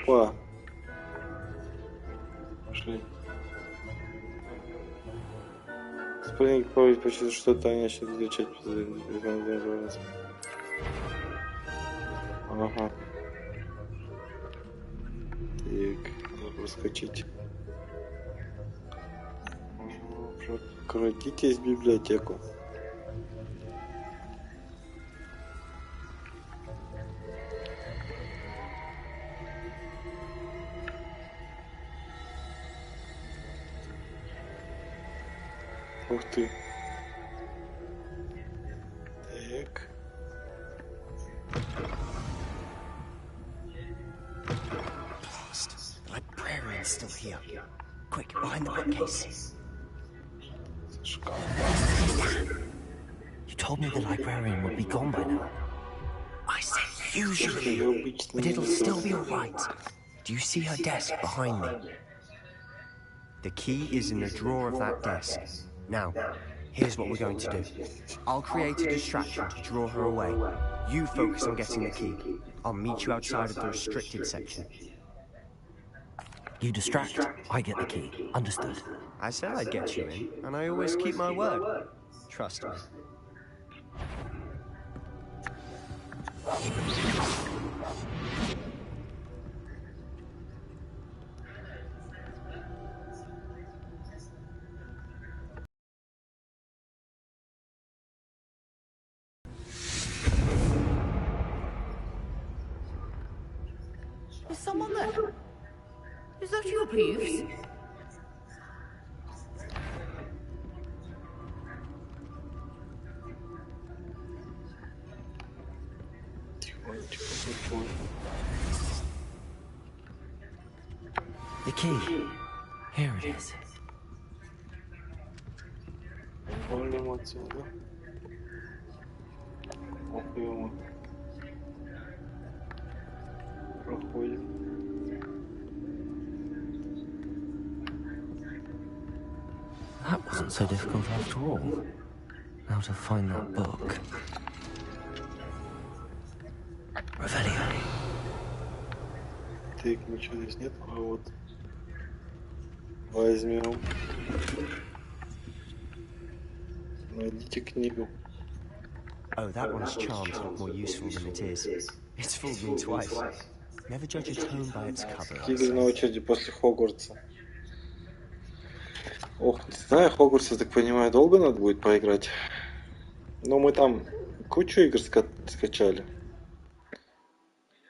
Опа. Пошли. Спутник пробует почувствовать что-то, они начнут изучать. Ага. Так, надо проскочить. Прократитесь в библиотеку. Ух ты. Так. The librarian's still here. Quick, behind the bookcase. You told me the librarian would be gone by now. I said usually, but it'll still be alright. Do you see her desk behind me? The key is in the drawer of that desk. Now, here's what we're going to do. I'll create a distraction to draw her away. You focus on getting the key. I'll meet you outside of the restricted section. You distract, I get the key. Understood. I said I'd get you in, and I always keep my word. Trust me. Is someone there? Is that you, Peeves? The key. Here it is. Валим отсюда. Опиум. Проходим. That wasn't so difficult after all. Now to find that book. Revelio. Так, ничего здесь нет, а вот возьмем. Найдите книгу. Oh, that one's charmed to look more useful than it is. It's fooled me twice. Never judge a tome by its cover. Игры на очереди после Хогвартса. Ох, не знаю, Хогвартс, я так понимаю, долго надо будет поиграть. Но мы там кучу игр скачали.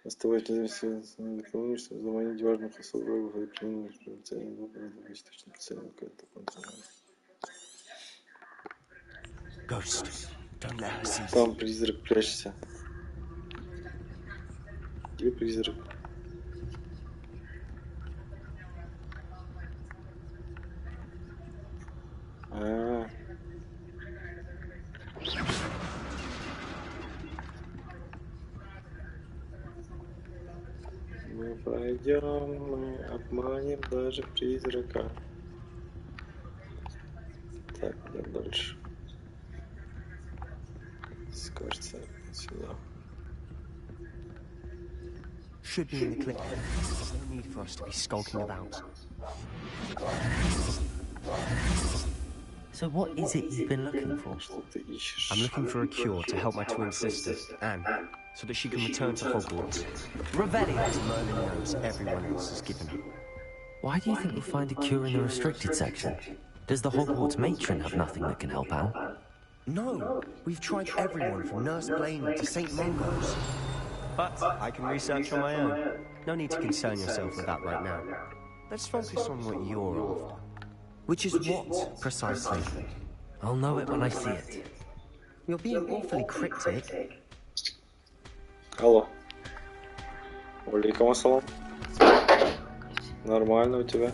Оставайтесь заманить важных особых и применить специальные выборы, точно специально какая-то Там призрак, прячься. Где призрак? Мы пройдем, мы обманем даже призрака. Так, идем дальше. Кажется, сюда. Should be in the clip. There's no need for us to be skulking about. So what is it you've been looking for? I'm looking for a cure to help my twin sister, Anne, so that she can return to Hogwarts. Revelio, as Merlin knows, everyone else has given up. Why do you think you'll find a cure in the restricted section? Does the Hogwarts matron have nothing that can help Anne? No, we've tried everyone from Nurse Blaney to St. Mungo's. But I can research on my own. No need to concern yourself with that right now. Let's focus on what you're after. Which is what, precisely? I'll know it when I see it. You're being awfully cryptic. Алло. Алейкум ассалам. Нормально у тебя?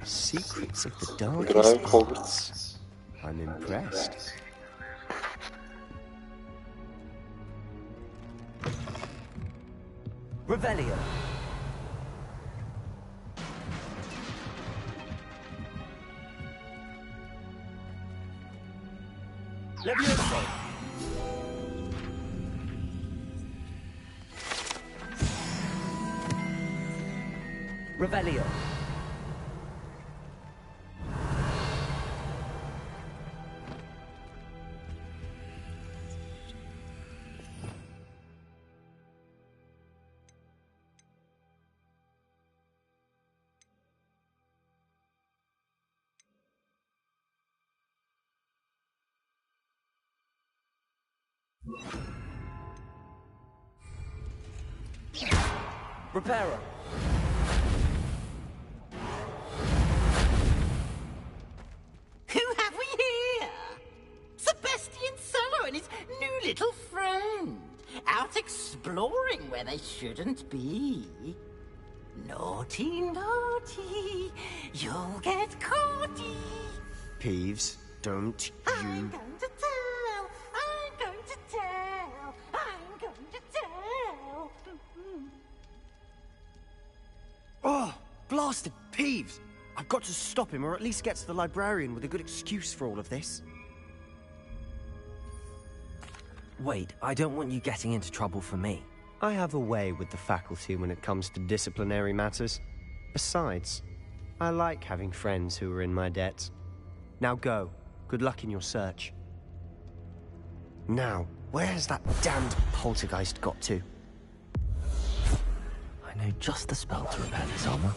Secrets of the darkest Играю в Хогвартс. I'm impressed. Revelio. Levioso. Revelio. Reparo. little friend, out exploring where they shouldn't be. Naughty, naughty, you'll get caughty. Peeves, don't you... I'm going to tell, I'm going to tell, I'm going to tell. Oh, blasted Peeves! I've got to stop him, or at least get to the librarian with a good excuse for all of this. Wait, I don't want you getting into trouble for me. I have a way with the faculty when it comes to disciplinary matters. Besides, I like having friends who are in my debt. Now go. Good luck in your search. Now, where's that damned poltergeist got to? I know just the spell to repair this armor.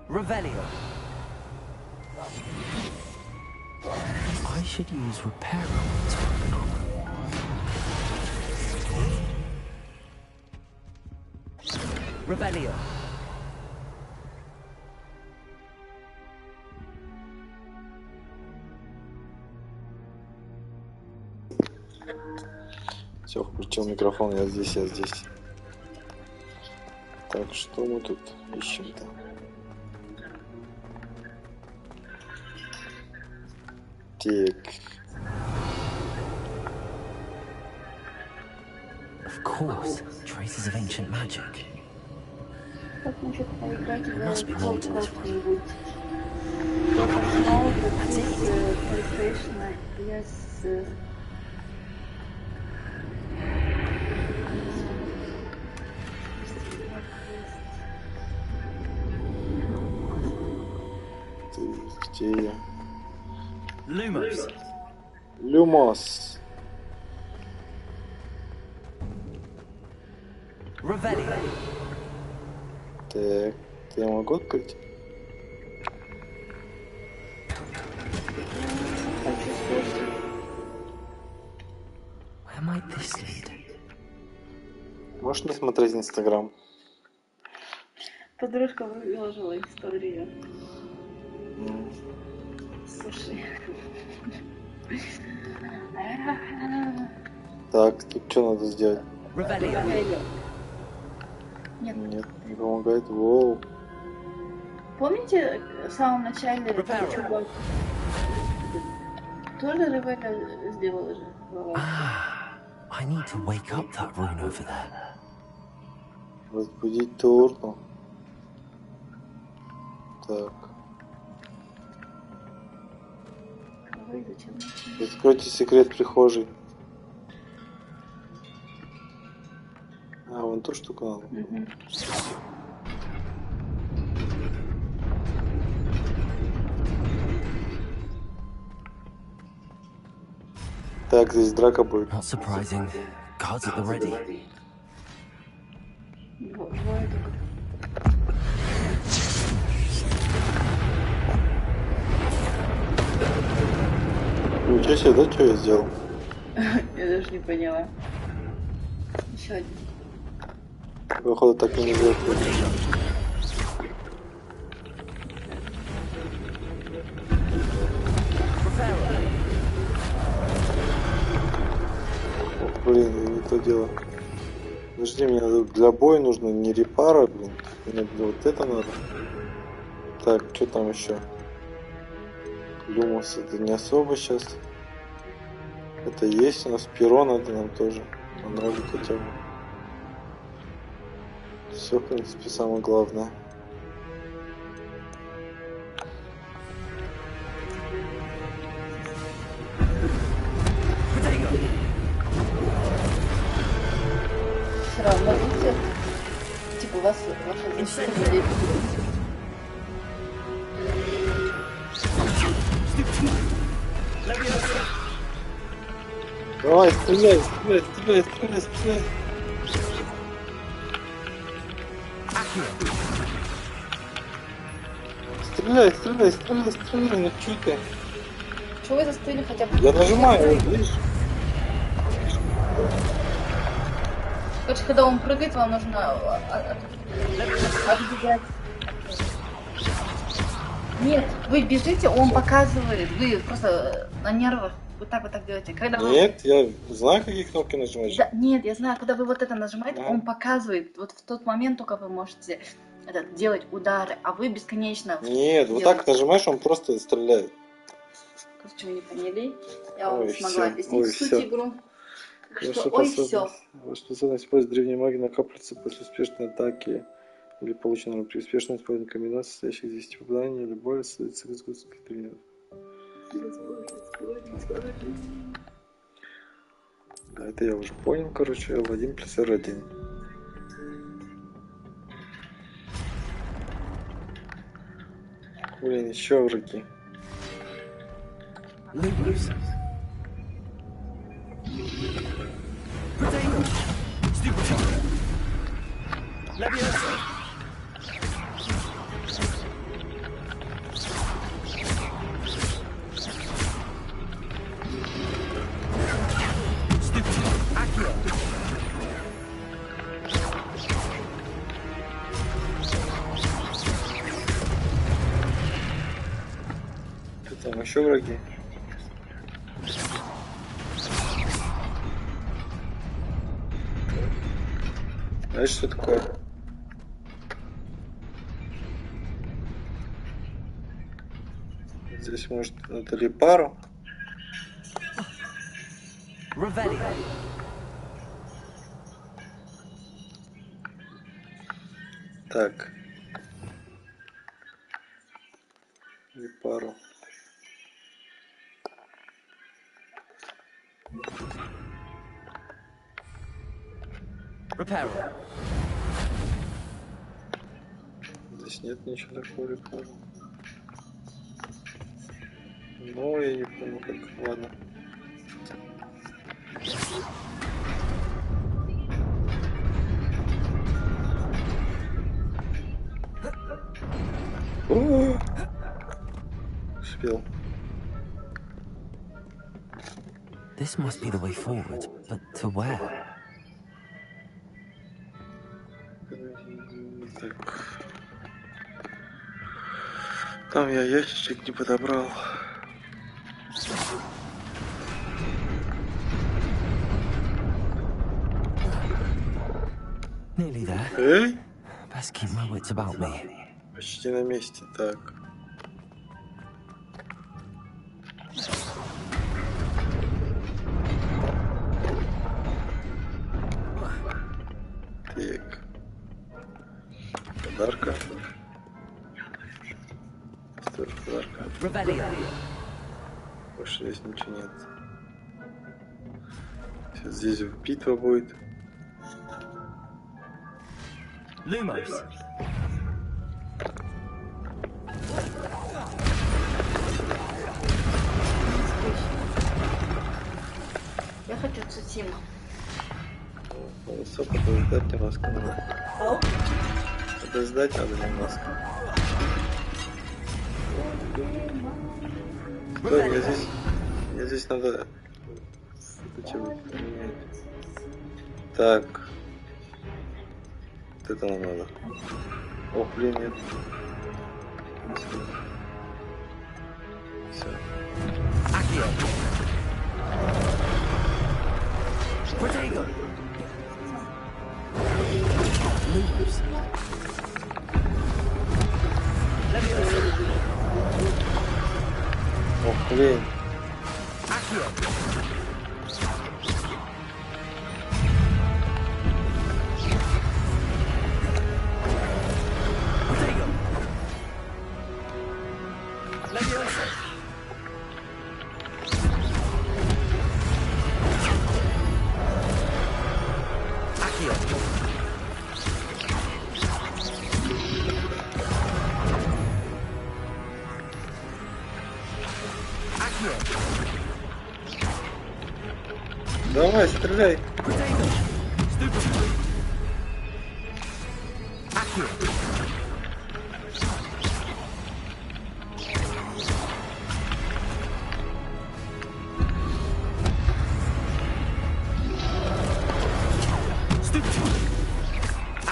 Revelio. I should use repair on weapon armor. Revelio. Все, включил микрофон, я здесь, я здесь. Так, что мы тут ищем-то? Так. Of course, traces of ancient magic. There must be more to this one. That's it. Где я? Lumos. Lumos. Revelio. Так, я могу открыть? Where might this lead? Можешь не смотреть Инстаграм? Подружка выложила историю. Слушай. Так, тут что надо сделать? Нет. Нет, не помогает. Воу. Помните, в самом начале чувак тоже Ревеля сделала же? I need to wake up that rune over there. Разбудить Турну. Так. Откройте секрет прихожей. А, вон ту штуку надо. Так, здесь драка будет. Not surprising. Guards at the ready. Ничего себе, да, что я сделал? Я даже не поняла. Еще один. Походу так и не сделал. Блин, не то дело. Подожди, мне надо для боя нужно не репара, блин. Мне вот это надо. Так, что там еще? Люмос это не особо сейчас. Это есть у нас, перо надо нам тоже. Нолик хотя бы. Все, в принципе, самое главное. Все равно, видите, типа вас ваша защита. Давай, стреляй, стреляй, стреляй, стреляй, стреляй. стреляй, стреляй, стреляй, стреляй, ну чё ты? Чего вы застыли хотя бы? Я нажимаю, вот, видишь? Короче, когда он прыгает, вам нужно отбегать. Нет, вы бежите, он показывает, вы просто на нервах вот так делаете. Когда нет, я знаю, какие кнопки нажимать. Да, нет, я знаю, когда вы вот это нажимаете, он показывает, вот в тот момент только вы можете делать удары, а вы бесконечно... Нет, вот так нажимаешь, он просто стреляет. Короче, вы не поняли, я вам смогла объяснить суть игру. Что, ой, все. Способность использовать древней магии накапливается после успешной атаки или полученного при успешном использовании комбинаций, состоящих из 10 попаданий или более, создается из гусских тренеров. Да, это я уже понял, короче, L1 плюс R1. Блин, еще враги. Там еще враги. Знаешь, что такое? Здесь может это ли пару? Так. Ли пару. Здесь нет ничего такого репара. Но я не помню как. Ладно. Успел. This must be the way forward, but to where? Так. Там я ящичек не подобрал. Nearly there. Эй? Best keep my wits about me. Почти на месте, так. Так. Подарка. Тоже подарка. Больше здесь ничего нет. Сейчас здесь битва будет. Lumos. Я хочу Цусиму. Все, подождать немножко надо. Подождать надо немножко. Стой, мне здесь надо эти вот поменять. Так. Вот это нам надо. О, блин, нет. Все. Ох, блин. Давай, стреляй.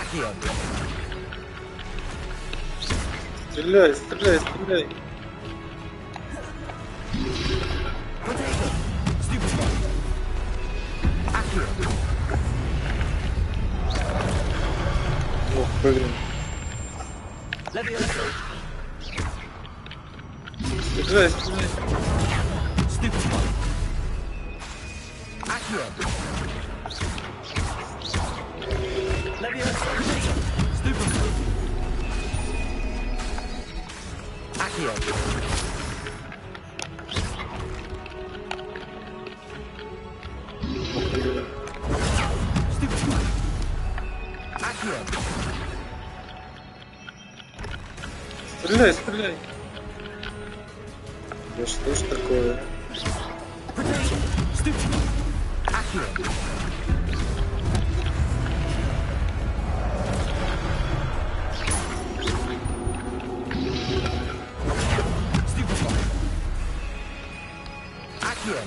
Accio. Стреляй, стреляй, стреляй. Potato. Stupid one. Accio. Ох, прыгнем. Levioso. Стреляй, стреляй. Stupid one. Accio. Levioso. Stupid one. Accio. Stupid one. Accio. Стреляй, стреляй. Да что ж такое? Stupid one. Accio. Stupid one. Accio.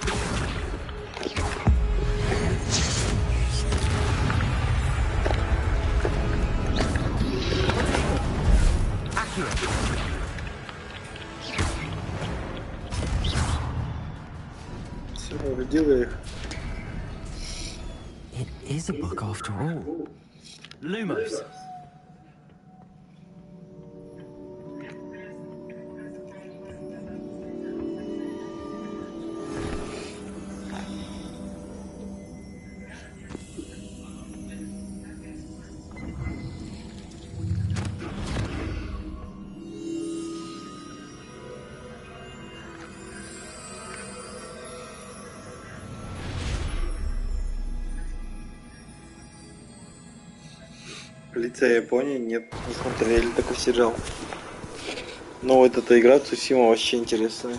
Accio. Все, убедил я их. It is a book after all. Lumos. Полиция Японии? Нет, не смотрели такой сериал. Но вот эта игра Цусима вообще интересная.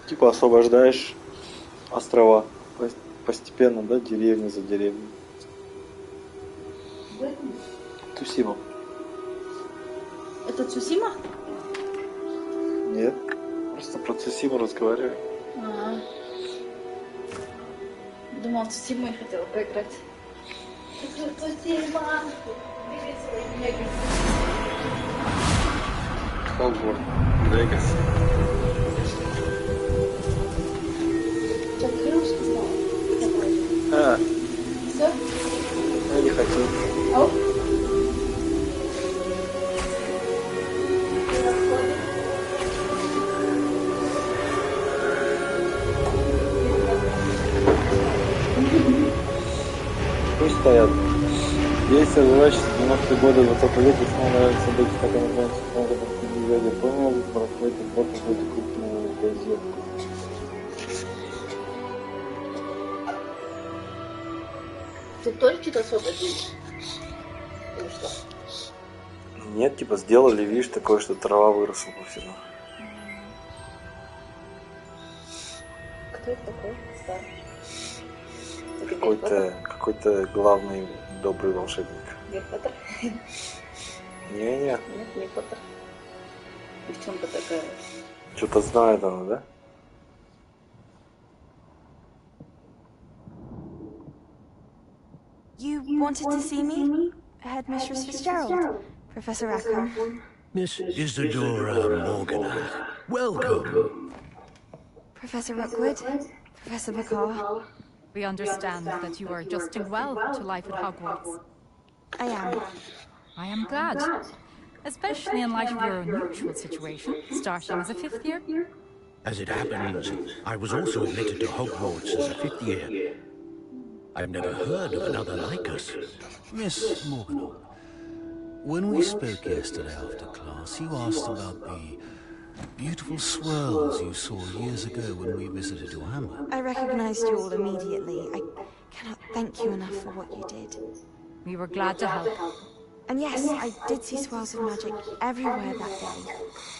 Типа освобождаешь острова постепенно, да, деревня за деревней. Цусима. Это Цусима? Нет, просто про Цусиму разговариваю. А. Думал, Цусиму я хотела поиграть. Цусима! Хогвартс Легаси. Что, ты русский знал? А, Все? я не хотел. Ау? Пусть стоят. Действие развивающееся в 90-е годы 20 века снова нравится события, как оно называется, снова в дядя понял, проходит сбор какой-то крупную газетку. Ты тоже что-то особое видишь? Или что? Нет, типа сделали, видишь, такое, что трава выросла по всему. Кто это такой? Старый. Какой-то главный добрый волшебник. Гарри Поттер? Не-не. Нет, не Поттер. Девчонка такая. Что-то знает она, да? You wanted to see me? Headmistress Fitzgerald, Professor Rackham. Miss Isadora Morgana, welcome. Professor Rookwood, Professor Bakar. We understand that you are adjusting well to life at Hogwarts. I am. I am glad, especially in light of your unusual situation, starting as a fifth year. As it happens, I was also admitted to Hogwarts as a fifth year. I've never heard of another like us. Miss Morgana, when we spoke yesterday after class, you asked about the beautiful swirls you saw years ago when we visited your hamlet. I recognized you all immediately. I cannot thank you enough for what you did. We were glad to help. And yes, I did see swirls of magic everywhere that day.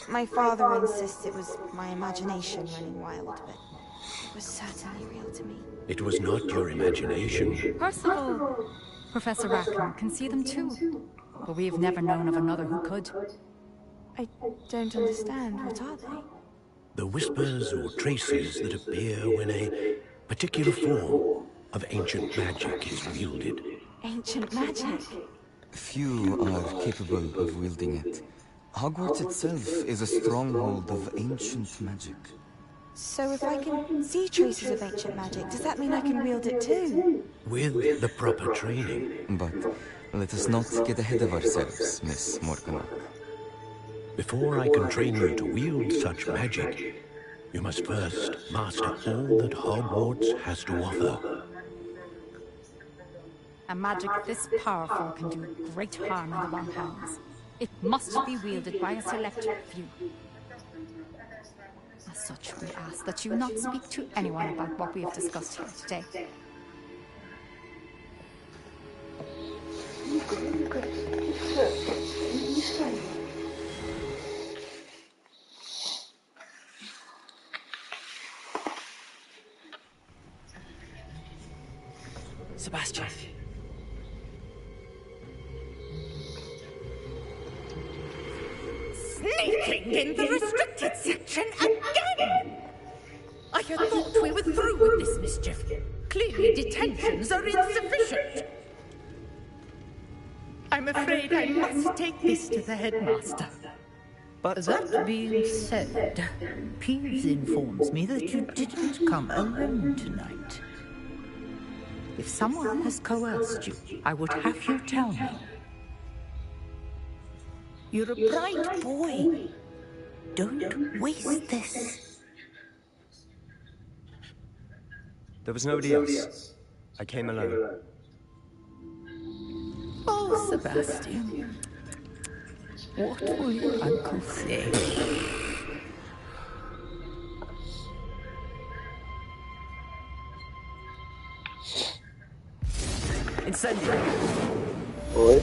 My father insists it was my imagination running wild, but it was certainly real to me. It was not your imagination. Percival, Professor Rackham can see them too, but we have never known of another who could. I don't understand. What are they? The whispers or traces that appear when a particular form of ancient magic is wielded. Ancient magic? Few are capable of wielding it. Hogwarts itself is a stronghold of ancient magic. So if I can see traces of ancient magic, does that mean I can wield it too? With the proper training. But let us not get ahead of ourselves, Miss Morganach. Before I can train you to wield such magic, you must first master all that Hogwarts has to offer. A magic this powerful can do great harm in the wrong hands. It must be wielded by a select few. As such, we ask that you not speak to anyone about what we have discussed here today. Sebastian. Sneaking in the restricted section again! I had thought we were through with this mischief. Clearly detentions are insufficient. I'm afraid I must take this to the headmaster. But that being said, Peeves informs me that you didn't come alone tonight. If someone has coerced you, I would have you tell me. You're a bright boy. Don't waste this. there was nobody else. I came alone. Oh, Sebastian. What will your uncle say? Incendio! Ой.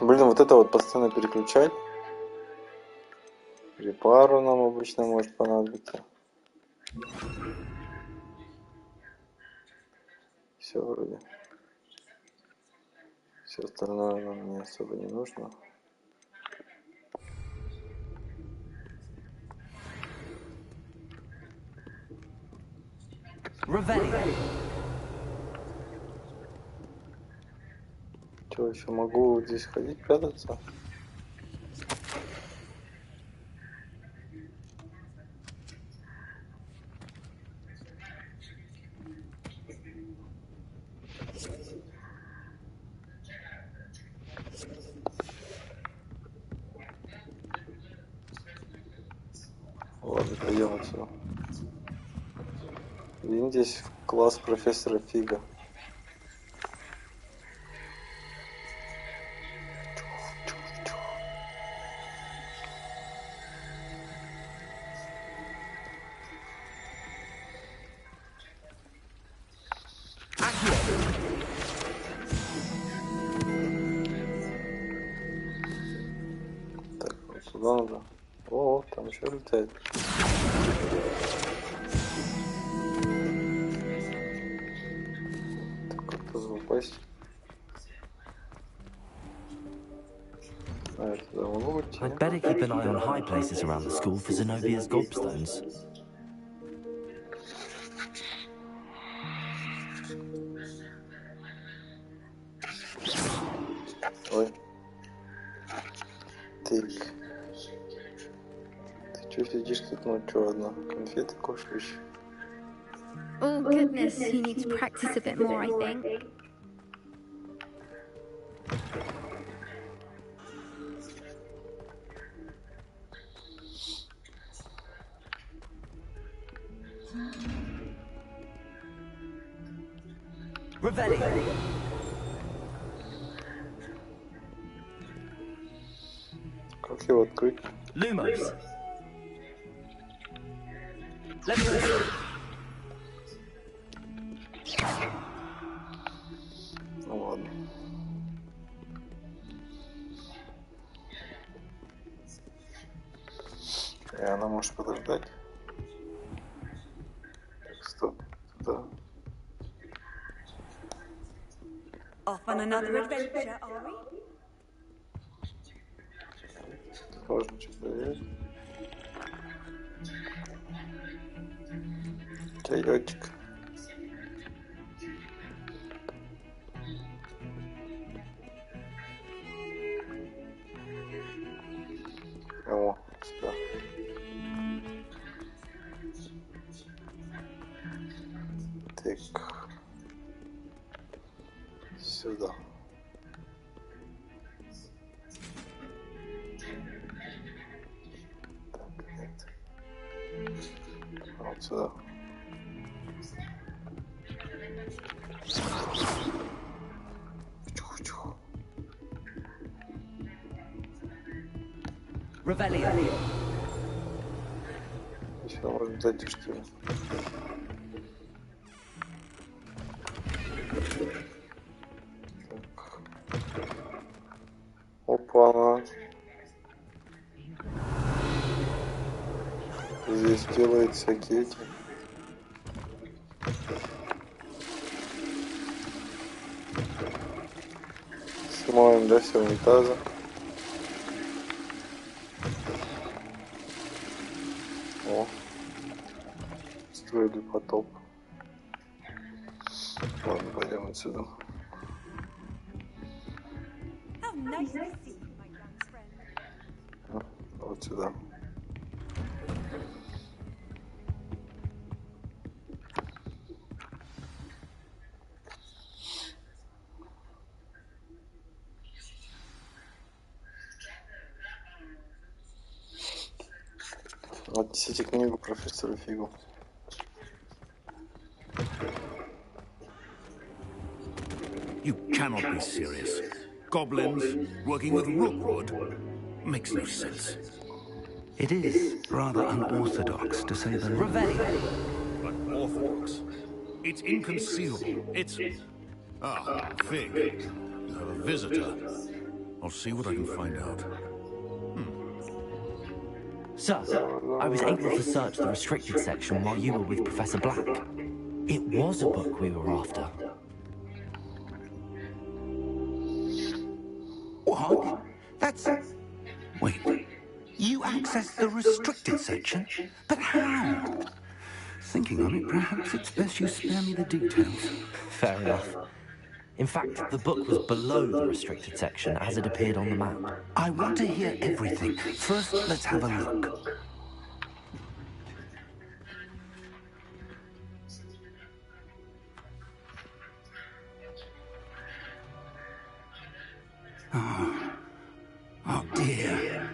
Блин, вот это вот постоянно переключать. Репару нам обычно может понадобиться. Все вроде. Все остальное нам не особо не нужно. Что, еще могу здесь ходить, прятаться? Ладно, пойдем отсюда. Видим здесь класс профессора Фига. Так, вот сюда надо. О, там еще летает. Так, как-то упасть. I'd better keep an eye on high places around the school for Zenobia's gobstones. Ой. Так. Ты чё сидишь тут ночью одна? Конфеты кушаешь? Oh goodness, you need to practice a bit more, I think. Как его открыть? Lumos. Leviosa. Ну ладно. И она может подождать. Так, стоп. Туда. Off on another adventure, are we? Можно что-то проверить. Чайочек. О, сюда. Так. Сюда. Так, нет. Вот сюда. Чух-чух. Revelio. Еще можно зайти, что ли? Опа. Здесь делают всякие эти. Смоем, да, все унитазы. О. Строили потоп. Ладно, пойдем отсюда. Вот сюда. Отнесите книгу профессору Фигу. You cannot be serious. Goblins working with Rookwood makes no sense. It is rather unorthodox, to say the least. But orthodox. It's inconceivable. It's... Ah, Fig. You have a visitor. I'll see what I can find out. Sir, I was able to search the restricted section while you were with Professor Black. It was a book we were after. What? That's... Wait. You accessed the restricted section? But how? Thinking on it, perhaps it's best you spare me the details. Fair enough. In fact, the book was below the restricted section as it appeared on the map. I want to hear everything. First, let's have a look. Oh dear.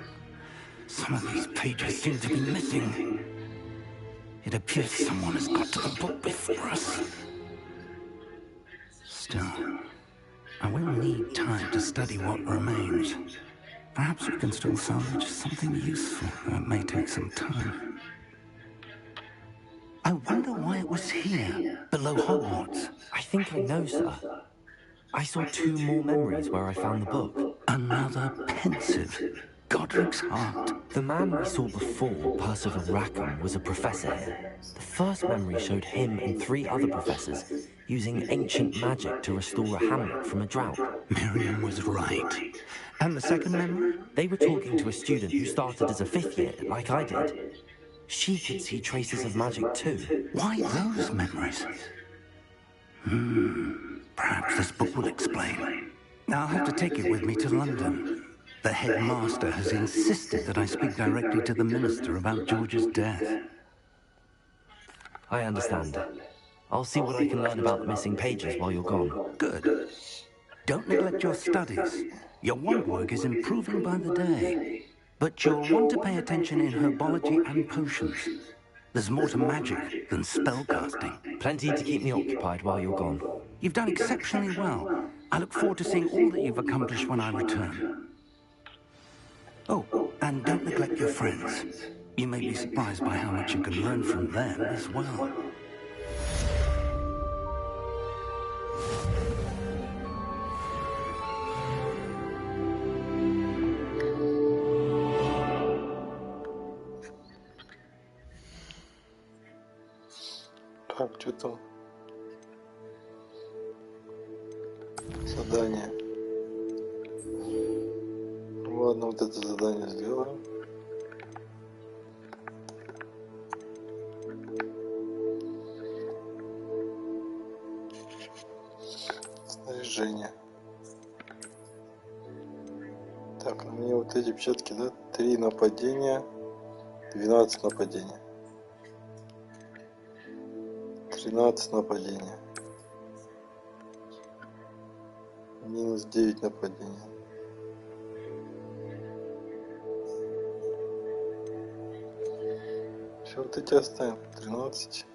Some of these pages seem to be missing. It appears someone has got to the book before us. Still, I will need time to study what remains. Perhaps we can still salvage something useful, though it may take some time. I wonder why it was here, below Hogwarts. I think I know, sir. I saw 2 more memories where I found the book. Another pensive. Godric's heart. The man we saw before, Percival Rackham, was a professor here. The first memory showed him and 3 other professors using ancient magic to restore a hamlet from a drought. Miriam was right. And the second memory? They were talking to a student who started as a 5th year, like I did. She could see traces of magic too. Why those memories? Perhaps this book will explain. I'll have to take it with me to London. The headmaster has insisted that I speak directly to the minister about George's death. I understand. I'll see what I can learn about the missing pages while you're gone. Good. Don't neglect your studies. Your wand work is improving by the day. But you'll want to pay attention in herbology and potions. There's more to magic than spellcasting. Plenty to keep me occupied while you're gone. You've done exceptionally well. I look forward to seeing all that you've accomplished when I return. Oh, and don't neglect your friends. You may be surprised by how much you can learn from them as well. Так, что там? Задание. Ладно, вот это задание сделаем. поражения. Так, ну мне вот эти печатки, да? 3 нападения, 12 нападения. 13 нападения. Минус 9 нападения. Все вот эти оставим. 13.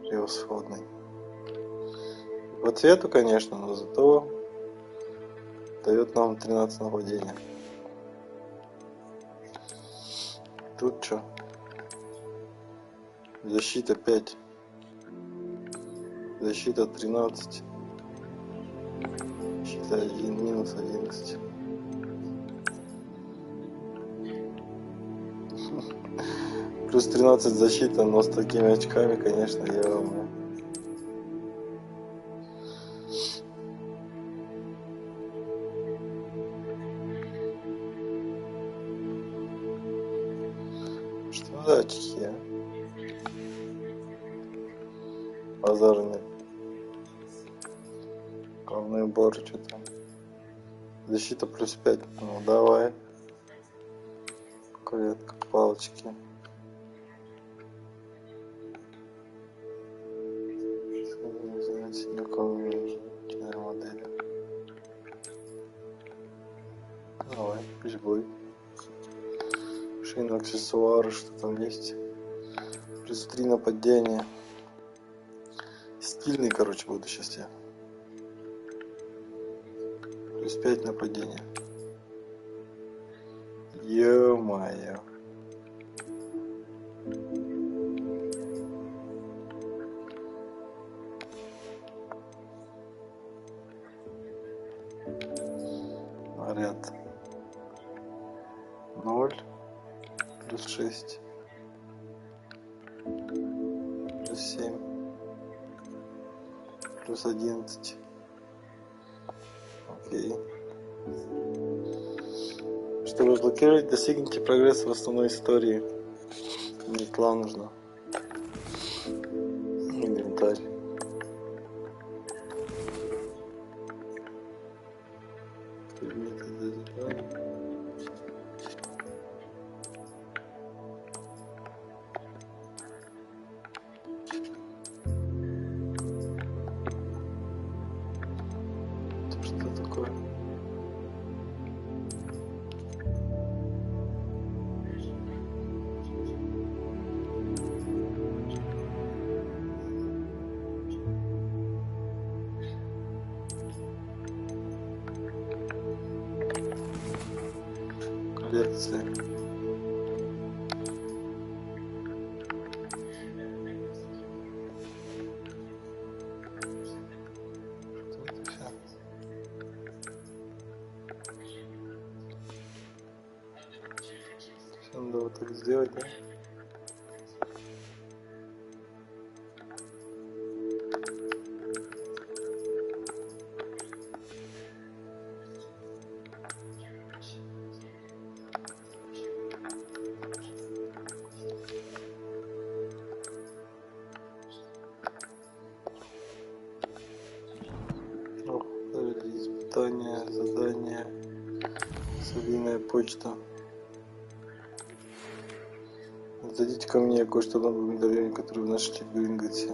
Превосходный. По цвету, конечно, но зато дает нам 13 нападения. Тут что? Защита 5. Защита 13. Защита 1, минус 11. Плюс 13 защита, но с такими очками, конечно, я вам... Что за очки, а? Базара нет. Главный убор, что там? Защита плюс 5. Ну давай. Клетка, палочки. Модели. Давай, пусть будет. Шина, аксессуары, что там есть. Плюс 3 нападения. Стильный, короче, буду сейчас я. Плюс 5 нападения. Ё-моё. Ряд 0 плюс 6 плюс 7 плюс 11. Окей. Чтобы разблокировать, достигните прогресса в основной истории. Мне тла нужно. Инвентарь. Что такое? Коллекция. Надо вот так сделать, да? О, испытания, задания, совиная почта. Зайдите ко мне, кое-что новое медальоне, который вы нашли в Гринготсе.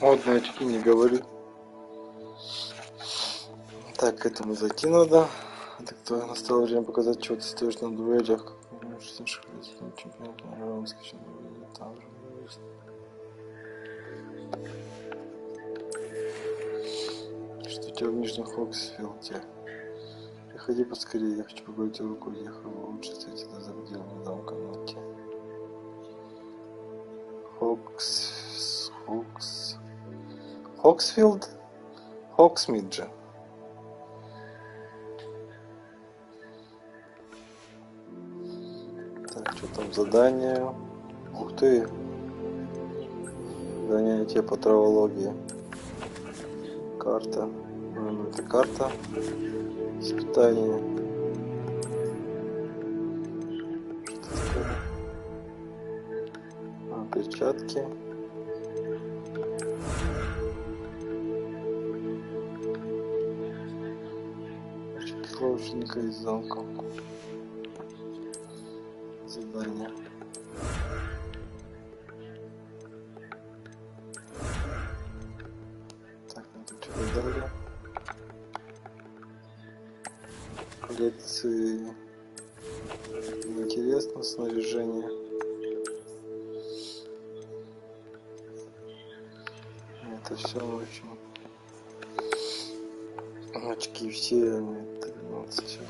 Модные очки, не говори. Так, к этому зайти надо. Это кто? Настало время показать, чего ты стоишь на дуэлях. Что у тебя в Нижнем Хоксфилде? Приходи поскорее, я хочу поговорить о руку, ехал лучше встретить за пределами дома комнате. Хоксфилд? Хоксмиджа. Так, что там задание? Ух ты! Занятие по травологии. Карта. Ну, это карта. Испытание. Что такое? загадки. Ложника из замка. Задание. Так, мы тут что-то дали. Коллекции. Интересно, снаряжение. Это все очень. Очки все. 13.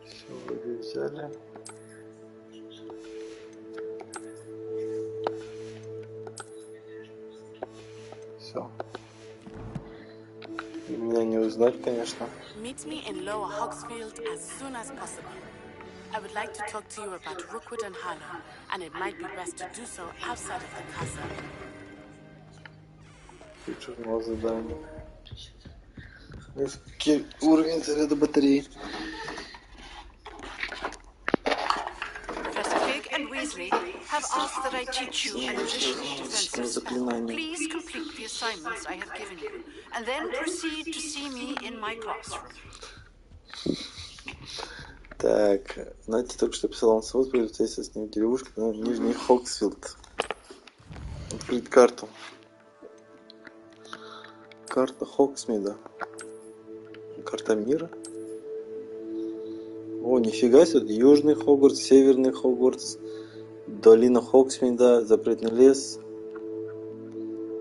Все вроде взяли. Все. Меня не узнать, конечно. Meet me in Lower Hogsfield as soon as possible. I would like to talk to you about Rookwood and Harlow, and it might be best to do so outside of the castle. Журнал заданий. Низкий уровень заряда батареи. Professor Fig and Weasley have asked that I teach you an additional defensive spell. Please complete the assignments I have given you, and then proceed to see me in my classroom. Так, знаете, только что писал он свод, противостоится с ним деревушка, Нижний Хогсфилд. Открыть карту. Карта Хогсмида. Карта мира. О, нифига себе, Южный Хогвартс, Северный Хогвартс, Долина Хогсмида, Запретный лес.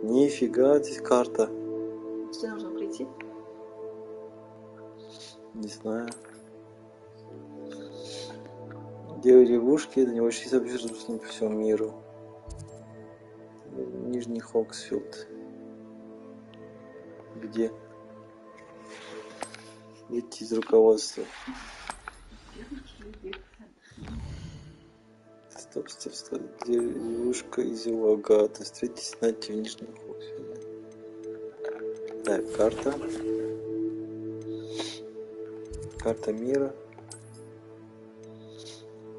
Нифига, здесь карта. Что нужно прийти? Не знаю. Деревушки, до него сейчас объезжают по всему миру. Нижний Хогсфилд. Где? Выйти из руководства. Стоп. Девушка из его агата. Встретитесь на в Нижнем Хогсфилде. Так, карта. Карта мира.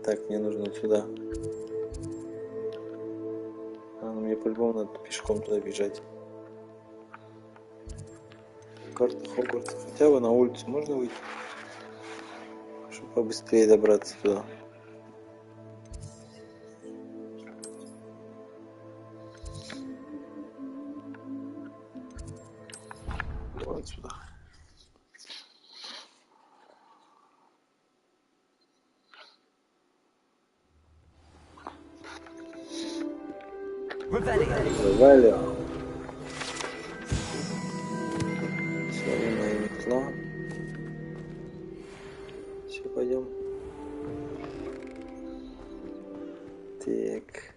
Так, мне нужно сюда. Мне по-любому надо пешком туда бежать. Карта Хогвартса. Хотя бы на улицу можно выйти, чтобы побыстрее добраться туда. Вот сюда. Ревелио. Сломанная метла. Все, пойдем. Так.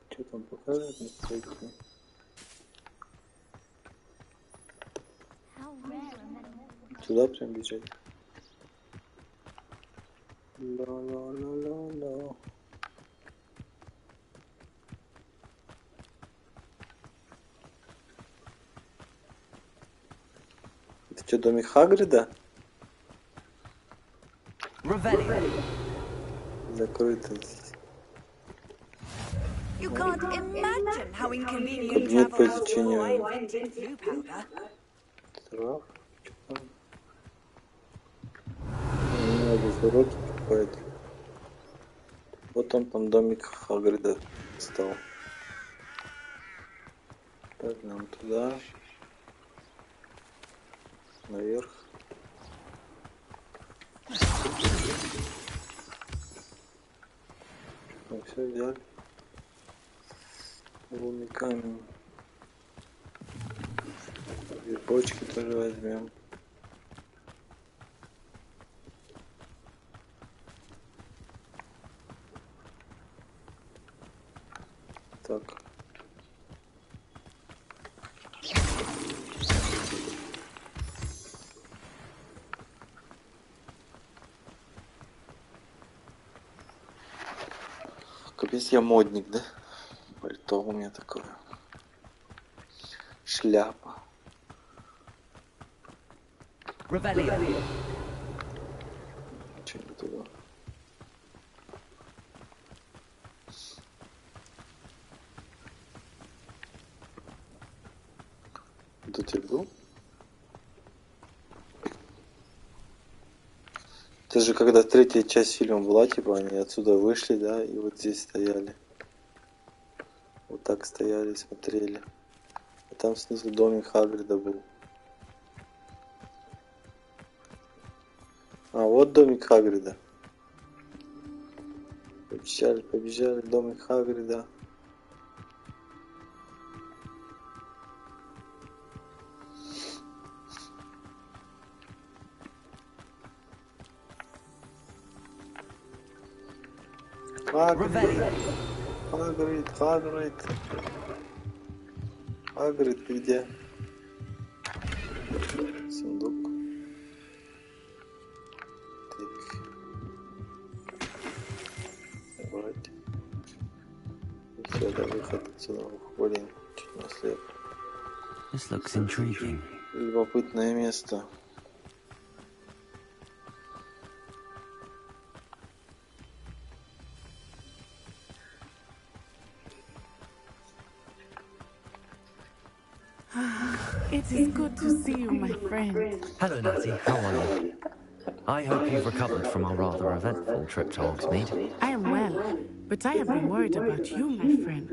Что там показывает настройки? Туда прям бежать. Ла-ла-ла-ла-ла. Это что, домик Хагрида? Закрыто здесь. You can't imagine how inconvenient Кабинет по travel was before I изучению invented blue powder. трав. Что там? Не надо уроки какой-то. Вот он там домик Хагрида стал. Так, нам туда. Наверх. Ну, все взяли. Лунный камень. Вербочки тоже возьмем. Так. Капец, я модник, да? Пальто у меня такое. Шляпа. Что не туда? тут и был. Это же когда третья часть фильма была, типа они отсюда вышли, да, и вот здесь стояли. Вот так стояли и смотрели. А там снизу домик Хагрида был. А вот домик Хагрида. Побежали, домик Хагрида. Хагрид, ты где? Сундук. Так. Брать. И все, да, выход отсюда. Блин, чуть не ослеп. This looks intriguing. Любопытное место. It is good to see you, my friend. Hello, Natty. How are you? I hope you've recovered from our rather eventful trip to Hogsmeade. I am well, but I have been worried about you, my friend.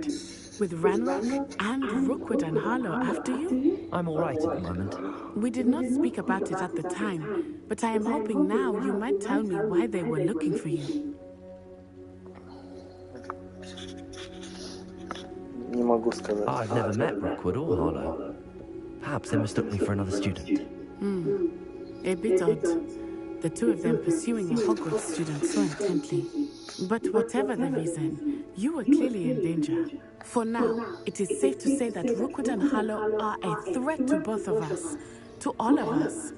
With Ranrock and Rookwood and Harlow after you? I'm all right at the moment. We did not speak about it at the time, but I am hoping now you might tell me why they were looking for you. Не могу сказать. I've never met Rookwood or Harlow. Perhaps they mistook me for another student. A bit odd. The two of them pursuing a Hogwarts student so intently. But whatever the reason, you were clearly in danger. For now, it is safe to say that Rookwood and Harlow are a threat to both of us. To all of us.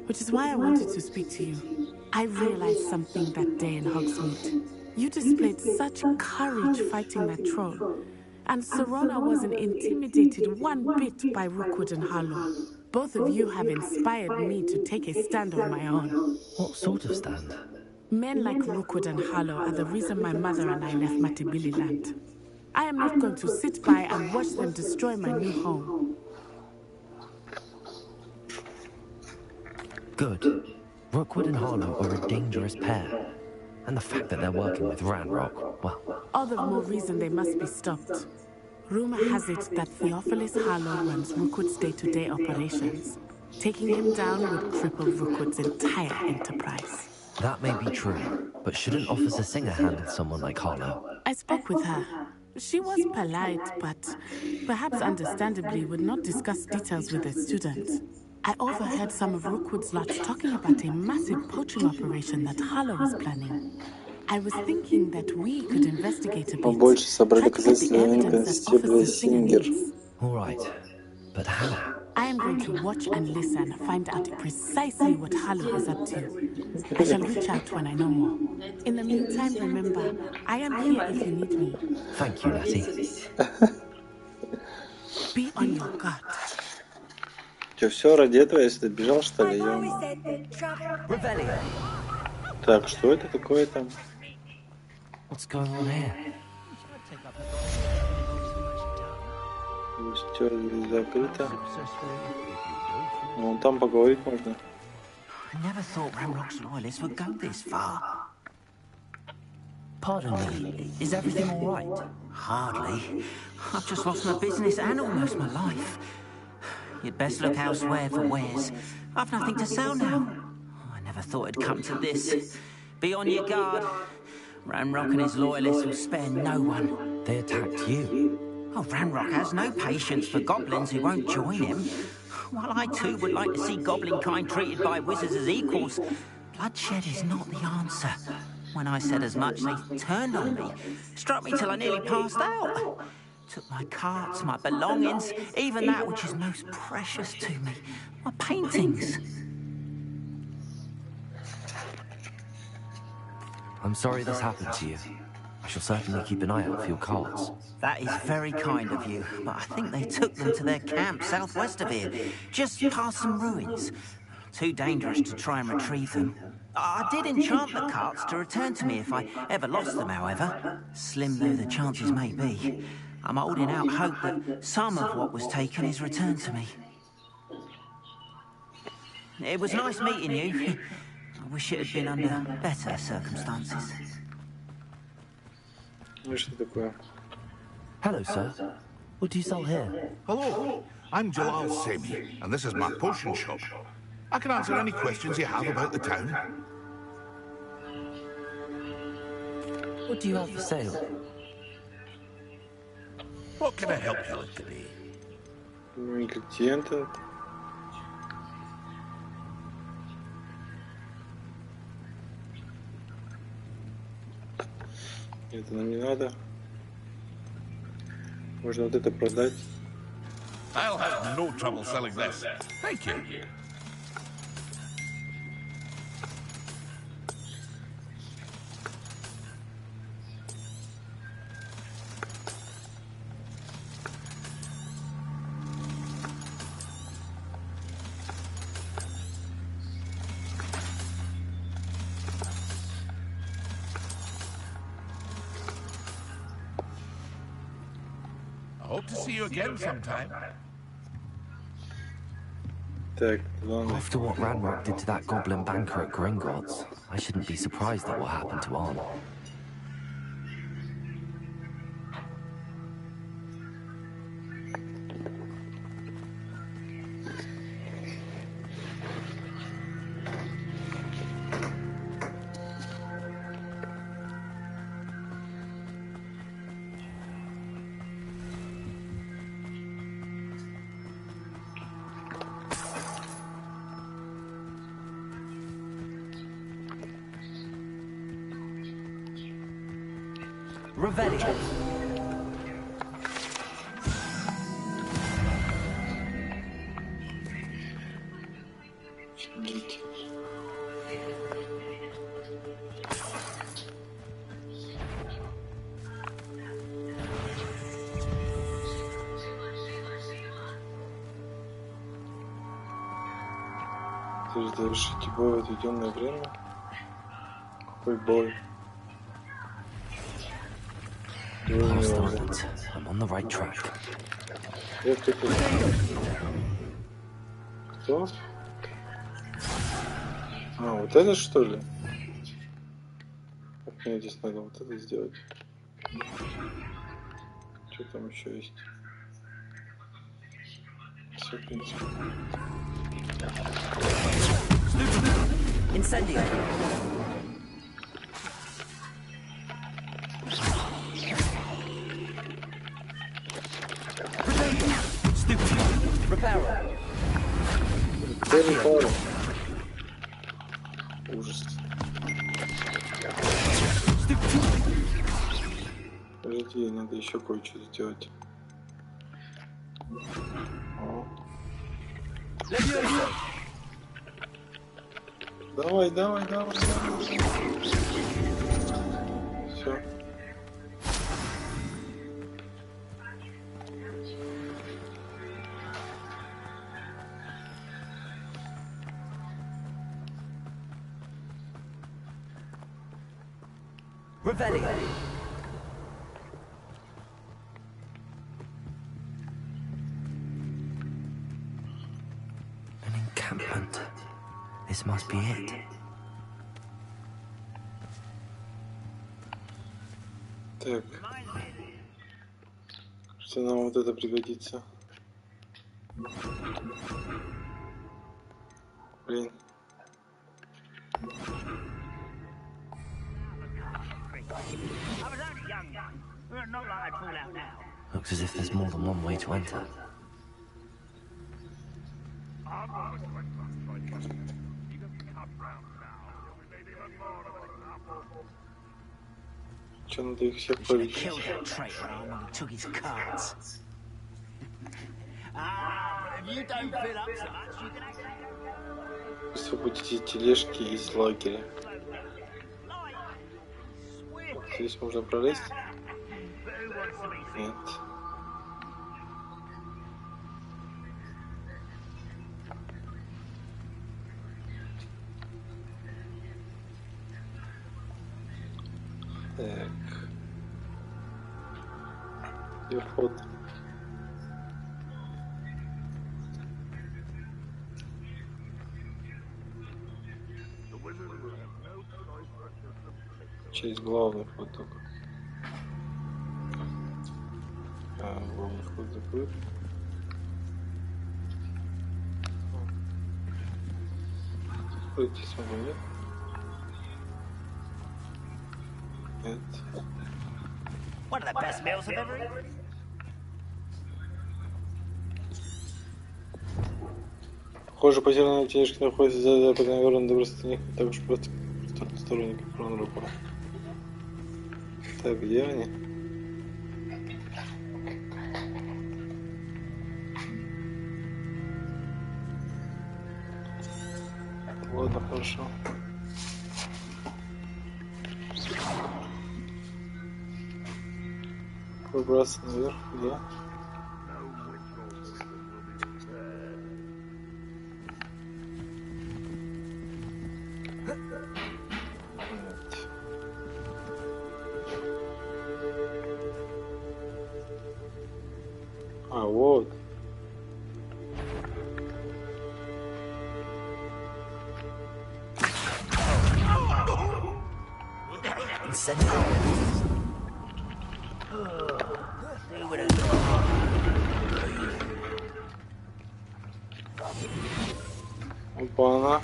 Which is why I wanted to speak to you. I realized something that day in Hogsmeade. You displayed such courage fighting that troll. And Serona wasn't intimidated one bit by Rookwood and Harlow. Both of you have inspired me to take a stand on my own. What sort of stand? Men like Rookwood and Harlow are the reason my mother and I left Matibili land. I am not going to sit by and watch them destroy my new home. Good. Rookwood and Harlow are a dangerous pair. And the fact that they're working with Ranrock, well... All the more reason they must be stopped. Rumor has it that Theophilus Harlow runs Rookwood's day-to-day operations. Taking him down would cripple Rookwood's entire enterprise. That may be true, but shouldn't Officer Singer handle someone like Harlow? I spoke with her. She was polite, but perhaps understandably would not discuss details with the students. I overheard some of Rookwood's lots talking about a massive poaching operation that Harlow was planning. I was thinking that we could investigate a bit. Побольше собрать доказательства инконстебля Сингер. All right, but how? I am going to watch and listen, find out precisely what Harlow is up to. I shall reach out when I know more. In the meantime, remember, I am here if you need me. Thank you, Natty. Be on your guard. Че, все, ради этого я сюда бежал, что ли? Так, что это такое там? What's going on here? Все закрыто. Вон там поговорить можно. I never thought Ranrock's loyalists would go this far. Pardon me, is everything all right? Hardly. I've just lost my business and almost my life. You'd best look elsewhere for wares. I've nothing to sell now. I never thought it'd come to this. Be on your guard. Ranrock and his loyalists will spare no one. They attacked you. Oh, Ranrock has no patience for goblins who won't join him. While I too would like to see goblin kind treated by wizards as equals, bloodshed is not the answer. When I said as much, they turned on me, struck me till I nearly passed out. Took my carts, my belongings, even that which is most precious to me, my paintings. I'm sorry this happened to you. I shall certainly keep an eye out for your carts. That is very kind of you, but I think they took them to their camp southwest of here, just past some ruins. Too dangerous to try and retrieve them. I did enchant the carts to return to me if I ever lost them, however. Slim though the chances may be, I'm holding out hope that some of what was taken is returned to me. It was nice meeting you. I wish it had been under better circumstances. Ну что такое? Hello, sir. What do you sell here? Hello, I'm Jalal Semi, and this is my potion shop. I can answer any questions you have about the town. What do you have for sale? What can I help you with today? Ингредиенты. Это нам не надо. Можно вот это продать. I'll have no trouble selling this. Thank you. Hope to see you again sometime. After what Ranrock did to that goblin banker at Gringotts, I shouldn't be surprised at what happened to Arn. Revelio. Ты же завершите бой в отведенное время? Какой бой? I'm on the right track. Кто? А, вот это что ли? Так, мне здесь надо вот это сделать. Что там еще есть? Все, в принципе. Incendio. Ужас. Подожди, надо еще кое-что сделать. О. Давай, давай, давай, давай. Все. Revelio. An encampment. This must be it. Так. Что нам вот это пригодится? Блин. Looks as if there's more than one way to enter. Что надо их всех победить? Освободите тележки из лагеря. Здесь можно пролезть? Нет. Так. И вход. Через главный вход только. Главный вход закрыт. Пройти смогу, нет? Нет. One of the best meals I've ever eaten. Похоже, потерянные тележки находятся за западной верной добростных, так уж просто в сторону, как правую руку. Так, где они? Ладно, хорошо. Выбраться наверх, да? А, вот. Опа-на.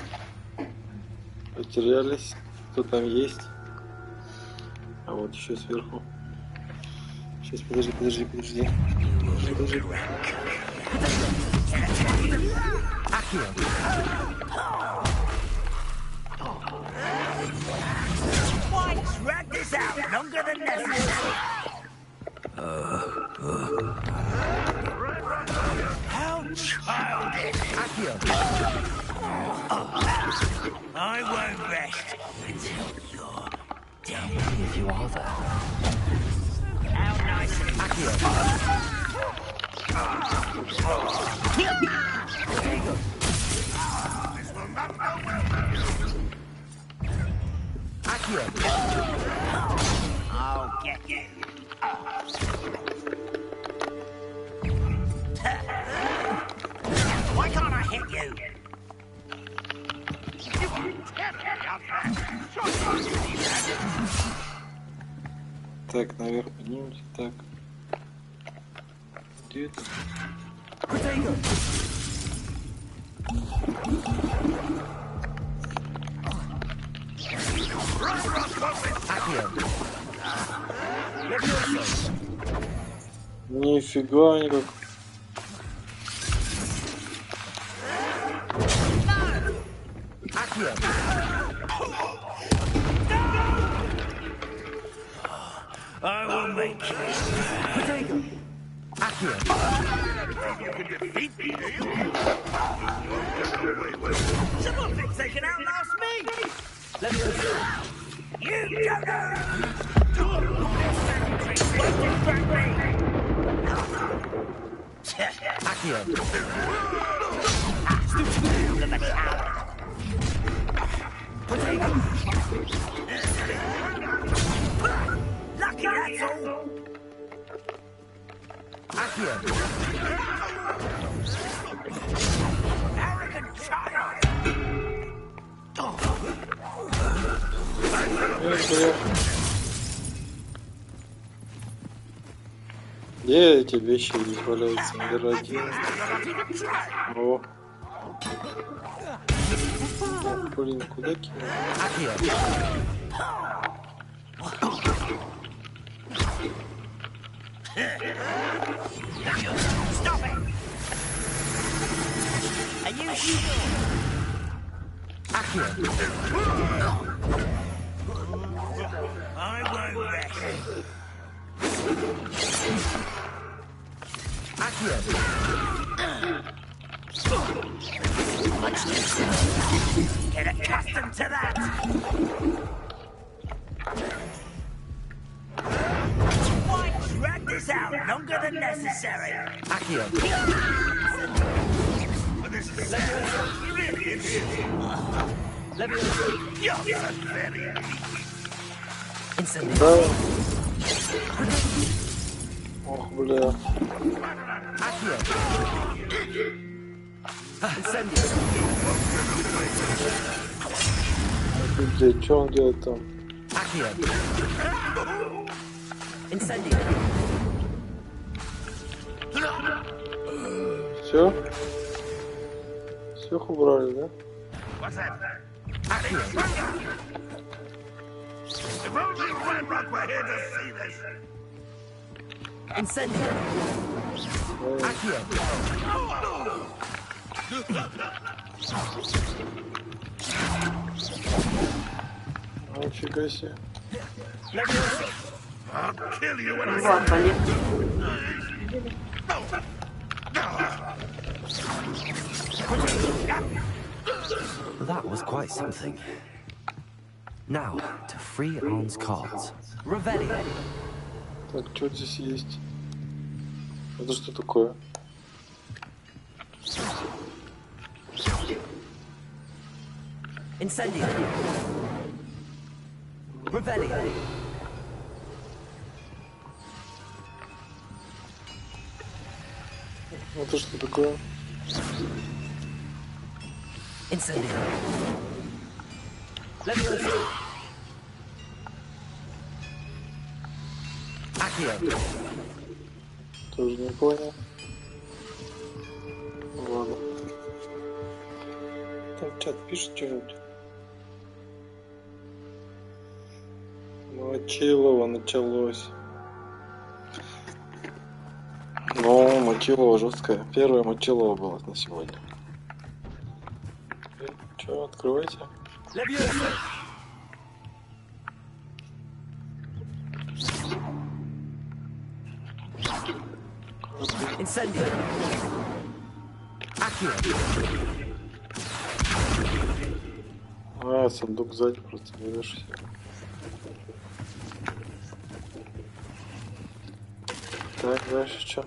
Потерялись. Кто там есть? А вот еще сверху. Сейчас, подожди. Why drag this out longer than necessary? How childish! I won't rest until you're dead. If you are there. How nice and I'll get you. Why can't I hit you? Так, наверх поднимемся. Так. Где это? Нифига никак. I will make you. You can defeat me, do you? Someone thinks they can outlast me. Let me You don't know. Lucky, that's all. Arrogant child. Где эти вещи здесь валяются? Один. О. Блин, куда кинуть? Stop it! Are you sure? I won't rest. Get accustomed to that. Why drag this out longer than necessary? This is really You're very Да. Ох, бля. Блядь, что он делает там? Все? Всех убрали, да? Нифига себе. That was quite something. Now, to free Arn's cards. Revelio. Так, что здесь есть? Это что такое? Incendio. Revelio. Это что такое? Incendio. Leviosa. Accio. Тоже не понял. Ладно. Там чат пишет что-нибудь. Мочилово началось. Ну, Мочилово жесткое. Первое Мочилово было на сегодня. Че, открывайте. Incendio. Accio. А, сундук сзади просто берешь все. Так, дальше что?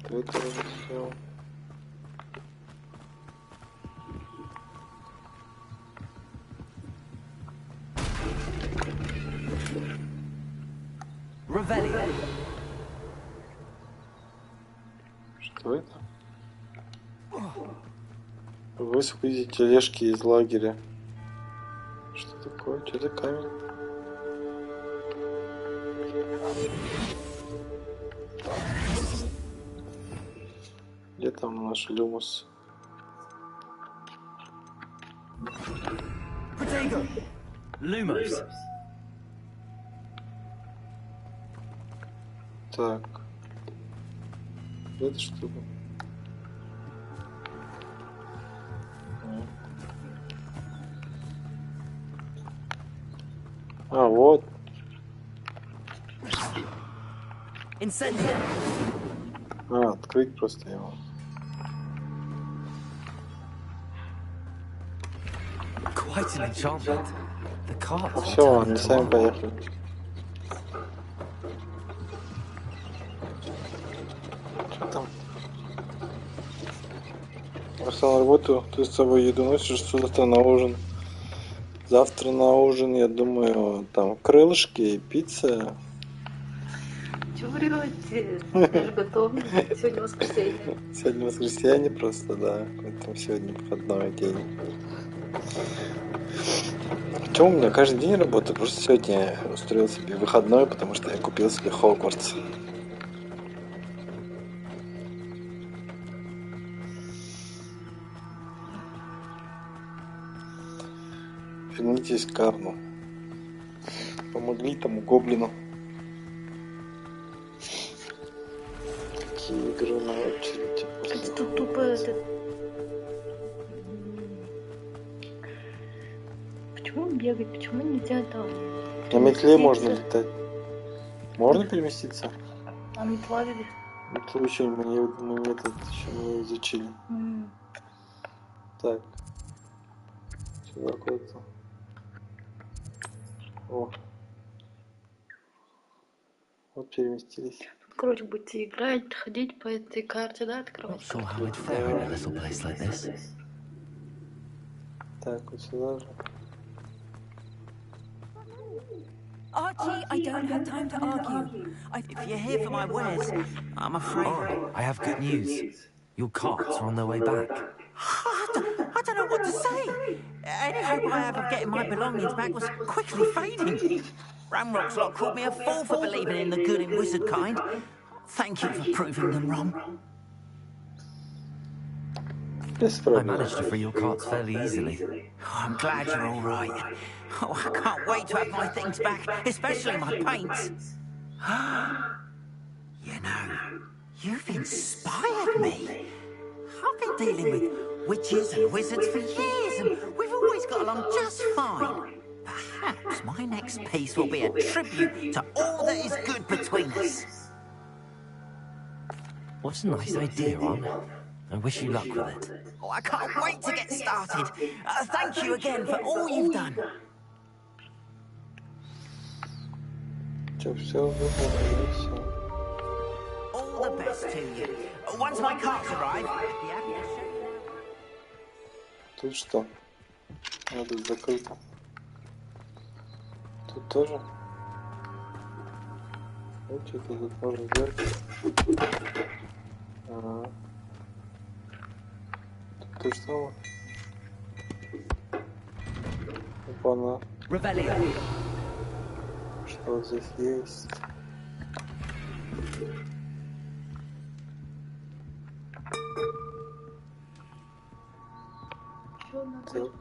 Ты это уже сделал. Revelio. Что это? Высвободите тележки из лагеря. Что такое? Что за камень? Где там наш Люмус? Protego. Lumos. Так. Это что? А, вот. Incendio. А, открыть просто его. Quite an enchantment. The cards. Все, они сами поехали. Что там? Пошел на работу, ты с собой еду носишь, что завтра на ужин? Завтра на ужин, я думаю, там крылышки и пицца. Чего врете? Я же готовлю. Сегодня воскресенье. Сегодня воскресенье просто, да. Поэтому сегодня выходной день. Почему у меня каждый день работаю? Просто сегодня я устроил себе выходной, потому что я купил себе Хогвартс. Вернитесь к Карну. Помогли тому гоблину. Какие игры на очереди? Это тут тупо это... Почему бегать? Почему нельзя там... На метле можно летать. Можно переместиться? А метла ведь? Метлу еще мы этот еще не изучили. Так. Сюда куда-то. О. Вот переместились. Короче, будете играть, ходить по этой карте, да, открывать. Not sure how I'd fare in a little place like this. Так, вот сюда же. Archie, I don't have time to argue. If you're here for my wares, I'm afraid. I have good news. Your carts are on their way back. I don't know what to say. Any hope I have of getting my belongings back was quickly fading. Ramrock's lot called me a fool for believing in the good in wizard kind. Thank you for proving them wrong. I managed to free your carts fairly easily. Oh, I'm glad you're all right. Oh, I can't wait to have my things back, especially my paints. You know, you've inspired me. I've been dealing with witches and wizards for years, and we've always got along just fine. Perhaps my next piece will be a tribute to all that is good between us. What a nice idea, Ron. I wish you luck with it. Oh, I can't wait to get started. Thank you again for all you've done. All the best to you. Once my carts arrive, I'll be happy to show you. Тут что? Надо закрыть. Тут тоже? Вот что-то тут можно сделать. Ага. Тут то же самое. Опа-на. Что вот здесь есть? Так.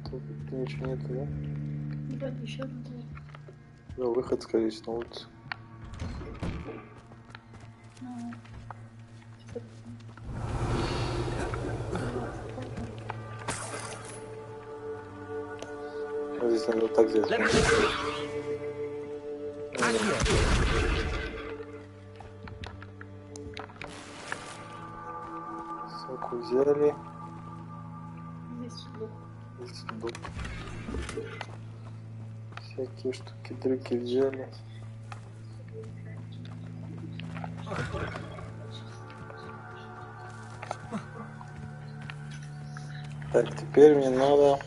Тут ничего нету, да? Да, еще одна дверь. Да, выход, скорее всего, на улицу. Вот здесь надо вот так сделать. Ссылку взяли. Здесь сундук. Здесь сундук. Всякие штуки-дрюки взяли. Так, теперь мне надо...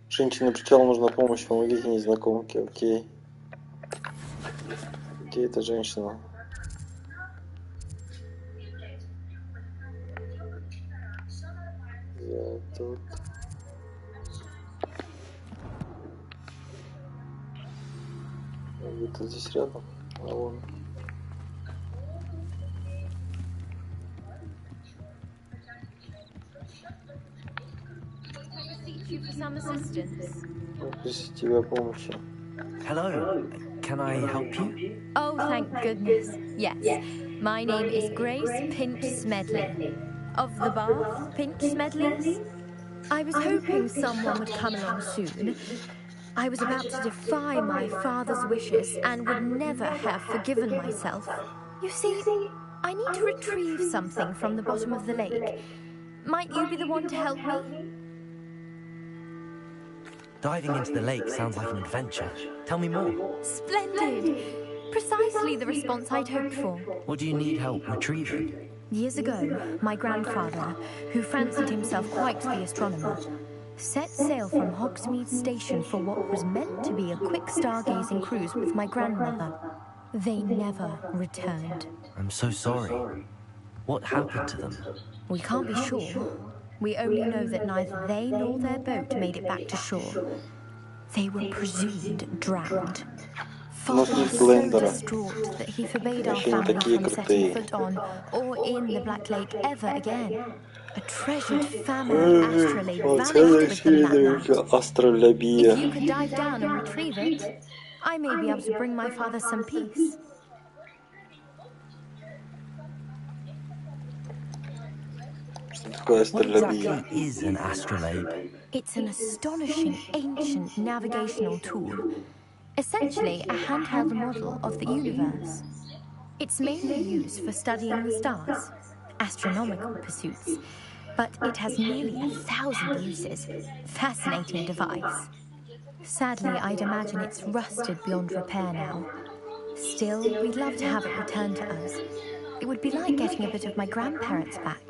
Женщине причалу нужна помощь, помогите незнакомке, окей. Где эта женщина? Я тут. Где-то здесь рядом. А вон. Попросить тебя помощи. Hello. Can I help you? Oh, thank goodness. Yes. My name is Grace Pinch Smedley. Of the Bath Pinch Smedleys. I was hoping someone would come along soon. I was about to defy my father's wishes and would never have forgiven myself. You see, I need to retrieve something from the bottom of the lake. Might you be the one to help me? Diving into the lake sounds like an adventure. Tell me more. Splendid! Precisely the response I'd hoped for. What do you need help retrieving? Years ago, my grandfather, who fancied himself quite the astronomer, set sail from Hogsmeade Station for what was meant to be a quick stargazing cruise with my grandmother. They never returned. I'm so sorry. What happened to them? We can't be sure. We only know that neither they nor their boat made it back to shore. They were presumed drowned. Father was so distraught that he forbade our family from setting foot on or in the Black Lake ever again. A treasured family astrolabe vanished with them that night. If you could dive down and retrieve it, I may be able to bring my father some peace. What exactly is an astrolabe? It's an astonishing ancient navigational tool. Essentially a handheld model of the universe. It's mainly used for studying the stars, astronomical pursuits, but it has nearly 1,000 uses. Fascinating device. Sadly, I'd imagine it's rusted beyond repair now. Still, we'd love to have it returned to us. It would be like getting a bit of my grandparents back.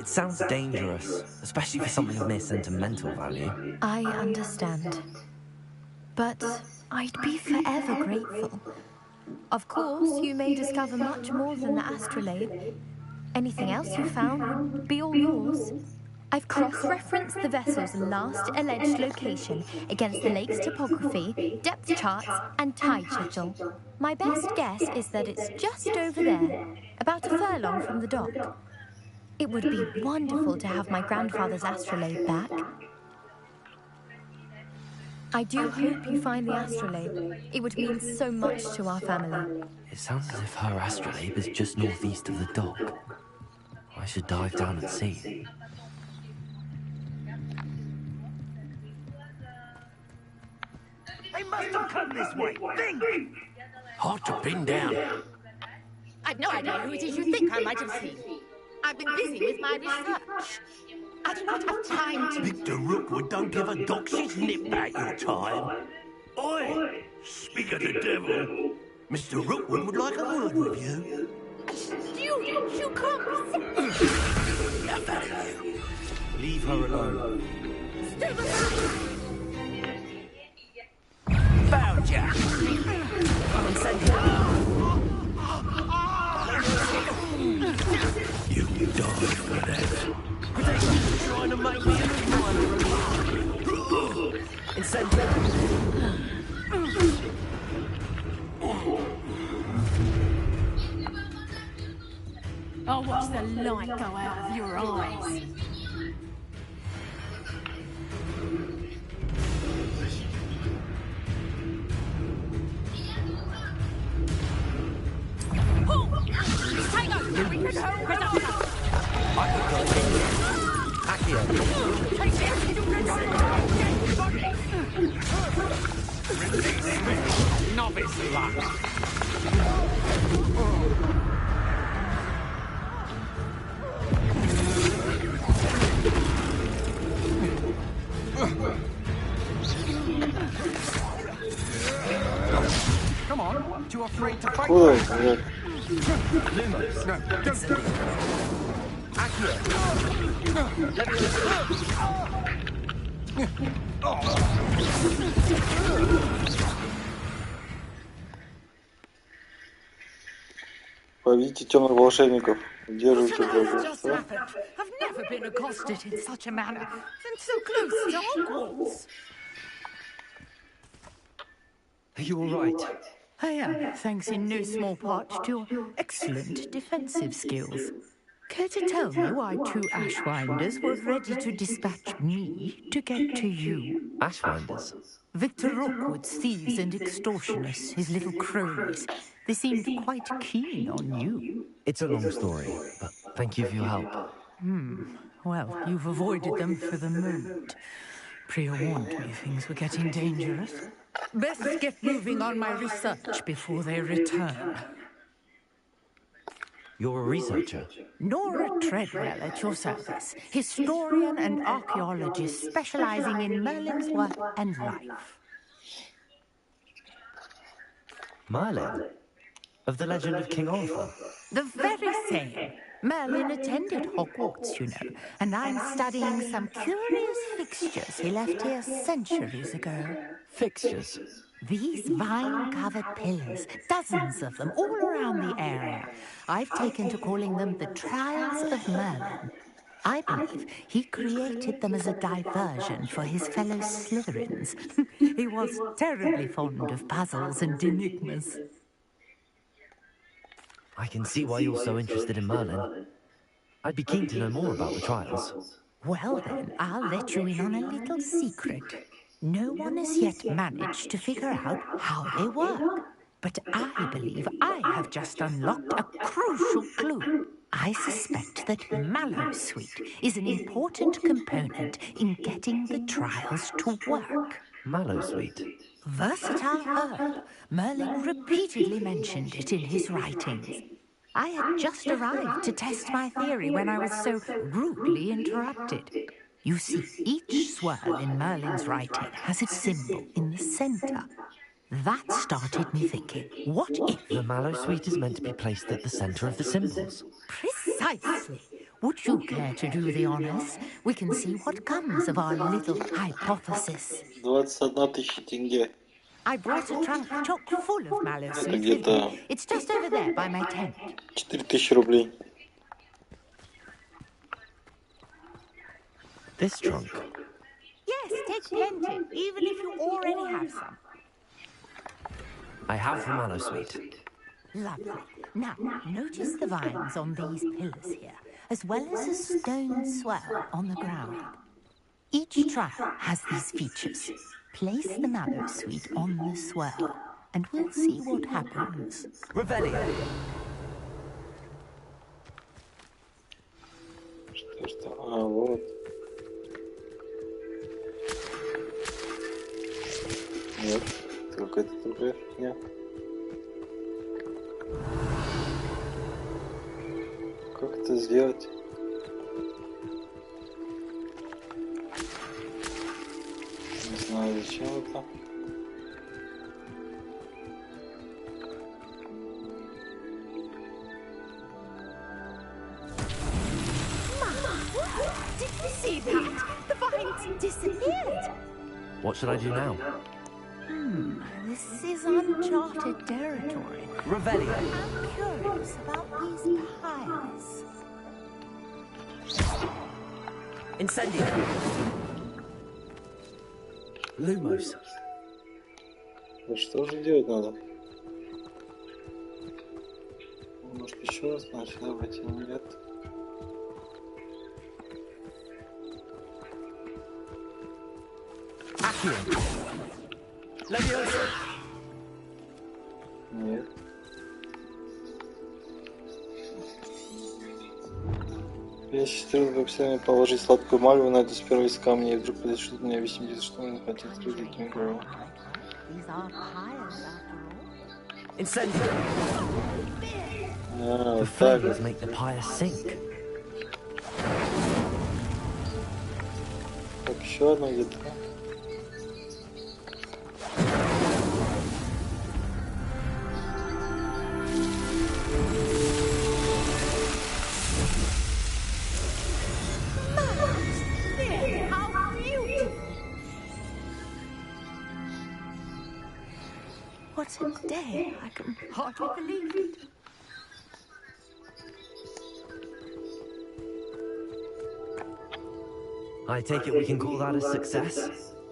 It sounds dangerous, especially for something of mere sentimental value. I understand. But I'd be forever grateful. Of course, you may discover much more than the astrolabe. Anything else you found would be all yours. I've cross-referenced the vessel's last alleged location against the lake's topography, depth charts, and tide schedule. My best guess is that it's just over there, about a furlong from the dock. It would be wonderful to have my grandfather's astrolabe back. I do hope you find the astrolabe. It would mean so much to our family. It sounds as if her astrolabe is just northeast of the dock. I should dive down and see. They must have come this way. Think! Hard to pin down. I've no idea who it is you think I might have seen. I've been busy with my research. I do not have time to... Victor Rookwood don't give a doxy's nip back your time. Oi! Speak of the devil. Mr. Rookwood would like a word with you. You can't... Enough out of you. Leave her alone. Stay back! Found ya! You die for that. Trying to make me a reminder. I'll watch the light go out of your eyes. Novice luck. Come on, too afraid to fight? Lumos. No, Поведите темных волшебников. Держите Just happened. I've never been accosted in such a manner, and so close to Hogwarts. Are you all right? I am, thanks in no small part to your excellent defensive skills. Care to tell me why two Ashwinders were ready to dispatch me to get to you? Ashwinders? Victor Rookwood's thieves and extortioners, his little cronies. They seemed quite keen on you. It's a long story, but thank you for your help. Well, you've avoided them for the moment. Priya warned me things were getting dangerous. Best get moving on my research before they return. You're a researcher? Nora Treadwell at your service, historian and archaeologist specializing in Merlin's work and life. Merlin? Of the legend of King Arthur? The very same. Merlin attended Hogwarts, you know, and I'm studying some curious fixtures he left here centuries ago. Fixtures? These vine-covered pillars, dozens of them, all around the area. I've taken to calling them the Trials of Merlin. I believe he created them as a diversion for his fellow Slytherins. He was terribly fond of puzzles and enigmas. I can see why you're so interested in Merlin. I'd be keen to know more about the trials. Well then, I'll let you in on a little secret. No one has yet managed to figure out how they work. But I believe I have just unlocked a crucial clue. I suspect that Mallowsweet is an important component in getting the trials to work. Mallowsweet? Versatile herb. Merlin repeatedly mentioned it in his writings. I had just arrived to test my theory when I was so rudely interrupted. You see, each swirl in Merlin's writing has its symbol in the center. That started me thinking, what if... The Mallowsweet is meant to be placed at the center of the symbols? Precisely. Would you care to do the honors? We can see what comes of our little hypothesis. 21 тысяча тенге. I brought a trunk chock full of mallow sweet with me. It's just over there by my tent. 4000 рублей. This trunk? Yes, take plenty, even if you already have some. I have the mallow sweet. Lovely. Now, notice the vines on these pillars here, as well as a stone swell on the ground. Each trial has these features. Place the mallow sweet on the swell, and we'll see what happens. Revelio. Что? А, вот. Нет, это какая-то другая фигня. Как это сделать? Не знаю, зачем это. Did you see that? The vines disappeared. What should I do now? This is uncharted territory. Revelio. I'm curious about these piles. Incendio. Lumos. Да что же делать надо? Может еще раз начать давайте, нет? Нет. Я считаю, как всеми положить сладкую мальву на эту сперва из камня, и вдруг подошли меня объяснить, что он хотел открыть игру. А, вот так. Так, еще одна где-то. What a day! I can hardly believe it. I take it we can call that a success?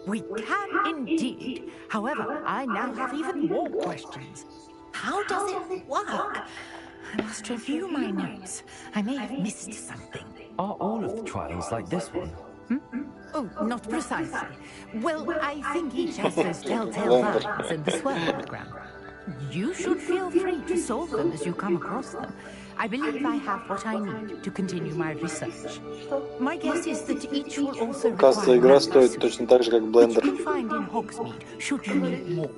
We can indeed. However, I now have even more questions. How does it work? I must review my notes. I may have missed something. Are all of the trials like this one? Oh, not precisely. Well, I think each has those telltale vines and the swirl on the ground. You should feel free to solve them as you come across them. I believe I have what I need to continue my research. My guess is that each will also Оказывается, игра стоит точно так же, как Blender. which you'll find in Hogsmeade, should you need more.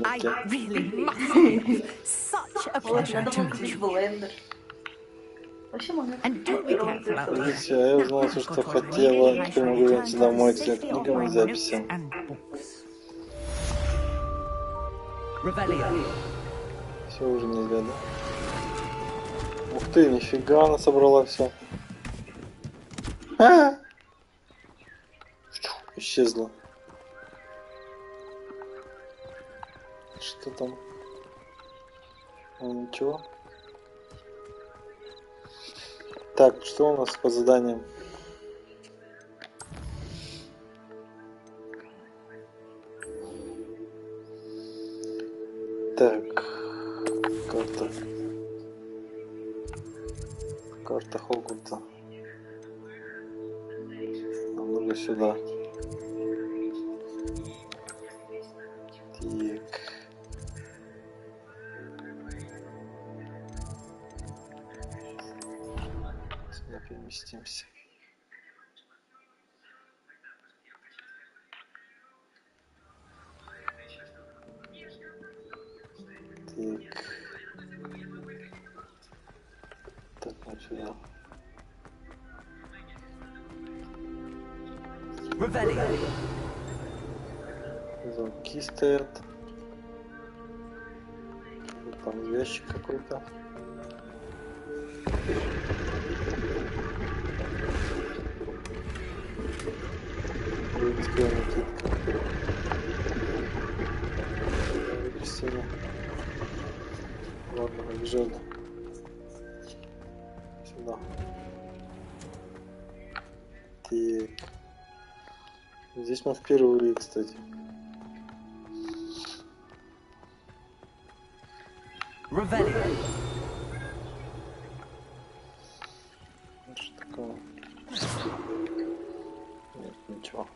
I really must say, such a pleasure to meet you. And do be careful out there. Видите, я узнал все, что хотела. Теперь могу вернуться домой к своим книгам и записям. Все уже нельзя, да? Ух ты, нифига она собрала все. Исчезла. Что там? Ничего. Так, что у нас по заданиям? Так, карта. Карта Хогвартса. Нам нужно сюда. Так. Сюда переместимся. Так. Так, вот сюда. Замки стоят. Там ящик какой-то. Римская накидка. Кристина. Ладно, побежали. Сюда. Так. Здесь мы впервые, кстати. Revelio. Что такое? Нет, ничего.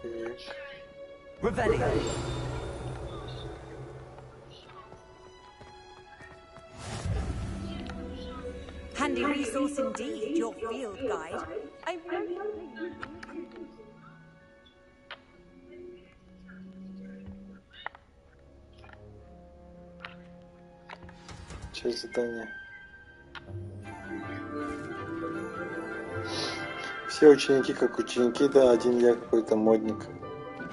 Так. Revelio. Handy resource indeed, your field guide. I'm Часть задания. Все ученики как ученики, да, один я какой-то модник.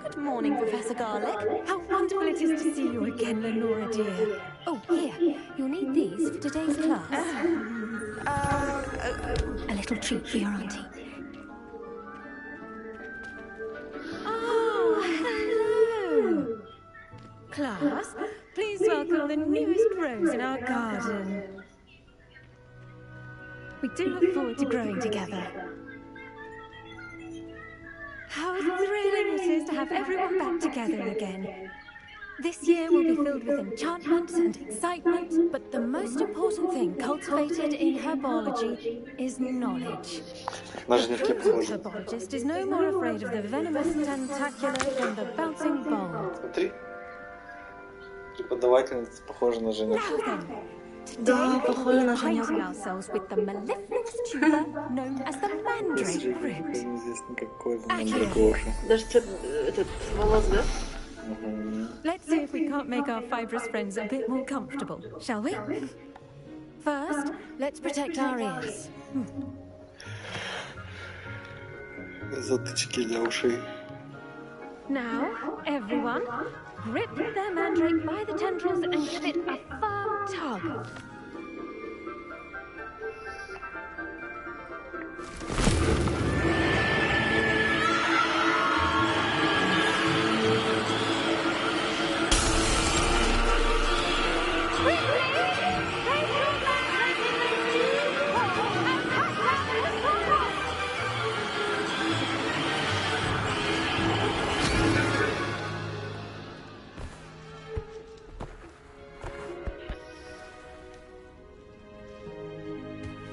Good morning, Professor Garlick. How wonderful it is to see you again, Lenora dear. Oh, here. You'll need these for today's class. A little treat for your auntie. Oh, hello. Class, please welcome the newest rose in our garden. We do look forward to growing together. How thrilling it is to have everyone back together again. This year will be filled with enchantment and excitement, but the most important thing cultivated in herbology is knowledge. The true herbologist is no more afraid of the venomous tentacular than the bouncing bulb. Смотри. Преподавательница похожа на Женю. Today we're acquainting ourselves with the mellifluous tuber known as the mandrake root. Неизвестно какой мандрагоша. Даже цвет этот волос, да? Let's see if we can't make our fibrous friends a bit more comfortable, shall we? First, let's protect our ears. Затычки для ушей. Now, everyone, grip their mandrake by the tendrils and give it a firm tug.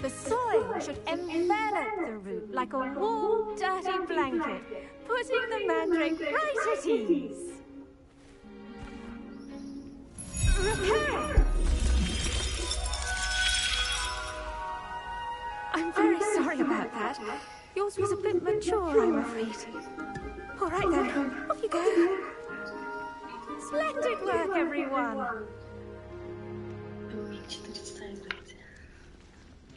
The soil should envelop the root like a warm, dirty blanket, putting the mandrake right at ease. Repair! I'm very sorry about that. Yours was a bit mature, I'm afraid. All right then, off you go. Splendid work, everyone.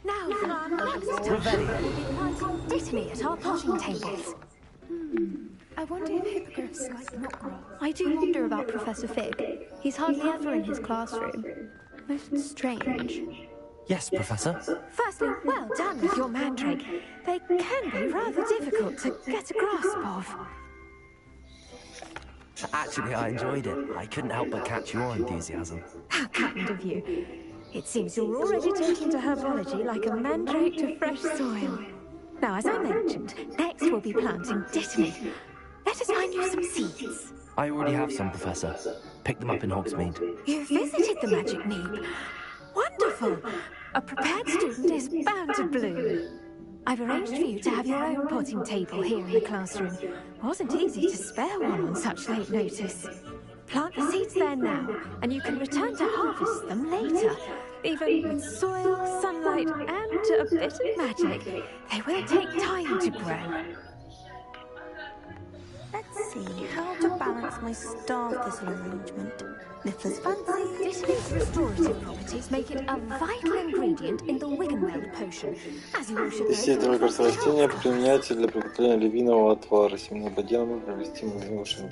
Now, for our next touch, we'll be planting dittany at our potting tables. I wonder if hippogriffs like not grow. I do wonder about Professor Fig. He's hardly ever in his classroom. Most strange. Yes, Professor. Firstly, well done with your mandrake. They can be rather difficult to get a grasp of. Actually, I enjoyed it. I couldn't help but catch your enthusiasm. How kind of you. It seems you're already taking to herbology like a mandrake to fresh soil. Now, as I mentioned, next we'll be planting dittany. Let us find you some seeds. I already have some, Professor. Picked them up in Hogsmeade. You visited the Magic Mead. Wonderful! A prepared student is bound to bloom. I've arranged for you to have your own potting table here in the classroom. Wasn't easy to spare one on such late notice. Plant the seeds there now, and you can return to harvest them later. Even with soil, sunlight, and a bit of magic, they will take time to grow. Let's see how to balance my star thistle arrangement. Niffler's fancy. Dittany's restorative properties make it a vital ingredient in the Wiggenweld potion. As you all should know, Естественное лекарство растения применяется для приготовления львиного отвара. Семенной поделом провести львиновшим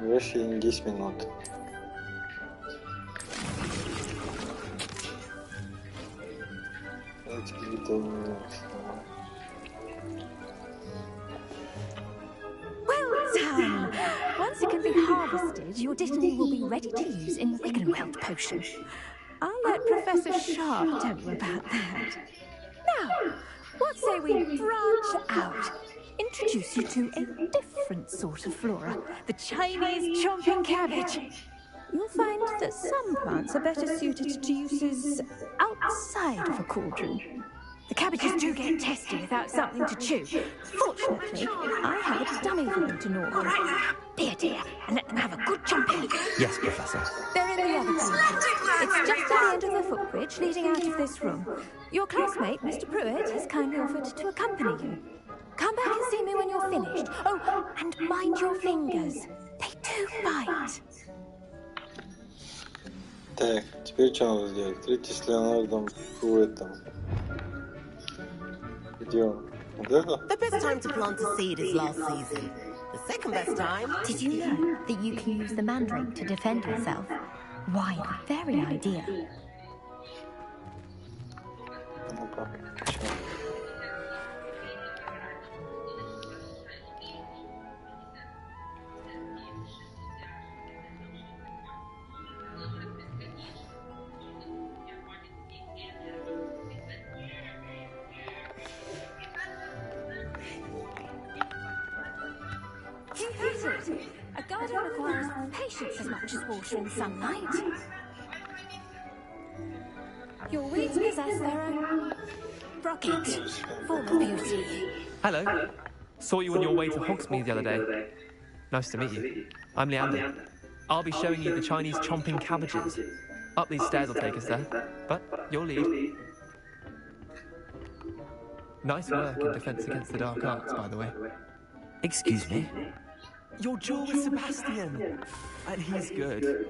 вращение 10 минут. Well done! Once it can be harvested, your destiny will be ready to use in Wiggenweld potion. I'll let Professor Sharp tell you about that. Now, what say we branch out? Introduce you to a different sort of flora, the Chinese chomping cabbage. You'll find that some plants are better suited to uses outside of a cauldron. The cabbages do get testy without something to chew. Fortunately, I have a dummy for them to gnaw on. Dear, and let them have a good chomping. Yes, Professor. They're in the other cauldron. It's just at the end of the footbridge leading out of this room. Your classmate, Mr. Pruitt, has kindly offered to accompany you. Come back and see me when you're finished. Oh, and mind your fingers. They do bite. Так, теперь что надо сделать? Встретитесь с Леонардом Пруиттом. Где он? Вот это? The best time to plant a seed is last season. The second best time... Did you know that you can use the mandrake to defend yourself? Why, the very idea. Ну-ка, A garden requires patience as much as water and sunlight. Your weeds possess their own rocket, form of beauty. Hello. Saw you on your way to Hogsmeade the other day. Nice to meet you. I'm Leander. I'll be showing you the Chinese chomping cabbages. Up these stairs will take us there, but your lead. Nice work in defense against the dark arts, by the way. Excuse me? Your duel with Sebastian! And he's good.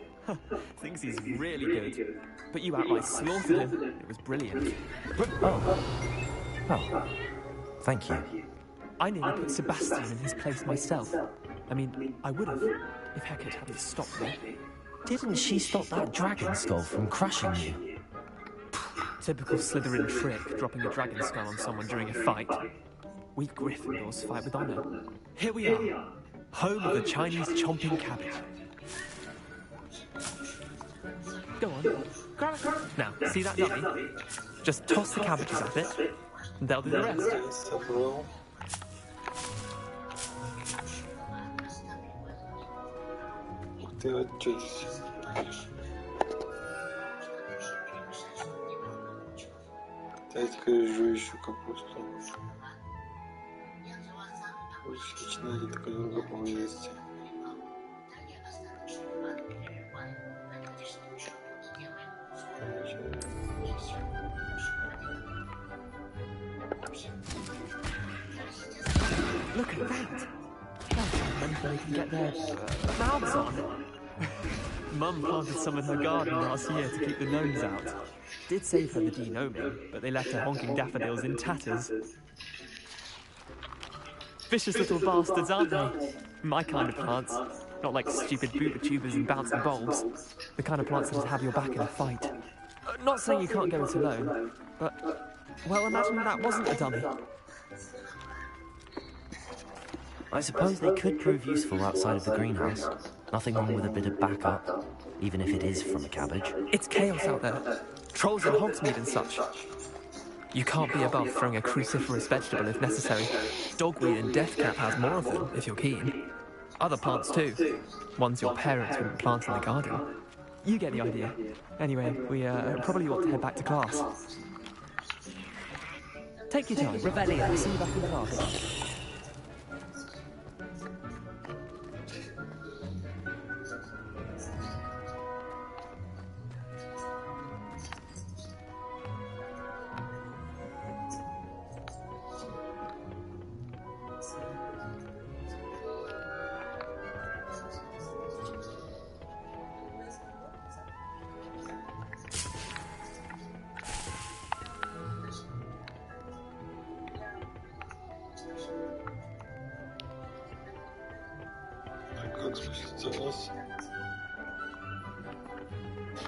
Thinks he's really good. But you outright slaughtered him. It was brilliant. Oh, thank you. I nearly put Sebastian in his place myself. I mean, I would have, if Hecate hadn't stopped me. Didn't she stop that dragon skull from crushing you? Typical Slytherin trick, dropping a dragon skull on someone during a fight. We Gryffindors fight with honor. Here we are, home of the Chinese chomping cabbage. Go on, grab it. Now, see that dummy? Just toss the cabbages at it, and they'll do the rest. Тайскую жующую капусту. Хищная редколюбка поблизости. Look at that! When they can get their mouths on. Mum planted some in her garden last year to keep the gnomes out. Did save her the de-gnoming, but they left her honking daffodils in tatters. Vicious little bastards, aren't they? My kind of plants. Not like stupid booba tubers and bouncing bulbs. The kind of plants that just have your back in a fight. Not saying you can't go it alone, but... well, imagine that wasn't a dummy. I suppose they could prove useful outside of the greenhouse. Nothing wrong with a bit of backup, even if it is from a cabbage. It's chaos out there. Trolls in Hogsmeade and such. You can't be above throwing a cruciferous vegetable if necessary. Dogweed and deathcap has more of them, if you're keen. Other plants too. Ones your parents wouldn't plant in the garden. You get the idea. Anyway, we probably ought to head back to class. Take your time. Revelio, see you back in class. Как спуститься вниз?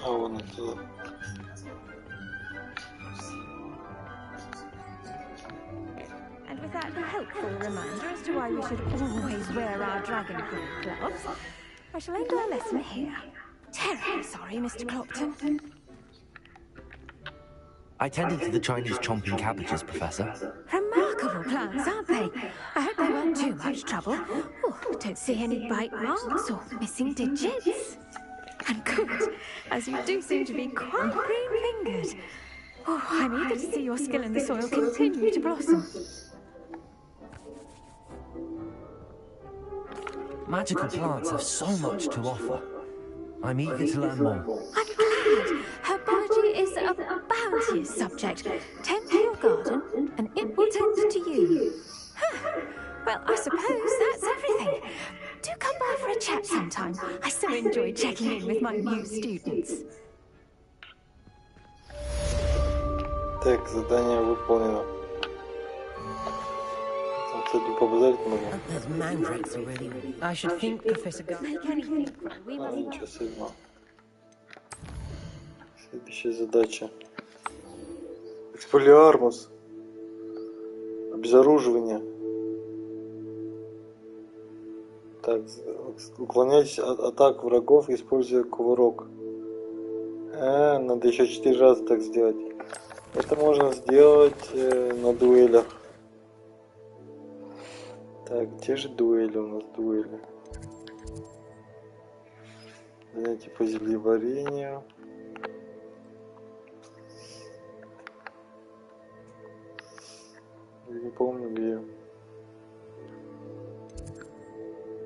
А, вон это. that a helpful reminder as to why we should always wear our dragonproof gloves, I shall end our lesson here. Terribly sorry, Mr. Clopton. I tended to the Chinese chomping cabbages, Professor. Remarkable plants, aren't they? I hope they weren't too much trouble. Oh, don't see any bite marks or missing digits. And good, as you do seem to be quite green-fingered. Oh, I'm eager to see your skill in the soil continue to blossom. Magical plants have so much to offer. I'm eager to learn more. I'm glad. Herbology is a bounteous subject. Tend to your garden, and it will tend to you. Well, I suppose that's everything. Do come by for a chat sometime. I so enjoy checking in with my new students. Так, задание выполнено. Там, кстати, побазарить могу. Those mandrakes are really... I should think Professor Make anything. We А, must... ничего себе. Следующая задача. Эксфолиармус. Обезоруживание. Так, уклоняйтесь от атак врагов, используя кувырок. Надо еще 4 раза так сделать. Это можно сделать на дуэлях. Так, где же дуэли у нас? Дуэли. Занятие по зельеварению. Я не помню где.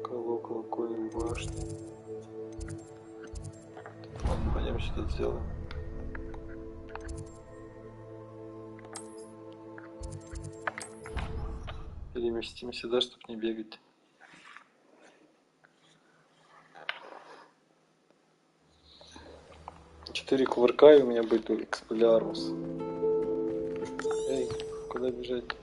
Колокольной башни. Ладно, пойдем сюда сделаем. Переместимся сюда, чтобы не бегать. Четыре кувырка, и у меня будет экспелиармус. Эй, куда бежать?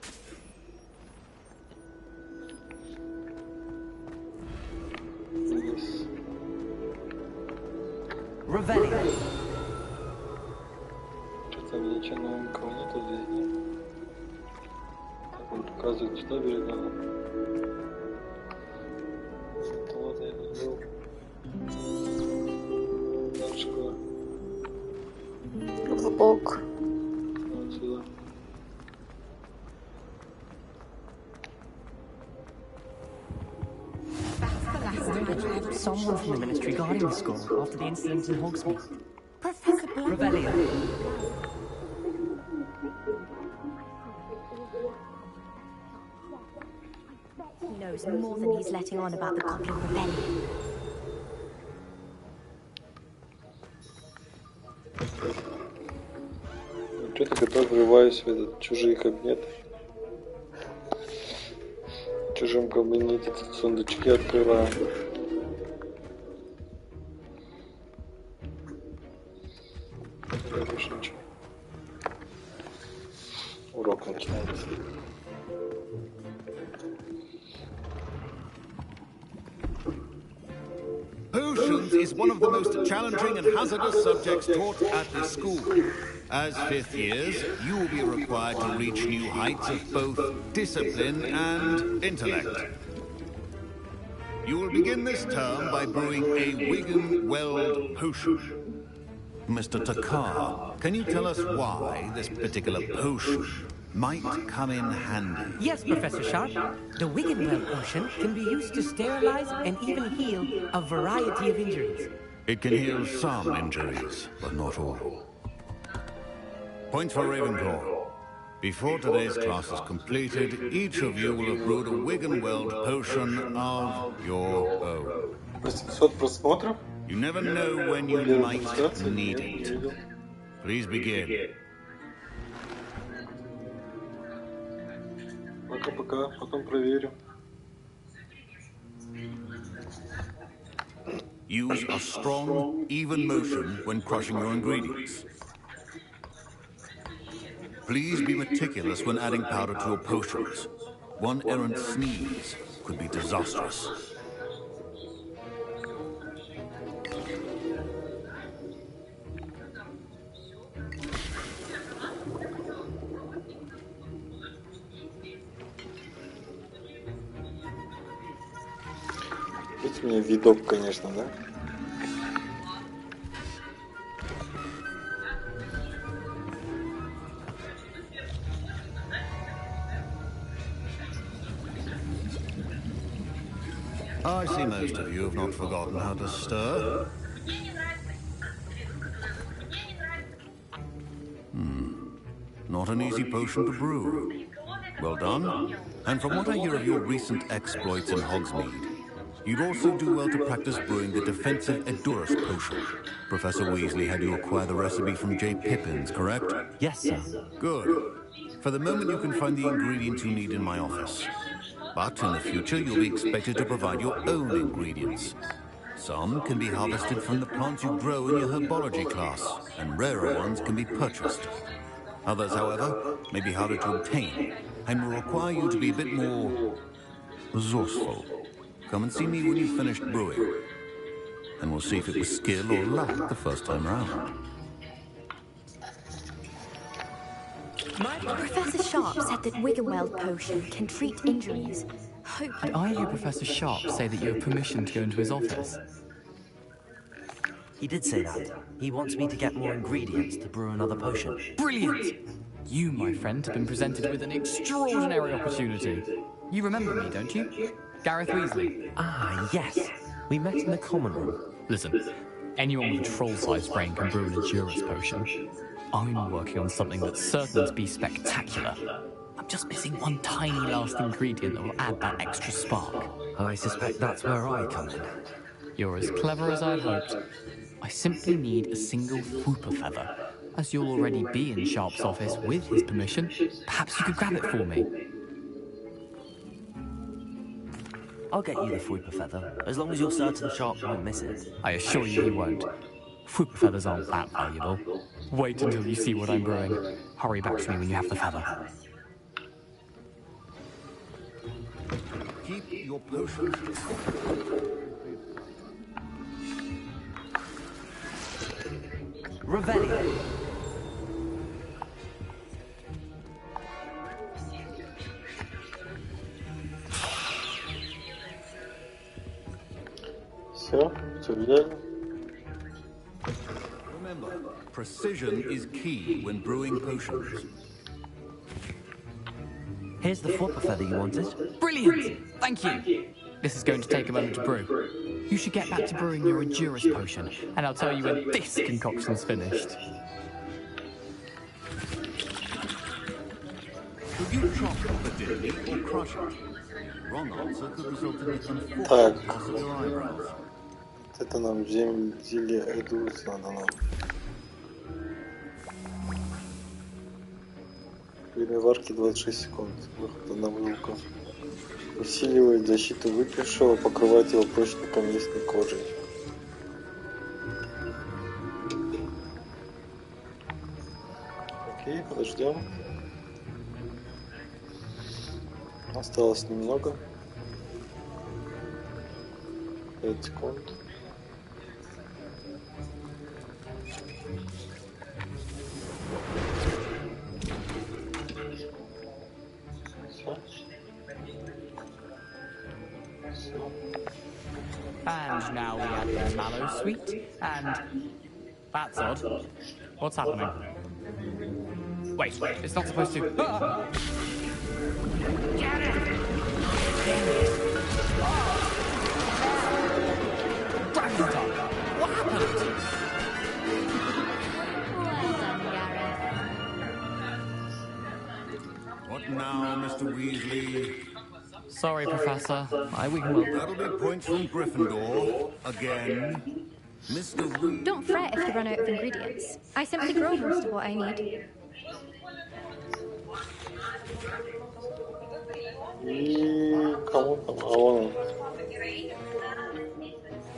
Что-то ничего новенького нету здесь, нет? Так, он показывает, сюда бежать надо. Это вот я не был. Дальше. В бок. Вот сюда. Someone from the ministry guarding the school after the incident in Hogsmeade. Professor Revelio. He knows more than he's letting on about the Goblin Rebellion. Что-то когда врываюсь в этот чужие кабинеты. В чужом кабинете тут сундучки открываю. Больше ничего. Урок начинается. Potions is one of the most challenging and hazardous subjects taught at this school. As fifth years, you will be required to reach new heights of both discipline and intellect. You will begin this term by brewing a Wigan-Weld potion. Mr. Takar, can you tell us why this particular potion might come in handy? Yes, Professor Sharp. The Wiggenweld potion can be used to sterilize and even heal a variety of injuries. It can heal some injuries, but not all. Points for Ravenclaw. Before today's class is completed, each of you will have brewed a Wiggenweld potion of your own. 800 просмотров? You never know when you might need it. Please begin. Пока-пока, потом проверим. Use a strong, even motion when crushing your ingredients. Please be meticulous when adding powder to your potions. One errant sneeze could be disastrous. Извините меня, видок, конечно, да? I see most of you have not forgotten how to stir. Not an easy potion to brew. Well done. And from what I hear of your recent exploits in Hogsmeade, you'd also do well to practice brewing the defensive Edurus potion. Professor Weasley had you acquire the recipe from J. Pippin's, correct? Yes, sir. Good. For the moment, you can find the ingredients you need in my office. But in the future, you'll be expected to provide your own ingredients. Some can be harvested from the plants you grow in your herbology class, and rarer ones can be purchased. Others, however, may be harder to obtain, and will require you to be a bit more resourceful. Come and see me when you've finished brewing, and we'll see if it was skill or luck the first time round. Professor Sharp said that Wiggenweld potion can treat injuries. Did I hear Professor Sharp say that you have permission to go into his office? He did say that. He wants me to get more ingredients to brew another potion. Brilliant! You, my friend, have been presented with an extraordinary opportunity. You remember me, don't you? Gareth Weasley. Ah, yes. We met in the common room. Listen, anyone with a troll-sized brain can brew an Edurus potion. I'm working on something that's certain to be spectacular. I'm just missing one tiny last ingredient that will add that extra spark. I suspect that's where I come in. You're as clever as I'd hoped. I simply need a single Whooper feather. As you'll already be in Sharp's office with his permission, perhaps you could grab it for me. I'll get you the Whooper feather, as long as you're certain Sharp won't miss it. I assure you he won't. Whooper feathers aren't that valuable. Wait until you see what I'm brewing. Hurry back to me when you have the feather. Keep your potions. Revelio. Все взяли. Remember, precision is key when brewing potions. Here's the Whooper feather you wanted. Brilliant! Thank you. This is going to take a moment to brew. You should get back to brewing your Edurus potion, and I'll tell you when this concoction's finished. Could you chop the dilly or crush it? Wrong answer could result in the unfortunate Так. loss of your eyebrows. Это нам зелье Эдурус надо нам. Время варки 26 секунд. Выход одного звука. Усиливает защиту выпившего, покрывает его прочной каменистой кожей. Окей, подождем. Осталось немного. 5 секунд. And now we add the mallow sweet, and... That's odd. What's happening? Wait, it's not supposed to... Ah! Dragon tongue! What happened? What now, Mr. Weasley? Sorry, Professor. I Wiggenweld. That'll be points from Gryffindor. Again. Mr. Weasley. Don't fret if you run out of ingredients. I simply grow most of what I need.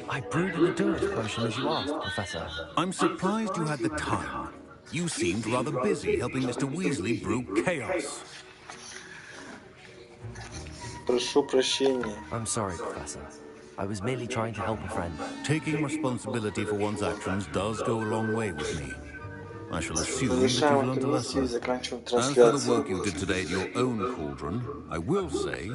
I brewed an Edurus potion as you asked, Professor. I'm surprised you had the time. You seemed rather busy helping Mr. Weasley brew chaos. Прошу прощения. I'm sorry, Professor. I was merely trying to help a friend. Taking responsibility for one's actions does go a long way with me. I shall assume that you've learned a lesson. As for the work you did today at your own cauldron, I will say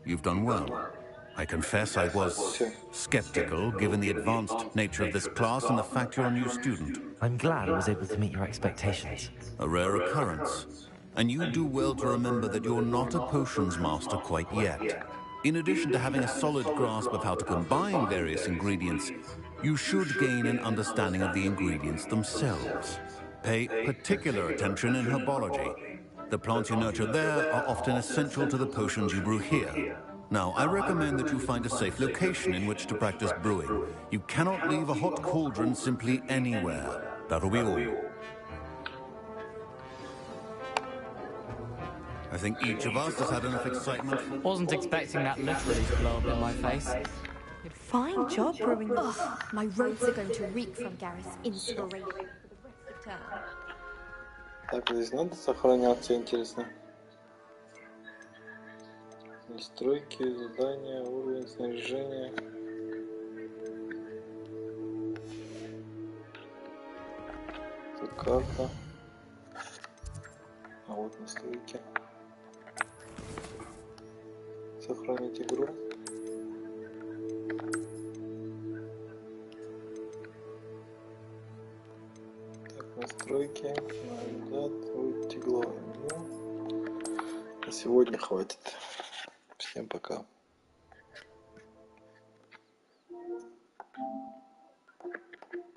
you've done well. I confess I was skeptical, given the advanced nature of this class and the fact you're a new student. I'm glad I was able to meet your expectations. A rare occurrence. And you do well to remember that you're not a potions master quite yet. In addition to having a solid grasp of how to combine various ingredients, you should gain an understanding of the ingredients themselves. Pay particular attention in herbology. The plants you nurture there are often essential to the potions you brew here. Now, I recommend that you find a safe location in which to practice brewing. You cannot leave a hot cauldron simply anywhere. That'll be all. I think each of us has had enough excitement. Wasn't expecting that literally to blow up in my face. Fine job brewing. Ugh, my robes are going to reek from Gareth's inspiration for the rest of term. Так, здесь надо сохраняться, интересно. Настройки, задания, уровень снаряжения. Это карта. А вот настройки. Сохранить игру. Так, настройки. Назад. Выйти главное меню. На сегодня хватит. Всем пока.